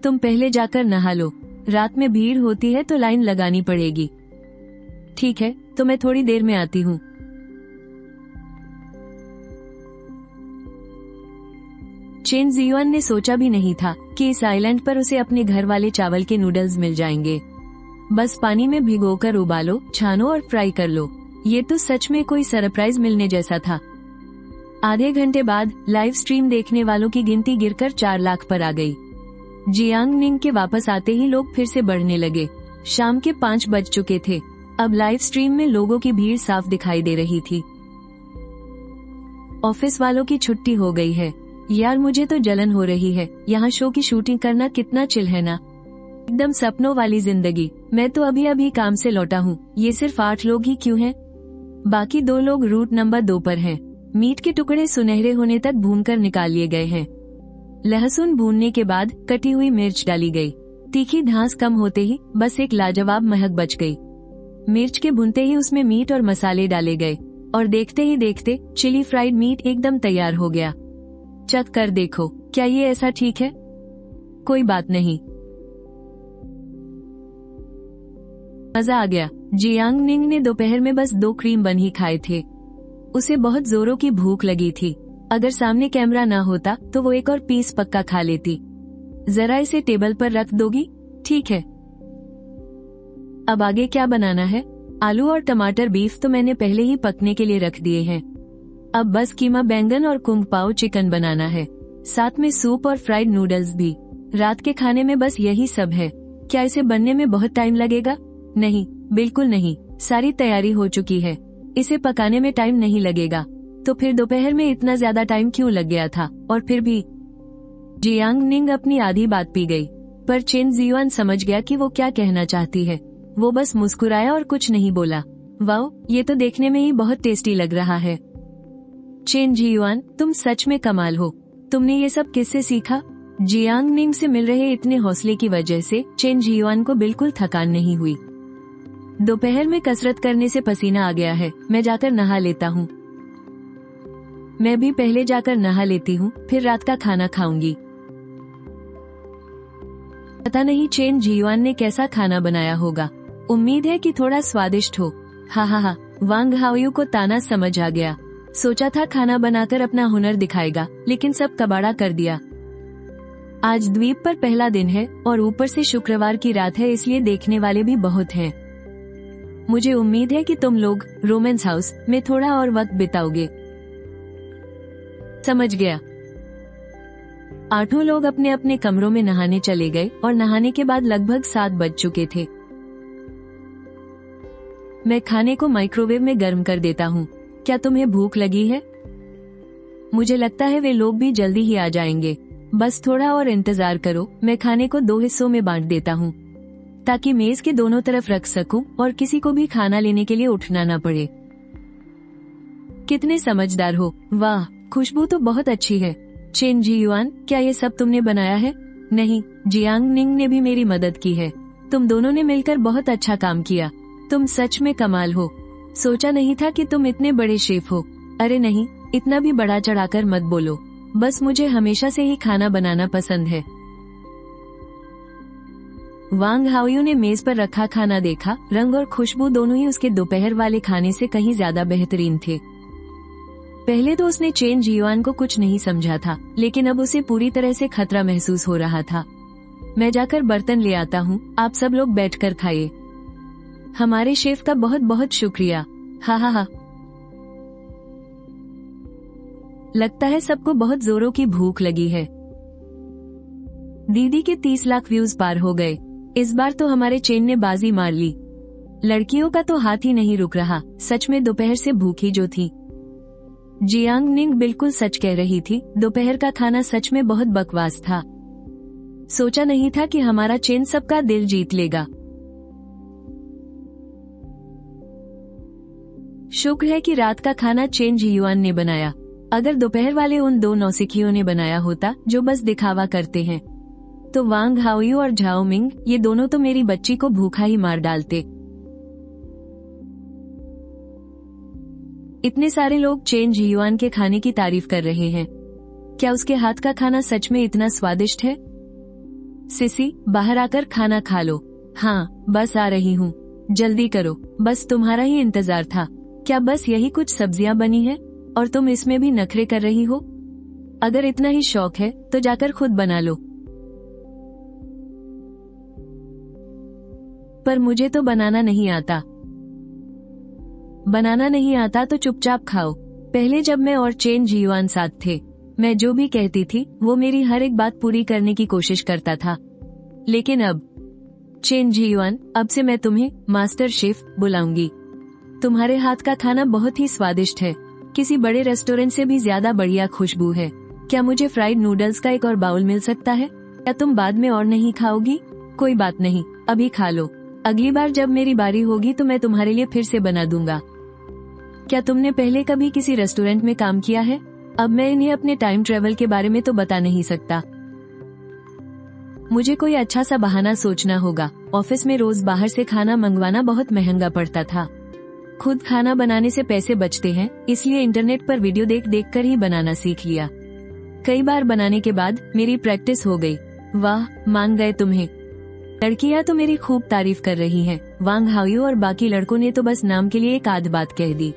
तुम पहले जाकर नहा लो, रात में भीड़ होती है तो लाइन लगानी पड़ेगी। ठीक है, तो मैं थोड़ी देर में आती हूँ। चेन जीयुआन ने सोचा भी नहीं था कि इस आइलैंड पर उसे अपने घर वाले चावल के नूडल्स मिल जाएंगे। बस पानी में भिगोकर उबालो, छानो और फ्राई कर लो। ये तो सच में कोई सरप्राइज मिलने जैसा था। आधे घंटे बाद लाइव स्ट्रीम देखने वालों की गिनती गिरकर 4 लाख पर आ गई। जियांग निंग के वापस आते ही लोग फिर से बढ़ने लगे। शाम के 5 बज चुके थे। अब लाइव स्ट्रीम में लोगों की भीड़ साफ दिखाई दे रही थी। ऑफिस वालों की छुट्टी हो गई है। यार मुझे तो जलन हो रही है। यहाँ शो की शूटिंग करना कितना चिल है ना, एकदम सपनों वाली जिंदगी। मैं तो अभी अभी काम से लौटा हूँ। ये सिर्फ 8 लोग ही क्यों हैं? बाकी 2 लोग रूट नंबर 2 पर हैं। मीट के टुकड़े सुनहरे होने तक भूनकर निकाल लिए गए हैं। लहसुन भूनने के बाद कटी हुई मिर्च डाली गई। तीखी धांस कम होते ही बस एक लाजवाब महक बच गई। मिर्च के भुनते ही उसमें मीट और मसाले डाले गए और देखते ही देखते चिली फ्राइड मीट एकदम तैयार हो गया। चख कर देखो, क्या ये ऐसा ठीक है? कोई बात नहीं, मजा आ गया। जियांग निंग ने दोपहर में बस 2 क्रीम बन ही खाए थे। उसे बहुत जोरों की भूख लगी थी। अगर सामने कैमरा ना होता तो वो एक और पीस पक्का खा लेती। जरा इसे टेबल पर रख दोगी? ठीक है। अब आगे क्या बनाना है? आलू और टमाटर बीफ तो मैंने पहले ही पकने के लिए रख दिए हैं। अब बस कीमा बैंगन और कुंग पाओ चिकन बनाना है, साथ में सूप और फ्राइड नूडल्स भी। रात के खाने में बस यही सब है। क्या इसे बनने में बहुत टाइम लगेगा? नहीं, बिल्कुल नहीं, सारी तैयारी हो चुकी है। इसे पकाने में टाइम नहीं लगेगा। तो फिर दोपहर में इतना ज्यादा टाइम क्यों लग गया था? और फिर भी जियांग निंग अपनी आधी बात पी गई, पर चेन जियुआन समझ गया कि वो क्या कहना चाहती है। वो बस मुस्कुराया और कुछ नहीं बोला। वाओ, ये तो देखने में ही बहुत टेस्टी लग रहा है। चेन जियुआन, तुम सच में कमाल हो। तुमने ये सब किससे सीखा? जियांग निंग से मिल रहे इतने हौसले की वजह से चेन जियुआन को बिल्कुल थकान नहीं हुई। दोपहर में कसरत करने से पसीना आ गया है, मैं जाकर नहा लेता हूँ। मैं भी पहले जाकर नहा लेती हूँ, फिर रात का खाना खाऊंगी। पता नहीं चेन जियुआन ने कैसा खाना बनाया होगा। उम्मीद है कि थोड़ा स्वादिष्ट हो। हा हा हा, वांग हाओयू को ताना समझ आ गया। सोचा था खाना बनाकर अपना हुनर दिखाएगा, लेकिन सब कबाड़ा कर दिया। आज द्वीप पर पहला दिन है और ऊपर से शुक्रवार की रात है, इसलिए देखने वाले भी बहुत हैं। मुझे उम्मीद है कि तुम लोग रोमेंस हाउस में थोड़ा और वक्त बिताओगे। समझ गया। 8 लोग अपने अपने कमरों में नहाने चले गए और नहाने के बाद लगभग 7 बज चुके थे। मैं खाने को माइक्रोवेव में गर्म कर देता हूँ। क्या तुम्हें भूख लगी है? मुझे लगता है वे लोग भी जल्दी ही आ जाएंगे। बस थोड़ा और इंतजार करो। मैं खाने को 2 हिस्सों में बांट देता हूँ ताकि मेज के दोनों तरफ रख सकूं और किसी को भी खाना लेने के लिए उठना ना पड़े। कितने समझदार हो। वाह, खुशबू तो बहुत अच्छी है। चेन जियुआन, क्या ये सब तुमने बनाया है? नहीं, जियांग निंग ने भी मेरी मदद की है। तुम दोनों ने मिलकर बहुत अच्छा काम किया। तुम सच में कमाल हो। सोचा नहीं था कि तुम इतने बड़े शेफ हो। अरे नहीं, इतना भी बड़ा चढ़ाकर मत बोलो। बस मुझे हमेशा से ही खाना बनाना पसंद है। वांग हाओयू ने मेज पर रखा खाना देखा। रंग और खुशबू दोनों ही उसके दोपहर वाले खाने से कहीं ज्यादा बेहतरीन थे। पहले तो उसने चेन जियुआन को कुछ नहीं समझा था, लेकिन अब उसे पूरी तरह से खतरा महसूस हो रहा था। मैं जाकर बर्तन ले आता हूँ, आप सब लोग बैठकर खाइए। हमारे शेफ का बहुत बहुत शुक्रिया। हा हा हा। लगता है सबको बहुत जोरों की भूख लगी है। दीदी के 30 लाख व्यूज पार हो गए। इस बार तो हमारे चेन ने बाजी मार ली। लड़कियों का तो हाथ ही नहीं रुक रहा। सच में दोपहर से भूखी जो थी। जियांग निंग बिल्कुल सच कह रही थी। दोपहर का खाना सच में बहुत बकवास था। सोचा नहीं था कि हमारा चेन सबका दिल जीत लेगा। शुक्र है कि रात का खाना चेन जियुआन ने बनाया। अगर दोपहर वाले उन 2 नौसिखियों ने बनाया होता जो बस दिखावा करते हैं, तो वांग हाओयू और झाओ मिंग, ये दोनों तो मेरी बच्ची को भूखा ही मार डालते। इतने सारे लोग चेन जियुआन के खाने की तारीफ कर रहे हैं। क्या उसके हाथ का खाना सच में इतना स्वादिष्ट है? सिसी, बाहर आकर खाना खा लो। हाँ, बस आ रही हूँ। जल्दी करो, बस तुम्हारा ही इंतजार था। क्या बस यही कुछ सब्जियां बनी है और तुम इसमें भी नखरे कर रही हो? अगर इतना ही शौक है तो जाकर खुद बना लो। पर मुझे तो बनाना नहीं आता। बनाना नहीं आता तो चुपचाप खाओ। पहले जब मैं और चेन जियुआन साथ थे, मैं जो भी कहती थी वो मेरी हर एक बात पूरी करने की कोशिश करता था। लेकिन अब चेन जियुआन, अब से मैं तुम्हें मास्टर शेफ बुलाऊंगी। तुम्हारे हाथ का खाना बहुत ही स्वादिष्ट है। किसी बड़े रेस्टोरेंट से भी ज्यादा बढ़िया खुशबू है। क्या मुझे फ्राइड नूडल्स का एक और बाउल मिल सकता है? क्या तुम बाद में और नहीं खाओगी? कोई बात नहीं, अभी खा लो। अगली बार जब मेरी बारी होगी तो मैं तुम्हारे लिए फिर से बना दूंगा। क्या तुमने पहले कभी किसी रेस्टोरेंट में काम किया है? अब मैं इन्हें अपने टाइम ट्रेवल के बारे में तो बता नहीं सकता। मुझे कोई अच्छा सा बहाना सोचना होगा। ऑफिस में रोज बाहर से खाना मंगवाना बहुत महंगा पड़ता था। खुद खाना बनाने से पैसे बचते हैं, इसलिए इंटरनेट पर वीडियो देख देख कर ही बनाना सीख लिया। कई बार बनाने के बाद मेरी प्रैक्टिस हो गई। वाह, मान गए तुम्हें। लड़कियां तो मेरी खूब तारीफ कर रही हैं। वांग हाओयू और बाकी लड़कों ने तो बस नाम के लिए एक आध बात कह दी।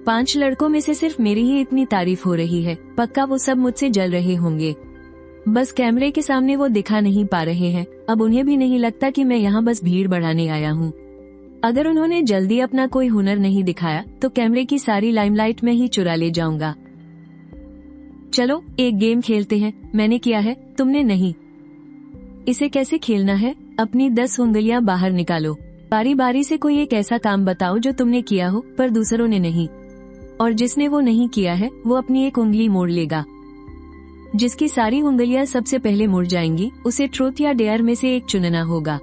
5 लड़कों में से सिर्फ मेरी ही इतनी तारीफ हो रही है। पक्का वो सब मुझसे जल रहे होंगे। बस कैमरे के सामने वो दिखा नहीं पा रहे हैं। अब उन्हें भी नहीं लगता कि मैं यहाँ बस भीड़ बढ़ाने आया हूँ। अगर उन्होंने जल्दी अपना कोई हुनर नहीं दिखाया तो कैमरे की सारी लाइमलाइट में ही चुरा ले जाऊंगा। चलो एक गेम खेलते हैं, मैंने किया है, तुमने नहीं। इसे कैसे खेलना है? अपनी 10 उंगलियां बाहर निकालो। बारी बारी से कोई एक ऐसा काम बताओ जो तुमने किया हो पर दूसरों ने नहीं, और जिसने वो नहीं किया है वो अपनी एक उंगली मोड़ लेगा। जिसकी सारी उंगलियां सबसे पहले मुड़ जाएंगी उसे ट्रूथ या डेयर में से एक चुनना होगा।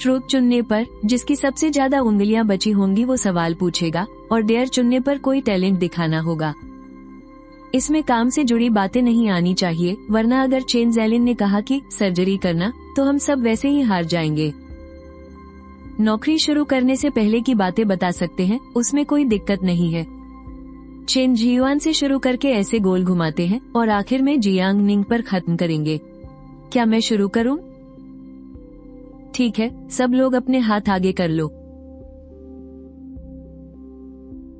ट्रूथ चुनने पर जिसकी सबसे ज्यादा उंगलियां बची होंगी वो सवाल पूछेगा, और डेयर चुनने पर कोई टैलेंट दिखाना होगा। इसमें काम से जुड़ी बातें नहीं आनी चाहिए, वरना अगर चेन ज़ेलिन ने कहा कि सर्जरी करना तो हम सब वैसे ही हार जाएंगे। नौकरी शुरू करने से पहले की बातें बता सकते हैं, उसमें कोई दिक्कत नहीं है। चेन जियुआन से शुरू करके ऐसे गोल घुमाते हैं और आखिर में जियांग निंग पर खत्म करेंगे। क्या मैं शुरू करूं? ठीक है, सब लोग अपने हाथ आगे कर लो।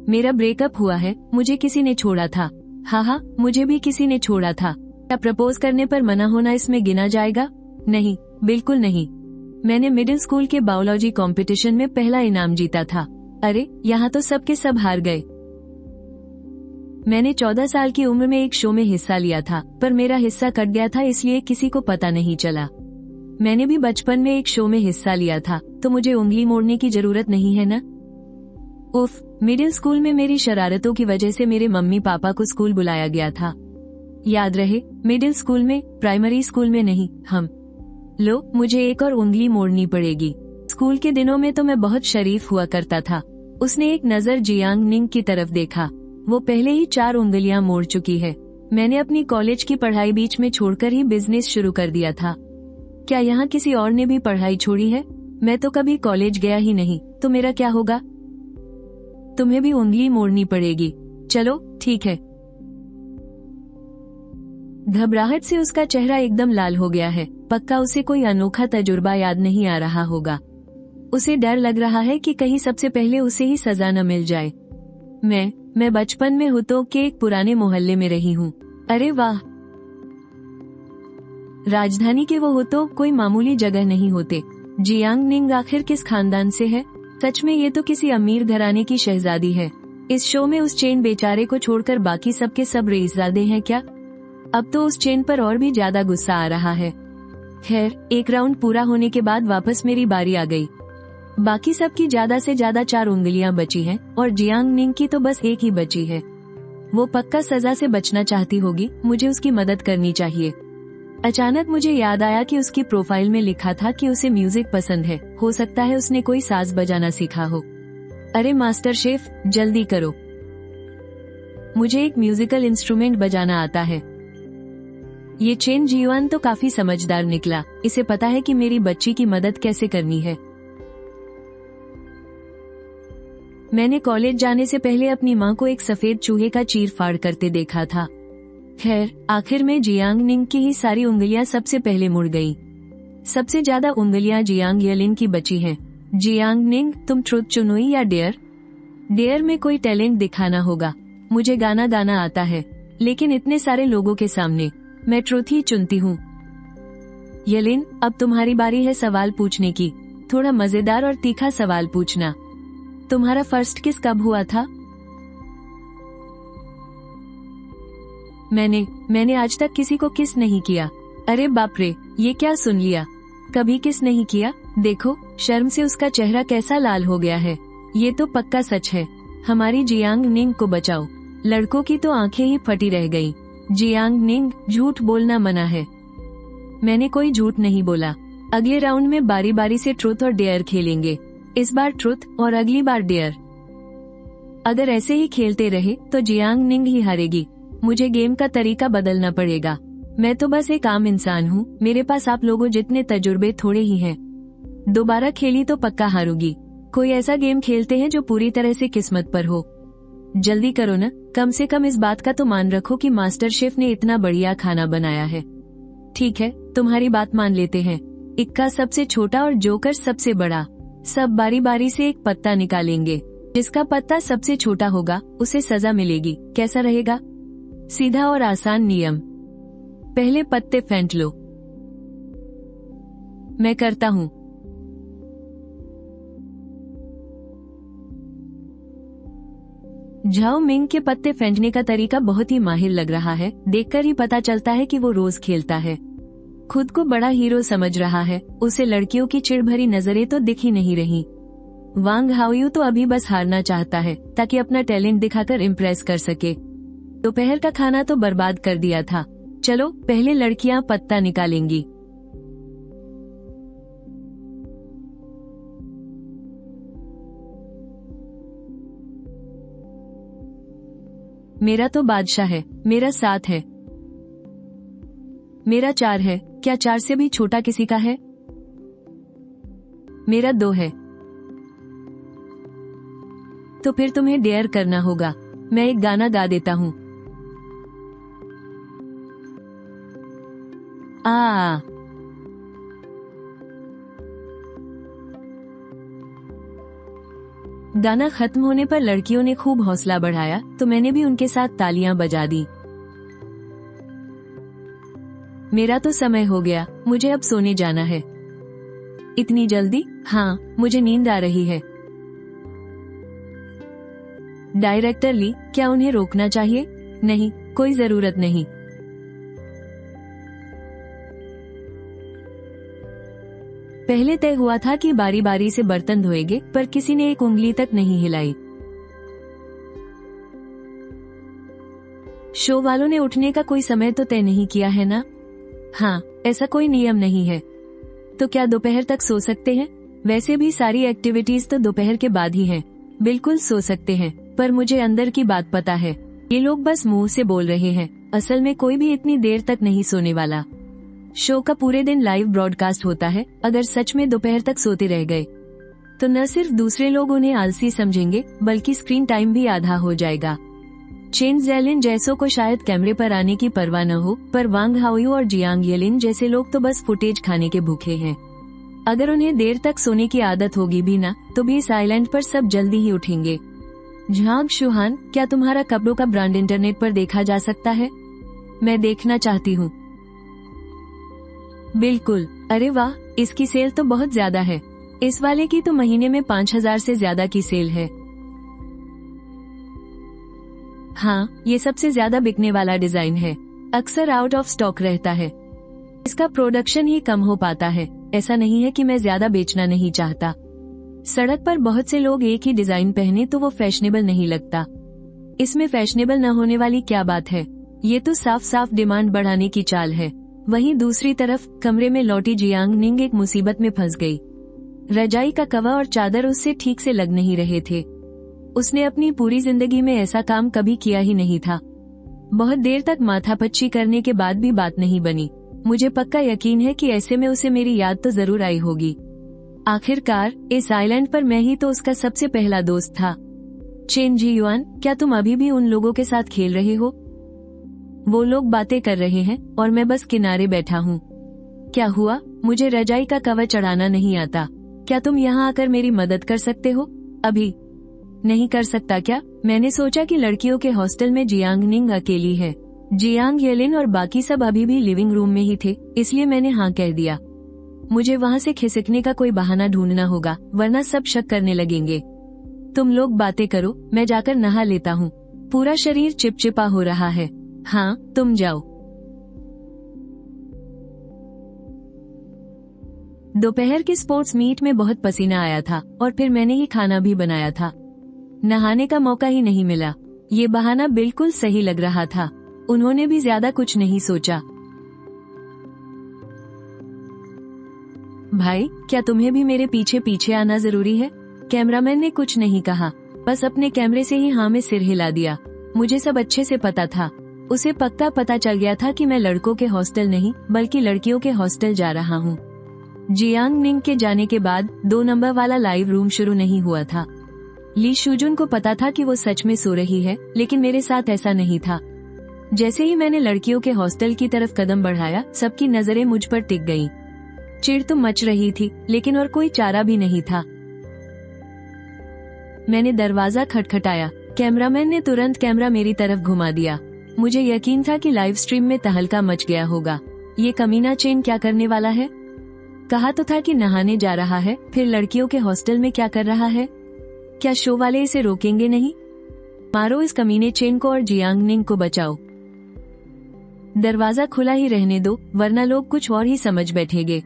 मेरा ब्रेकअप हुआ है, मुझे किसी ने छोड़ा था। हाँ, मुझे भी किसी ने छोड़ा था। क्या प्रपोज करने पर मना होना इसमें गिना जाएगा? नहीं, बिल्कुल नहीं। मैंने मिडिल स्कूल के बायोलॉजी कंपटीशन में पहला इनाम जीता था। अरे, यहाँ तो सबके सब हार गए। मैंने 14 साल की उम्र में एक शो में हिस्सा लिया था, पर मेरा हिस्सा कट गया था इसलिए किसी को पता नहीं चला। मैंने भी बचपन में एक शो में हिस्सा लिया था, तो मुझे उंगली मोड़ने की जरूरत नहीं है ना? उफ, मिडिल स्कूल में मेरी शरारतों की वजह से मेरे मम्मी पापा को स्कूल बुलाया गया था। याद रहे, मिडिल स्कूल में, प्राइमरी स्कूल में नहीं। हम लो, मुझे एक और उंगली मोड़नी पड़ेगी। स्कूल के दिनों में तो मैं बहुत शरीफ हुआ करता था। उसने एक नजर जियांग निंग की तरफ देखा। वो पहले ही 4 उंगलियां मोड़ चुकी है। मैंने अपनी कॉलेज की पढ़ाई बीच में छोड़कर ही बिजनेस शुरू कर दिया था। क्या यहाँ किसी और ने भी पढ़ाई छोड़ी है? मैं तो कभी कॉलेज गया ही नहीं, तो मेरा क्या होगा? तुम्हें भी उंगली मोड़नी पड़ेगी। चलो ठीक है। घबराहट से उसका चेहरा एकदम लाल हो गया है। पक्का उसे कोई अनोखा तजुर्बा याद नहीं आ रहा होगा। उसे डर लग रहा है कि कहीं सबसे पहले उसे ही सजा न मिल जाए। मैं बचपन में हुतो के एक पुराने मोहल्ले में रही हूँ। अरे वाह, राजधानी के वो हुतो कोई मामूली जगह नहीं होते। जियांग निंग आखिर किस खानदान से है? सच में ये तो किसी अमीर घराने की शहजादी है। इस शो में उस चेन बेचारे को छोड़कर बाकी सबके सब रईसजादे हैं क्या? अब तो उस चेन पर और भी ज्यादा गुस्सा आ रहा है। खैर, एक राउंड पूरा होने के बाद वापस मेरी बारी आ गई। बाकी सबकी ज्यादा से ज्यादा 4 उंगलियां बची हैं और जियांग निंग की तो बस एक ही बची है। वो पक्का सजा से बचना चाहती होगी, मुझे उसकी मदद करनी चाहिए। अचानक मुझे याद आया कि उसकी प्रोफाइल में लिखा था कि उसे म्यूजिक पसंद है। हो सकता है उसने कोई साज बजाना सीखा हो। अरे मास्टर शेफ, जल्दी करो, मुझे एक म्यूजिकल इंस्ट्रूमेंट बजाना आता है। ये चेन जियुआन तो काफी समझदार निकला। इसे पता है कि मेरी बच्ची की मदद कैसे करनी है। मैंने कॉलेज जाने से पहले अपनी माँ को एक सफेद चूहे का चीर फाड़ करते देखा था। खैर, आखिर में जियांग निंग की ही सारी उंगलियां सबसे पहले मुड़ गई। सबसे ज्यादा उंगलियां जियांग यलिन की बची हैं। जियांग निंग, तुम ट्रुथ चुनोई या डेयर? डेयर में कोई टैलेंट दिखाना होगा। मुझे गाना गाना आता है, लेकिन इतने सारे लोगों के सामने मैं ट्रुथ ही चुनती हूँ। यलिन, अब तुम्हारी बारी है सवाल पूछने की। थोड़ा मजेदार और तीखा सवाल पूछना। तुम्हारा फर्स्ट किस कब हुआ था? मैंने आज तक किसी को किस नहीं किया। अरे बाप रे, ये क्या सुन लिया? कभी किस नहीं किया? देखो, शर्म से उसका चेहरा कैसा लाल हो गया है। ये तो पक्का सच है। हमारी जियांग निंग को बचाओ। लड़कों की तो आंखें ही फटी रह गईं। जियांग निंग, झूठ बोलना मना है। मैंने कोई झूठ नहीं बोला। अगले राउंड में बारी बारी से ट्रुथ और डेयर खेलेंगे। इस बार ट्रुथ और अगली बार डेयर। अगर ऐसे ही खेलते रहे तो जियांग निंग ही हारेगी। मुझे गेम का तरीका बदलना पड़ेगा। मैं तो बस एक आम इंसान हूँ। मेरे पास आप लोगों जितने तजुर्बे थोड़े ही हैं। दोबारा खेली तो पक्का हारूंगी। कोई ऐसा गेम खेलते हैं जो पूरी तरह से किस्मत पर हो। जल्दी करो ना, कम से कम इस बात का तो मान रखो कि मास्टर शेफ ने इतना बढ़िया खाना बनाया है। ठीक है, तुम्हारी बात मान लेते हैं। इक्का सबसे छोटा और जोकर सबसे बड़ा। सब बारी बारी से एक पत्ता निकालेंगे। जिसका पत्ता सबसे छोटा होगा उसे सजा मिलेगी। कैसा रहेगा? सीधा और आसान नियम। पहले पत्ते फेंट लो। मैं करता हूँ। झाओ मिंग के पत्ते फेंटने का तरीका बहुत ही माहिर लग रहा है। देखकर ही पता चलता है कि वो रोज खेलता है। खुद को बड़ा हीरो समझ रहा है। उसे लड़कियों की चिढ़ भरी नजरें तो दिख ही नहीं रही। वांग हाओयू तो अभी बस हारना चाहता है ताकि अपना टैलेंट दिखाकर इम्प्रेस कर सके। दोपहर का खाना तो बर्बाद कर दिया था। चलो पहले लड़कियां पत्ता निकालेंगी। मेरा तो बादशाह है। मेरा 7 है। मेरा 4 है। क्या 4 से भी छोटा किसी का है? मेरा 2 है। तो फिर तुम्हें डेयर करना होगा। मैं एक गाना गा देता हूँ। आ गाना खत्म होने पर लड़कियों ने खूब हौसला बढ़ाया तो मैंने भी उनके साथ तालियां बजा दी। मेरा तो समय हो गया। मुझे अब सोने जाना है। इतनी जल्दी? हाँ, मुझे नींद आ रही है। डायरेक्टर ली, क्या उन्हें रोकना चाहिए? नहीं, कोई जरूरत नहीं। पहले तय हुआ था कि बारी बारी से बर्तन धोएंगे, पर किसी ने एक उंगली तक नहीं हिलाई। शो वालों ने उठने का कोई समय तो तय नहीं किया है ना? हाँ, ऐसा कोई नियम नहीं है। तो क्या दोपहर तक सो सकते हैं? वैसे भी सारी एक्टिविटीज तो दोपहर के बाद ही हैं। बिल्कुल सो सकते हैं, पर मुझे अंदर की बात पता है। ये लोग बस मुंह से बोल रहे हैं। असल में कोई भी इतनी देर तक नहीं सोने वाला। शो का पूरे दिन लाइव ब्रॉडकास्ट होता है। अगर सच में दोपहर तक सोते रह गए तो न सिर्फ दूसरे लोग उन्हें आलसी समझेंगे, बल्कि स्क्रीन टाइम भी आधा हो जाएगा। चेन ज़ेलिन जैसों को शायद कैमरे पर आने की परवाह न हो, पर वांग हाओयू और जियांग येलिन जैसे लोग तो बस फुटेज खाने के भूखे हैं। अगर उन्हें देर तक सोने की आदत होगी भी ना, तो भी इस आइलैंड पर सब जल्दी ही उठेंगे। झांग शुहान, क्या तुम्हारा कपड़ों का ब्रांड इंटरनेट पर देखा जा सकता है? मैं देखना चाहती हूँ। बिल्कुल। अरे वाह, इसकी सेल तो बहुत ज्यादा है। इस वाले की तो महीने में 5000 से ज्यादा की सेल है। हाँ, ये सबसे ज्यादा बिकने वाला डिजाइन है। अक्सर आउट ऑफ स्टॉक रहता है। इसका प्रोडक्शन ही कम हो पाता है। ऐसा नहीं है कि मैं ज्यादा बेचना नहीं चाहता। सड़क पर बहुत से लोग एक ही डिजाइन पहने तो वो फैशनेबल नहीं लगता। इसमें फैशनेबल न होने वाली क्या बात है? ये तो साफ साफ डिमांड बढ़ाने की चाल है। वहीं दूसरी तरफ कमरे में लौटी जियांग निंग एक मुसीबत में फंस गई। रजाई का कवर और चादर उससे ठीक से लग नहीं रहे थे। उसने अपनी पूरी जिंदगी में ऐसा काम कभी किया ही नहीं था। बहुत देर तक माथापच्ची करने के बाद भी बात नहीं बनी। मुझे पक्का यकीन है कि ऐसे में उसे मेरी याद तो जरूर आई होगी। आखिरकार इस आइलैंड पर मैं ही तो उसका सबसे पहला दोस्त था। चेन जी युआन, क्या तुम अभी भी उन लोगों के साथ खेल रहे हो? वो लोग बातें कर रहे हैं और मैं बस किनारे बैठा हूँ। क्या हुआ? मुझे रजाई का कवर चढ़ाना नहीं आता। क्या तुम यहाँ आकर मेरी मदद कर सकते हो? अभी नहीं कर सकता क्या? मैंने सोचा कि लड़कियों के हॉस्टल में जियांग निंग अकेली है। जियांग येलिन और बाकी सब अभी भी लिविंग रूम में ही थे, इसलिए मैंने हाँ कह दिया। मुझे वहाँ से खिसकने का कोई बहाना ढूंढना होगा, वरना सब शक करने लगेंगे। तुम लोग बातें करो, मैं जाकर नहा लेता हूँ। पूरा शरीर चिपचिपा हो रहा है। हाँ, तुम जाओ। दोपहर की स्पोर्ट्स मीट में बहुत पसीना आया था और फिर मैंने ही खाना भी बनाया था। नहाने का मौका ही नहीं मिला। ये बहाना बिल्कुल सही लग रहा था। उन्होंने भी ज्यादा कुछ नहीं सोचा। भाई, क्या तुम्हें भी मेरे पीछे पीछे आना जरूरी है? कैमरामैन ने कुछ नहीं कहा, बस अपने कैमरे से ही हाँ में सिर हिला दिया। मुझे सब अच्छे से पता था। उसे पक्का पता चल गया था कि मैं लड़कों के हॉस्टल नहीं बल्कि लड़कियों के हॉस्टल जा रहा हूँ। जियांग निंग के जाने के बाद 2 नंबर वाला लाइव रूम शुरू नहीं हुआ था। ली शुजुन को पता था कि वो सच में सो रही है, लेकिन मेरे साथ ऐसा नहीं था। जैसे ही मैंने लड़कियों के हॉस्टल की तरफ कदम बढ़ाया, सबकी नजरें मुझ पर टिक गईं। चिढ़ तो मच रही थी, लेकिन और कोई चारा भी नहीं था। मैंने दरवाजा खटखटाया। कैमरामैन ने तुरंत कैमरा मेरी तरफ घुमा दिया। मुझे यकीन था कि लाइव स्ट्रीम में तहलका मच गया होगा। ये कमीना चेन क्या करने वाला है? कहा तो था कि नहाने जा रहा है, फिर लड़कियों के हॉस्टल में क्या कर रहा है? क्या शो वाले इसे रोकेंगे नहीं? मारो इस कमीने चेन को और जियांग निंग को बचाओ। दरवाजा खुला ही रहने दो, वरना लोग कुछ और ही समझ बैठेंगे।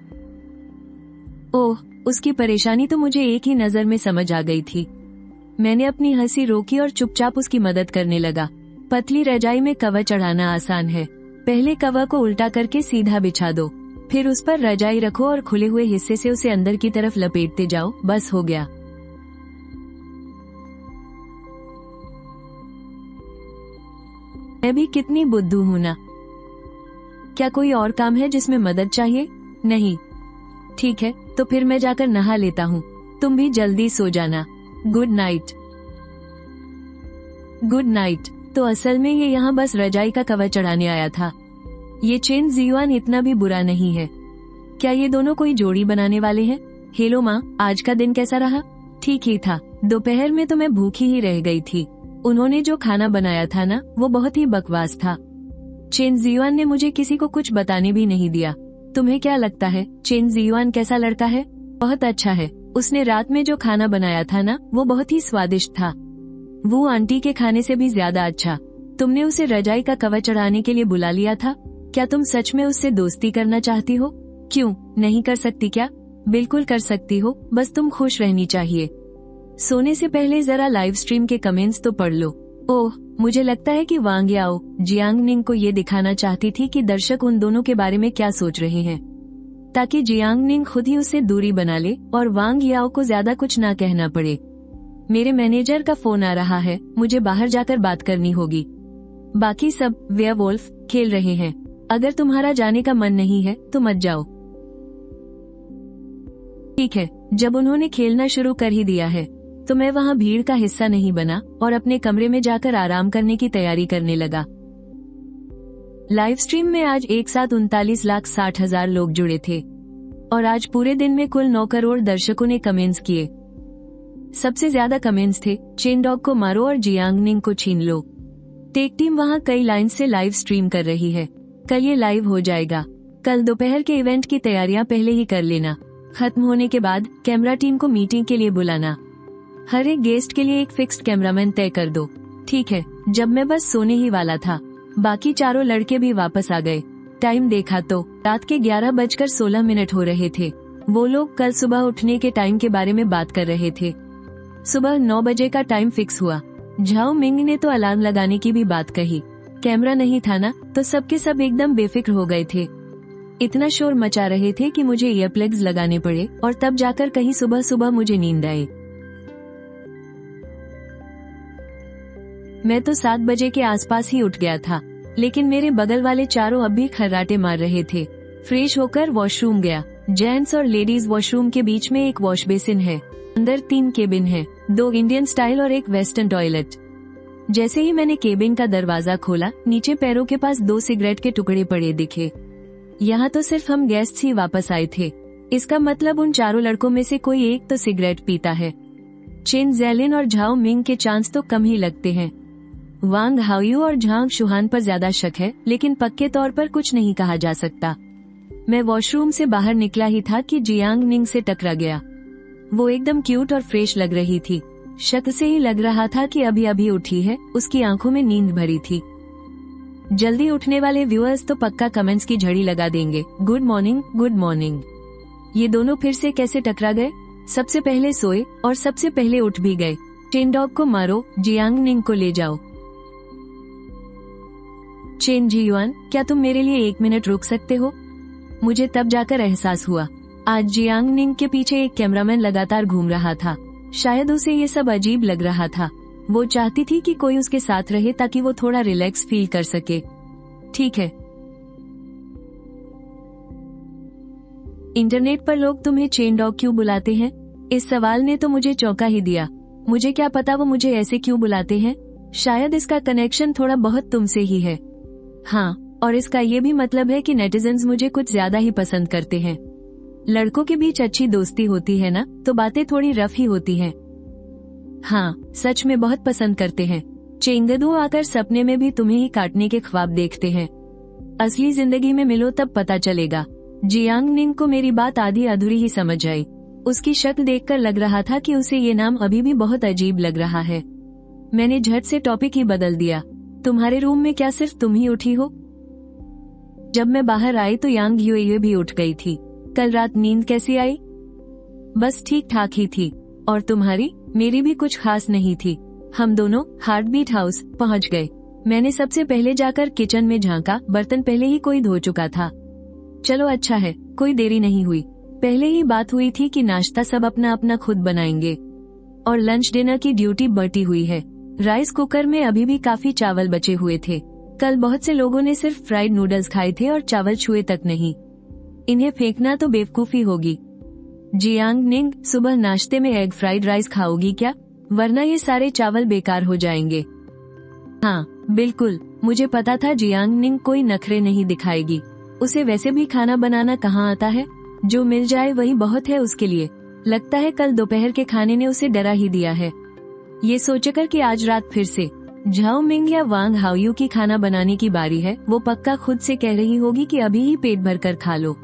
ओह, उसकी परेशानी तो मुझे एक ही नजर में समझ आ गई थी। मैंने अपनी हंसी रोकी और चुपचाप उसकी मदद करने लगा। पतली रजाई में कवर चढ़ाना आसान है। पहले कवर को उल्टा करके सीधा बिछा दो, फिर उस पर रजाई रखो और खुले हुए हिस्से से उसे अंदर की तरफ लपेटते जाओ। बस हो गया। मैं भी कितनी बुद्धू हूं ना। क्या कोई और काम है जिसमें मदद चाहिए? नहीं। ठीक है, तो फिर मैं जाकर नहा लेता हूँ। तुम भी जल्दी सो जाना। Good night. Good night. तो असल में ये यहाँ बस रजाई का कवर चढ़ाने आया था। ये चेन जियुआन इतना भी बुरा नहीं है। क्या ये दोनों कोई जोड़ी बनाने वाले हैं? हेलो माँ, आज का दिन कैसा रहा? ठीक ही था। दोपहर में तो मैं भूखी ही रह गई थी। उन्होंने जो खाना बनाया था ना, वो बहुत ही बकवास था। चेन जियुआन ने मुझे किसी को कुछ बताने भी नहीं दिया। तुम्हें क्या लगता है चेन जियुआन कैसा लड़का है? बहुत अच्छा है। उसने रात में जो खाना बनाया था ना, वो बहुत ही स्वादिष्ट था। वो आंटी के खाने से भी ज्यादा अच्छा। तुमने उसे रजाई का कवर चढ़ाने के लिए बुला लिया था? क्या तुम सच में उससे दोस्ती करना चाहती हो? क्यों नहीं कर सकती क्या? बिल्कुल कर सकती हो, बस तुम खुश रहनी चाहिए। सोने से पहले जरा लाइव स्ट्रीम के कमेंट्स तो पढ़ लो। ओह, मुझे लगता है कि वांग याओ जियांग निंग को ये दिखाना चाहती थी कि दर्शक उन दोनों के बारे में क्या सोच रहे हैं, ताकि जियांग निंग खुद ही उससे दूरी बना ले और वांग याओ को ज्यादा कुछ ना कहना पड़े। मेरे मैनेजर का फोन आ रहा है, मुझे बाहर जाकर बात करनी होगी। बाकी सब वेयरवुल्फ खेल रहे हैं। अगर तुम्हारा जाने का मन नहीं है तो मत जाओ। ठीक है। जब उन्होंने खेलना शुरू कर ही दिया है तो मैं वहाँ भीड़ का हिस्सा नहीं बना और अपने कमरे में जाकर आराम करने की तैयारी करने लगा। लाइव स्ट्रीम में आज एक साथ 39,60,000 लोग जुड़े थे और आज पूरे दिन में कुल 9 करोड़ दर्शकों ने कमेंट्स किए। सबसे ज्यादा कमेंट्स थे चेन डॉग को मारो और जियांग निंग को छीन लो। टेक टीम वहाँ कई लाइन से लाइव स्ट्रीम कर रही है। कल ये लाइव हो जाएगा। कल दोपहर के इवेंट की तैयारियां पहले ही कर लेना। खत्म होने के बाद कैमरा टीम को मीटिंग के लिए बुलाना। हर एक गेस्ट के लिए एक फिक्स्ड कैमरामैन तय कर दो। ठीक है। जब मैं बस सोने ही वाला था, बाकी चारों लड़के भी वापस आ गए। टाइम देखा तो रात के 11:16 हो रहे थे। वो लोग कल सुबह उठने के टाइम के बारे में बात कर रहे थे। सुबह 9 बजे का टाइम फिक्स हुआ। झाओ मिंग ने तो अलार्म लगाने की भी बात कही। कैमरा नहीं था ना, तो सबके सब एकदम बेफिक्र हो गए थे। इतना शोर मचा रहे थे कि मुझे ईयरप्लग्स लगाने पड़े और तब जाकर कहीं सुबह सुबह मुझे नींद आए। मैं तो 7 बजे के आसपास ही उठ गया था, लेकिन मेरे बगल वाले चारों अब भी खर्राटे मार रहे थे। फ्रेश होकर वॉशरूम गया। जेंट्स और लेडीज वॉशरूम के बीच में एक वॉश बेसिन है। अंदर 3 केबिन है, 2 इंडियन स्टाइल और एक वेस्टर्न टॉयलेट। जैसे ही मैंने केबिन का दरवाजा खोला, नीचे पैरों के पास 2 सिगरेट के टुकड़े पड़े दिखे। यहाँ तो सिर्फ हम गेस्ट्स ही वापस आए थे। इसका मतलब उन चारों लड़कों में से कोई एक तो सिगरेट पीता है। चेन जेलिन और झाओ मिंग के चांस तो कम ही लगते हैं। वांग हाओयू और झांग शुहान पर ज्यादा शक है, लेकिन पक्के तौर पर कुछ नहीं कहा जा सकता। मैं वॉशरूम से बाहर निकला ही था कि जियांग निंग से टकरा गया। वो एकदम क्यूट और फ्रेश लग रही थी। शक से ही लग रहा था कि अभी अभी उठी है। उसकी आंखों में नींद भरी थी। जल्दी उठने वाले व्यूअर्स तो पक्का कमेंट्स की झड़ी लगा देंगे। Good morning, good morning. ये दोनों फिर से कैसे टकरा गए? सबसे पहले सोए और सबसे पहले उठ भी गए। चेन डॉग को मारो, जियांग निंग को ले जाओ। चेन जियुआन, क्या तुम मेरे लिए 1 मिनट रुक सकते हो? मुझे तब जाकर एहसास हुआ, आज जियांग निंग के पीछे एक कैमरामैन लगातार घूम रहा था। शायद उसे ये सब अजीब लग रहा था। वो चाहती थी कि कोई उसके साथ रहे ताकि वो थोड़ा रिलैक्स फील कर सके। ठीक है। इंटरनेट पर लोग तुम्हें चेन डॉग क्यों बुलाते हैं? इस सवाल ने तो मुझे चौंका ही दिया। मुझे क्या पता वो मुझे ऐसे क्यों बुलाते हैं। शायद इसका कनेक्शन थोड़ा बहुत तुमसे ही है। हाँ, और इसका ये भी मतलब है कि नेटिजन्स मुझे कुछ ज्यादा ही पसंद करते हैं। लड़कों के बीच अच्छी दोस्ती होती है ना, तो बातें थोड़ी रफ ही होती हैं। हाँ, सच में बहुत पसंद करते हैं। चेंगदू आकर सपने में भी तुम्हें ही काटने के ख्वाब देखते हैं। असली जिंदगी में मिलो तब पता चलेगा। जियांग निंग को मेरी बात आधी अधूरी ही समझ आई। उसकी शक्ल देखकर लग रहा था कि उसे ये नाम अभी भी बहुत अजीब लग रहा है। मैंने झट से टॉपिक ही बदल दिया। तुम्हारे रूम में क्या सिर्फ तुम ही उठी हो? जब मैं बाहर आई तो यांग यूए भी उठ गई थी। कल रात नींद कैसी आई? बस ठीक ठाक ही थी। और तुम्हारी? मेरी भी कुछ खास नहीं थी। हम दोनों हार्टबीट हाउस पहुंच गए। मैंने सबसे पहले जाकर किचन में झांका, बर्तन पहले ही कोई धो चुका था। चलो अच्छा है, कोई देरी नहीं हुई। पहले ही बात हुई थी कि नाश्ता सब अपना अपना खुद बनाएंगे और लंच डिनर की ड्यूटी बटी हुई है। राइस कुकर में अभी भी काफी चावल बचे हुए थे। कल बहुत से लोगों ने सिर्फ फ्राइड नूडल्स खाए थे और चावल छुए तक नहीं। इन्हें फेंकना तो बेवकूफी होगी। जियांग निंग, सुबह नाश्ते में एग फ्राइड राइस खाओगी क्या? वरना ये सारे चावल बेकार हो जाएंगे। हाँ बिल्कुल, मुझे पता था जियांग निंग कोई नखरे नहीं दिखाएगी। उसे वैसे भी खाना बनाना कहाँ आता है, जो मिल जाए वही बहुत है उसके लिए। लगता है कल दोपहर के खाने ने उसे डरा ही दिया है। ये सोचकर कि आज रात फिर से झाओ मिंग या वांग हाओयू की खाना बनाने की बारी है, वो पक्का खुद से कह रही होगी कि अभी ही पेट भर कर खा लो।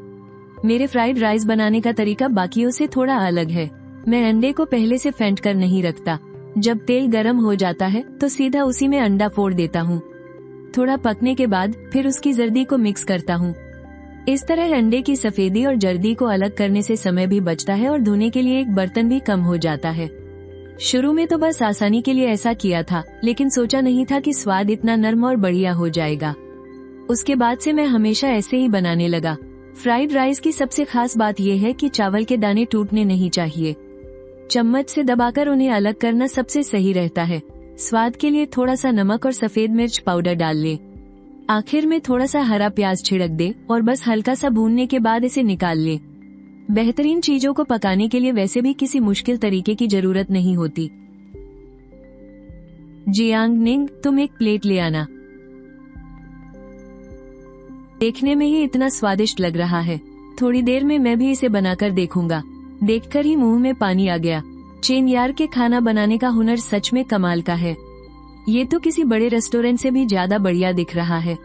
मेरे फ्राइड राइस बनाने का तरीका बाकियों से थोड़ा अलग है। मैं अंडे को पहले से फेंट कर नहीं रखता। जब तेल गर्म हो जाता है तो सीधा उसी में अंडा फोड़ देता हूँ। थोड़ा पकने के बाद फिर उसकी जर्दी को मिक्स करता हूँ। इस तरह अंडे की सफेदी और जर्दी को अलग करने से समय भी बचता है और धोने के लिए एक बर्तन भी कम हो जाता है। शुरू में तो बस आसानी के लिए ऐसा किया था, लेकिन सोचा नहीं था कि स्वाद इतना नरम और बढ़िया हो जाएगा। उसके बाद से मैं हमेशा ऐसे ही बनाने लगा। फ्राइड राइस की सबसे खास बात यह है कि चावल के दाने टूटने नहीं चाहिए। चम्मच से दबाकर उन्हें अलग करना सबसे सही रहता है। स्वाद के लिए थोड़ा सा नमक और सफेद मिर्च पाउडर डाल ले। आखिर में थोड़ा सा हरा प्याज छिड़क दे और बस हल्का सा भूनने के बाद इसे निकाल ले। बेहतरीन चीजों को पकाने के लिए वैसे भी किसी मुश्किल तरीके की जरूरत नहीं होती। जियांग निंग, तुम एक प्लेट ले आना। देखने में ही इतना स्वादिष्ट लग रहा है। थोड़ी देर में मैं भी इसे बनाकर देखूंगा। देखकर ही मुंह में पानी आ गया। चेन यार के खाना बनाने का हुनर सच में कमाल का है। ये तो किसी बड़े रेस्टोरेंट से भी ज्यादा बढ़िया दिख रहा है।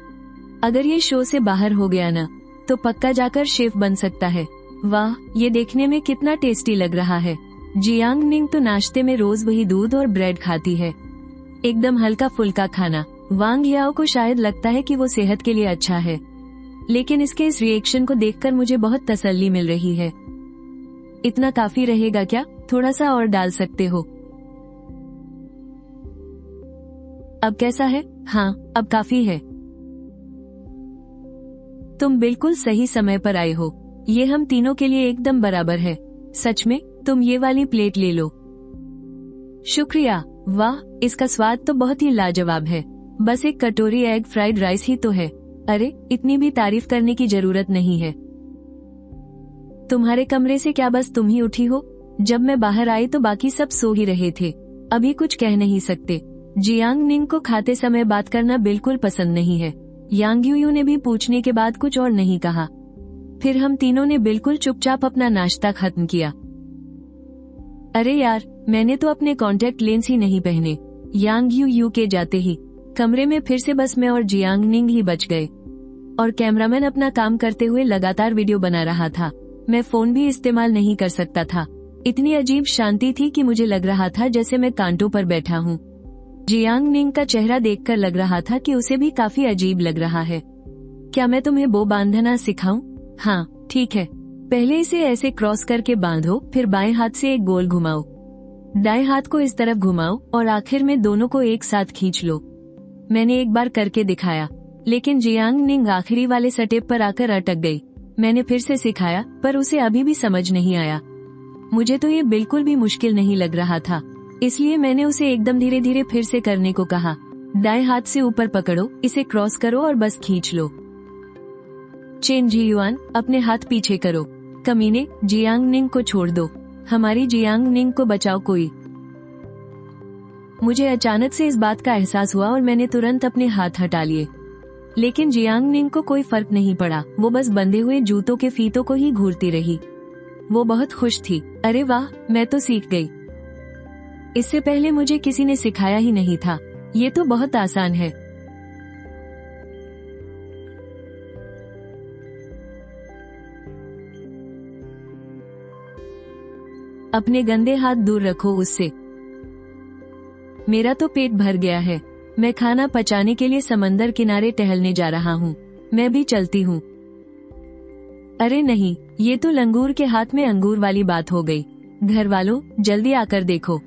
अगर ये शो से बाहर हो गया ना, तो पक्का जाकर शेफ बन सकता है। वाह, ये देखने में कितना टेस्टी लग रहा है। जियांग निंग तो नाश्ते में रोज वही दूध और ब्रेड खाती है, एकदम हल्का फुल्का खाना। वांग याओ को शायद लगता है कि वो सेहत के लिए अच्छा है, लेकिन इसके इस रिएक्शन को देखकर मुझे बहुत तसल्ली मिल रही है। इतना काफी रहेगा क्या? थोड़ा सा और डाल सकते हो। अब कैसा है? हाँ, अब काफी है। तुम बिल्कुल सही समय पर आए हो। ये हम तीनों के लिए एकदम बराबर है। सच में, तुम ये वाली प्लेट ले लो। शुक्रिया। वाह, इसका स्वाद तो बहुत ही लाजवाब है। बस एक कटोरी एग फ्राइड राइस ही तो है। अरे, इतनी भी तारीफ करने की जरूरत नहीं है। तुम्हारे कमरे से क्या बस तुम ही उठी हो? जब मैं बाहर आई तो बाकी सब सो ही रहे थे। अभी कुछ कह नहीं सकते। जियांग निंग को खाते समय बात करना बिल्कुल पसंद नहीं है। यांग यूयू ने भी पूछने के बाद कुछ और नहीं कहा। फिर हम तीनों ने बिल्कुल चुपचाप अपना नाश्ता खत्म किया। अरे यार, मैंने तो अपने कॉन्टैक्ट लेंस ही नहीं पहने। यांग यूयू के जाते ही कमरे में फिर से बस मैं और जियांग निंग ही बच गए, और कैमरामैन अपना काम करते हुए लगातार वीडियो बना रहा था। मैं फोन भी इस्तेमाल नहीं कर सकता था। इतनी अजीब शांति थी कि मुझे लग रहा था जैसे मैं कांटों पर बैठा हूँ। जियांग निंग का चेहरा देखकर लग रहा था कि उसे भी काफी अजीब लग रहा है। क्या मैं तुम्हें बो बांधना सिखाऊं? हाँ ठीक है। पहले इसे ऐसे क्रॉस करके बांधो, फिर बाएं हाथ से एक गोल घुमाओ, दाएं हाथ को इस तरफ घुमाओ और आखिर में दोनों को एक साथ खींच लो। मैंने एक बार करके दिखाया, लेकिन जियांग निंग आखिरी वाले स्टेप पर आकर अटक गई। मैंने फिर से सिखाया, पर उसे अभी भी समझ नहीं आया। मुझे तो ये बिल्कुल भी मुश्किल नहीं लग रहा था, इसलिए मैंने उसे एकदम धीरे धीरे फिर से करने को कहा। दाएं हाथ से ऊपर पकड़ो, इसे क्रॉस करो और बस खींच लो। चेन जियुआन, अपने हाथ पीछे करो। कमीने, जियांग निंग को छोड़ दो। हमारी जियांग निंग को बचाओ कोई। मुझे अचानक से इस बात का एहसास हुआ और मैंने तुरंत अपने हाथ हटा लिए, लेकिन जियांग निंग को कोई फर्क नहीं पड़ा। वो बस बंधे हुए जूतों के फीतों को ही घूरती रही। वो बहुत खुश थी। अरे वाह, मैं तो सीख गई। इससे पहले मुझे किसी ने सिखाया ही नहीं था। ये तो बहुत आसान है। अपने गंदे हाथ दूर रखो उससे। मेरा तो पेट भर गया है। मैं खाना पचाने के लिए समंदर किनारे टहलने जा रहा हूँ। मैं भी चलती हूँ। अरे नहीं, ये तो लंगूर के हाथ में अंगूर वाली बात हो गई। घर वालों, जल्दी आकर देखो,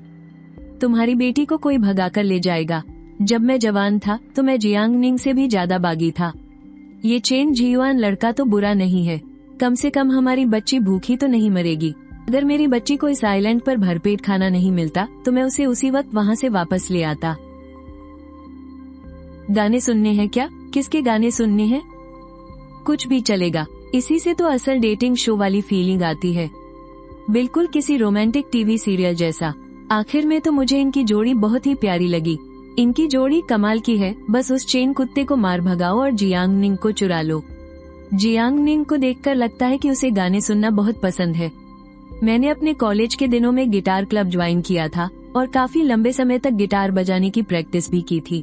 तुम्हारी बेटी को कोई भगा कर ले जाएगा। जब मैं जवान था तो मैं जियांग निंग से भी ज्यादा बागी था। ये चेन जियुआन लड़का तो बुरा नहीं है, कम से कम हमारी बच्ची भूखी तो नहीं मरेगी। अगर मेरी बच्ची को इस आइलैंड पर भरपेट खाना नहीं मिलता तो मैं उसे उसी वक्त वहाँ से वापस ले आता। गाने सुनने हैं क्या? किसके गाने सुनने हैं? कुछ भी चलेगा, इसी से तो असल डेटिंग शो वाली फीलिंग आती है, बिल्कुल किसी रोमांटिक टीवी सीरियल जैसा। आखिर में तो मुझे इनकी जोड़ी बहुत ही प्यारी लगी। इनकी जोड़ी कमाल की है। बस उस चेन कुत्ते को मार भगाओ और जियांग निंग को चुरा लो। जियांग निंग को देखकर लगता है कि उसे गाने सुनना बहुत पसंद है। मैंने अपने कॉलेज के दिनों में गिटार क्लब ज्वाइन किया था और काफी लंबे समय तक गिटार बजाने की प्रैक्टिस भी की थी।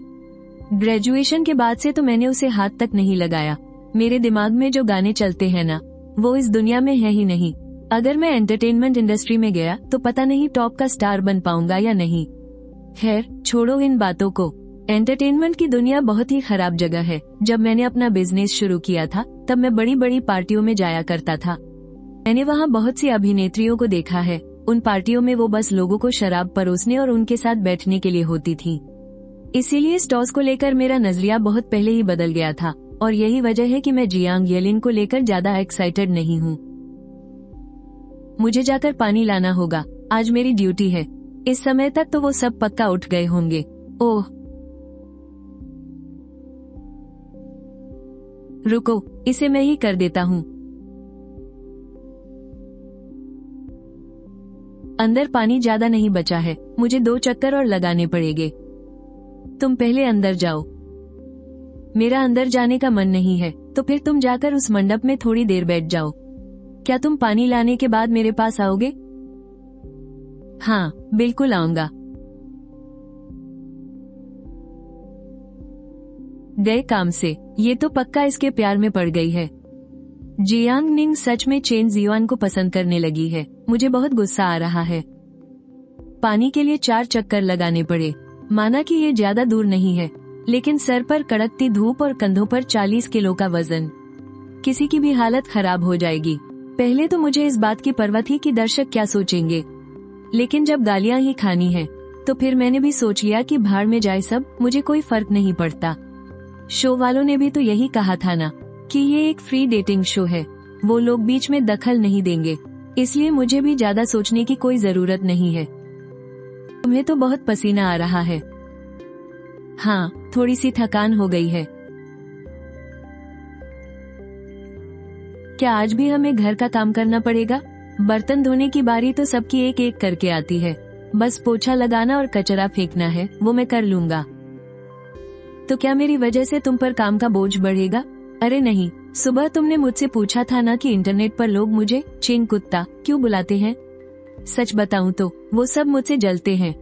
ग्रेजुएशन के बाद से तो मैंने उसे हाथ तक नहीं लगाया। मेरे दिमाग में जो गाने चलते हैं ना, वो इस दुनिया में है ही नहीं। अगर मैं एंटरटेनमेंट इंडस्ट्री में गया तो पता नहीं टॉप का स्टार बन पाऊंगा या नहीं। खैर, छोड़ो इन बातों को। एंटरटेनमेंट की दुनिया बहुत ही खराब जगह है। जब मैंने अपना बिजनेस शुरू किया था तब मैं बड़ी बड़ी पार्टियों में जाया करता था। मैंने वहाँ बहुत सी अभिनेत्रियों को देखा है। उन पार्टियों में वो बस लोगों को शराब परोसने और उनके साथ बैठने के लिए होती थी। इसीलिए स्टॉस को लेकर मेरा नजरिया बहुत पहले ही बदल गया था और यही वजह है कि मैं जियांग येलिन को लेकर ज्यादा एक्साइटेड नहीं हूँ। मुझे जाकर पानी लाना होगा, आज मेरी ड्यूटी है। इस समय तक तो वो सब पक्का उठ गए होंगे। ओह, रुको, इसे मैं ही कर देता हूँ। अंदर पानी ज्यादा नहीं बचा है, मुझे 2 चक्कर और लगाने पड़ेंगे। तुम पहले अंदर जाओ। मेरा अंदर जाने का मन नहीं है, तो फिर तुम जाकर उस मंडप में थोड़ी देर बैठ जाओ। क्या तुम पानी लाने के बाद मेरे पास आओगे? हाँ, बिल्कुल आऊंगा। गए काम से। ये तो पक्का इसके प्यार में पड़ गई है। जियांग निंग सच में चेन जियुआन को पसंद करने लगी है। मुझे बहुत गुस्सा आ रहा है। पानी के लिए 4 चक्कर लगाने पड़े। माना कि ये ज्यादा दूर नहीं है, लेकिन सर पर कड़कती धूप और कंधों पर 40 किलो का वजन, किसी की भी हालत खराब हो जाएगी। पहले तो मुझे इस बात की परवाह थी कि दर्शक क्या सोचेंगे, लेकिन जब गालियां ही खानी है तो फिर मैंने भी सोच लिया कि भाड़ में जाए सब, मुझे कोई फर्क नहीं पड़ता। शो वालों ने भी तो यही कहा था ना कि ये एक फ्री डेटिंग शो है, वो लोग बीच में दखल नहीं देंगे, इसलिए मुझे भी ज्यादा सोचने की कोई जरूरत नहीं है। तुम्हें तो बहुत पसीना आ रहा है। हाँ, थोड़ी सी थकान हो गई है। क्या आज भी हमें घर का काम करना पड़ेगा? बर्तन धोने की बारी तो सबकी एक एक करके आती है, बस पोछा लगाना और कचरा फेंकना है, वो मैं कर लूंगा। तो क्या मेरी वजह से तुम पर काम का बोझ बढ़ेगा? अरे नहीं, सुबह तुमने मुझसे पूछा था ना कि इंटरनेट पर लोग मुझे चेन कुत्ता क्यों बुलाते हैं। सच बताऊं तो वो सब मुझसे जलते हैं।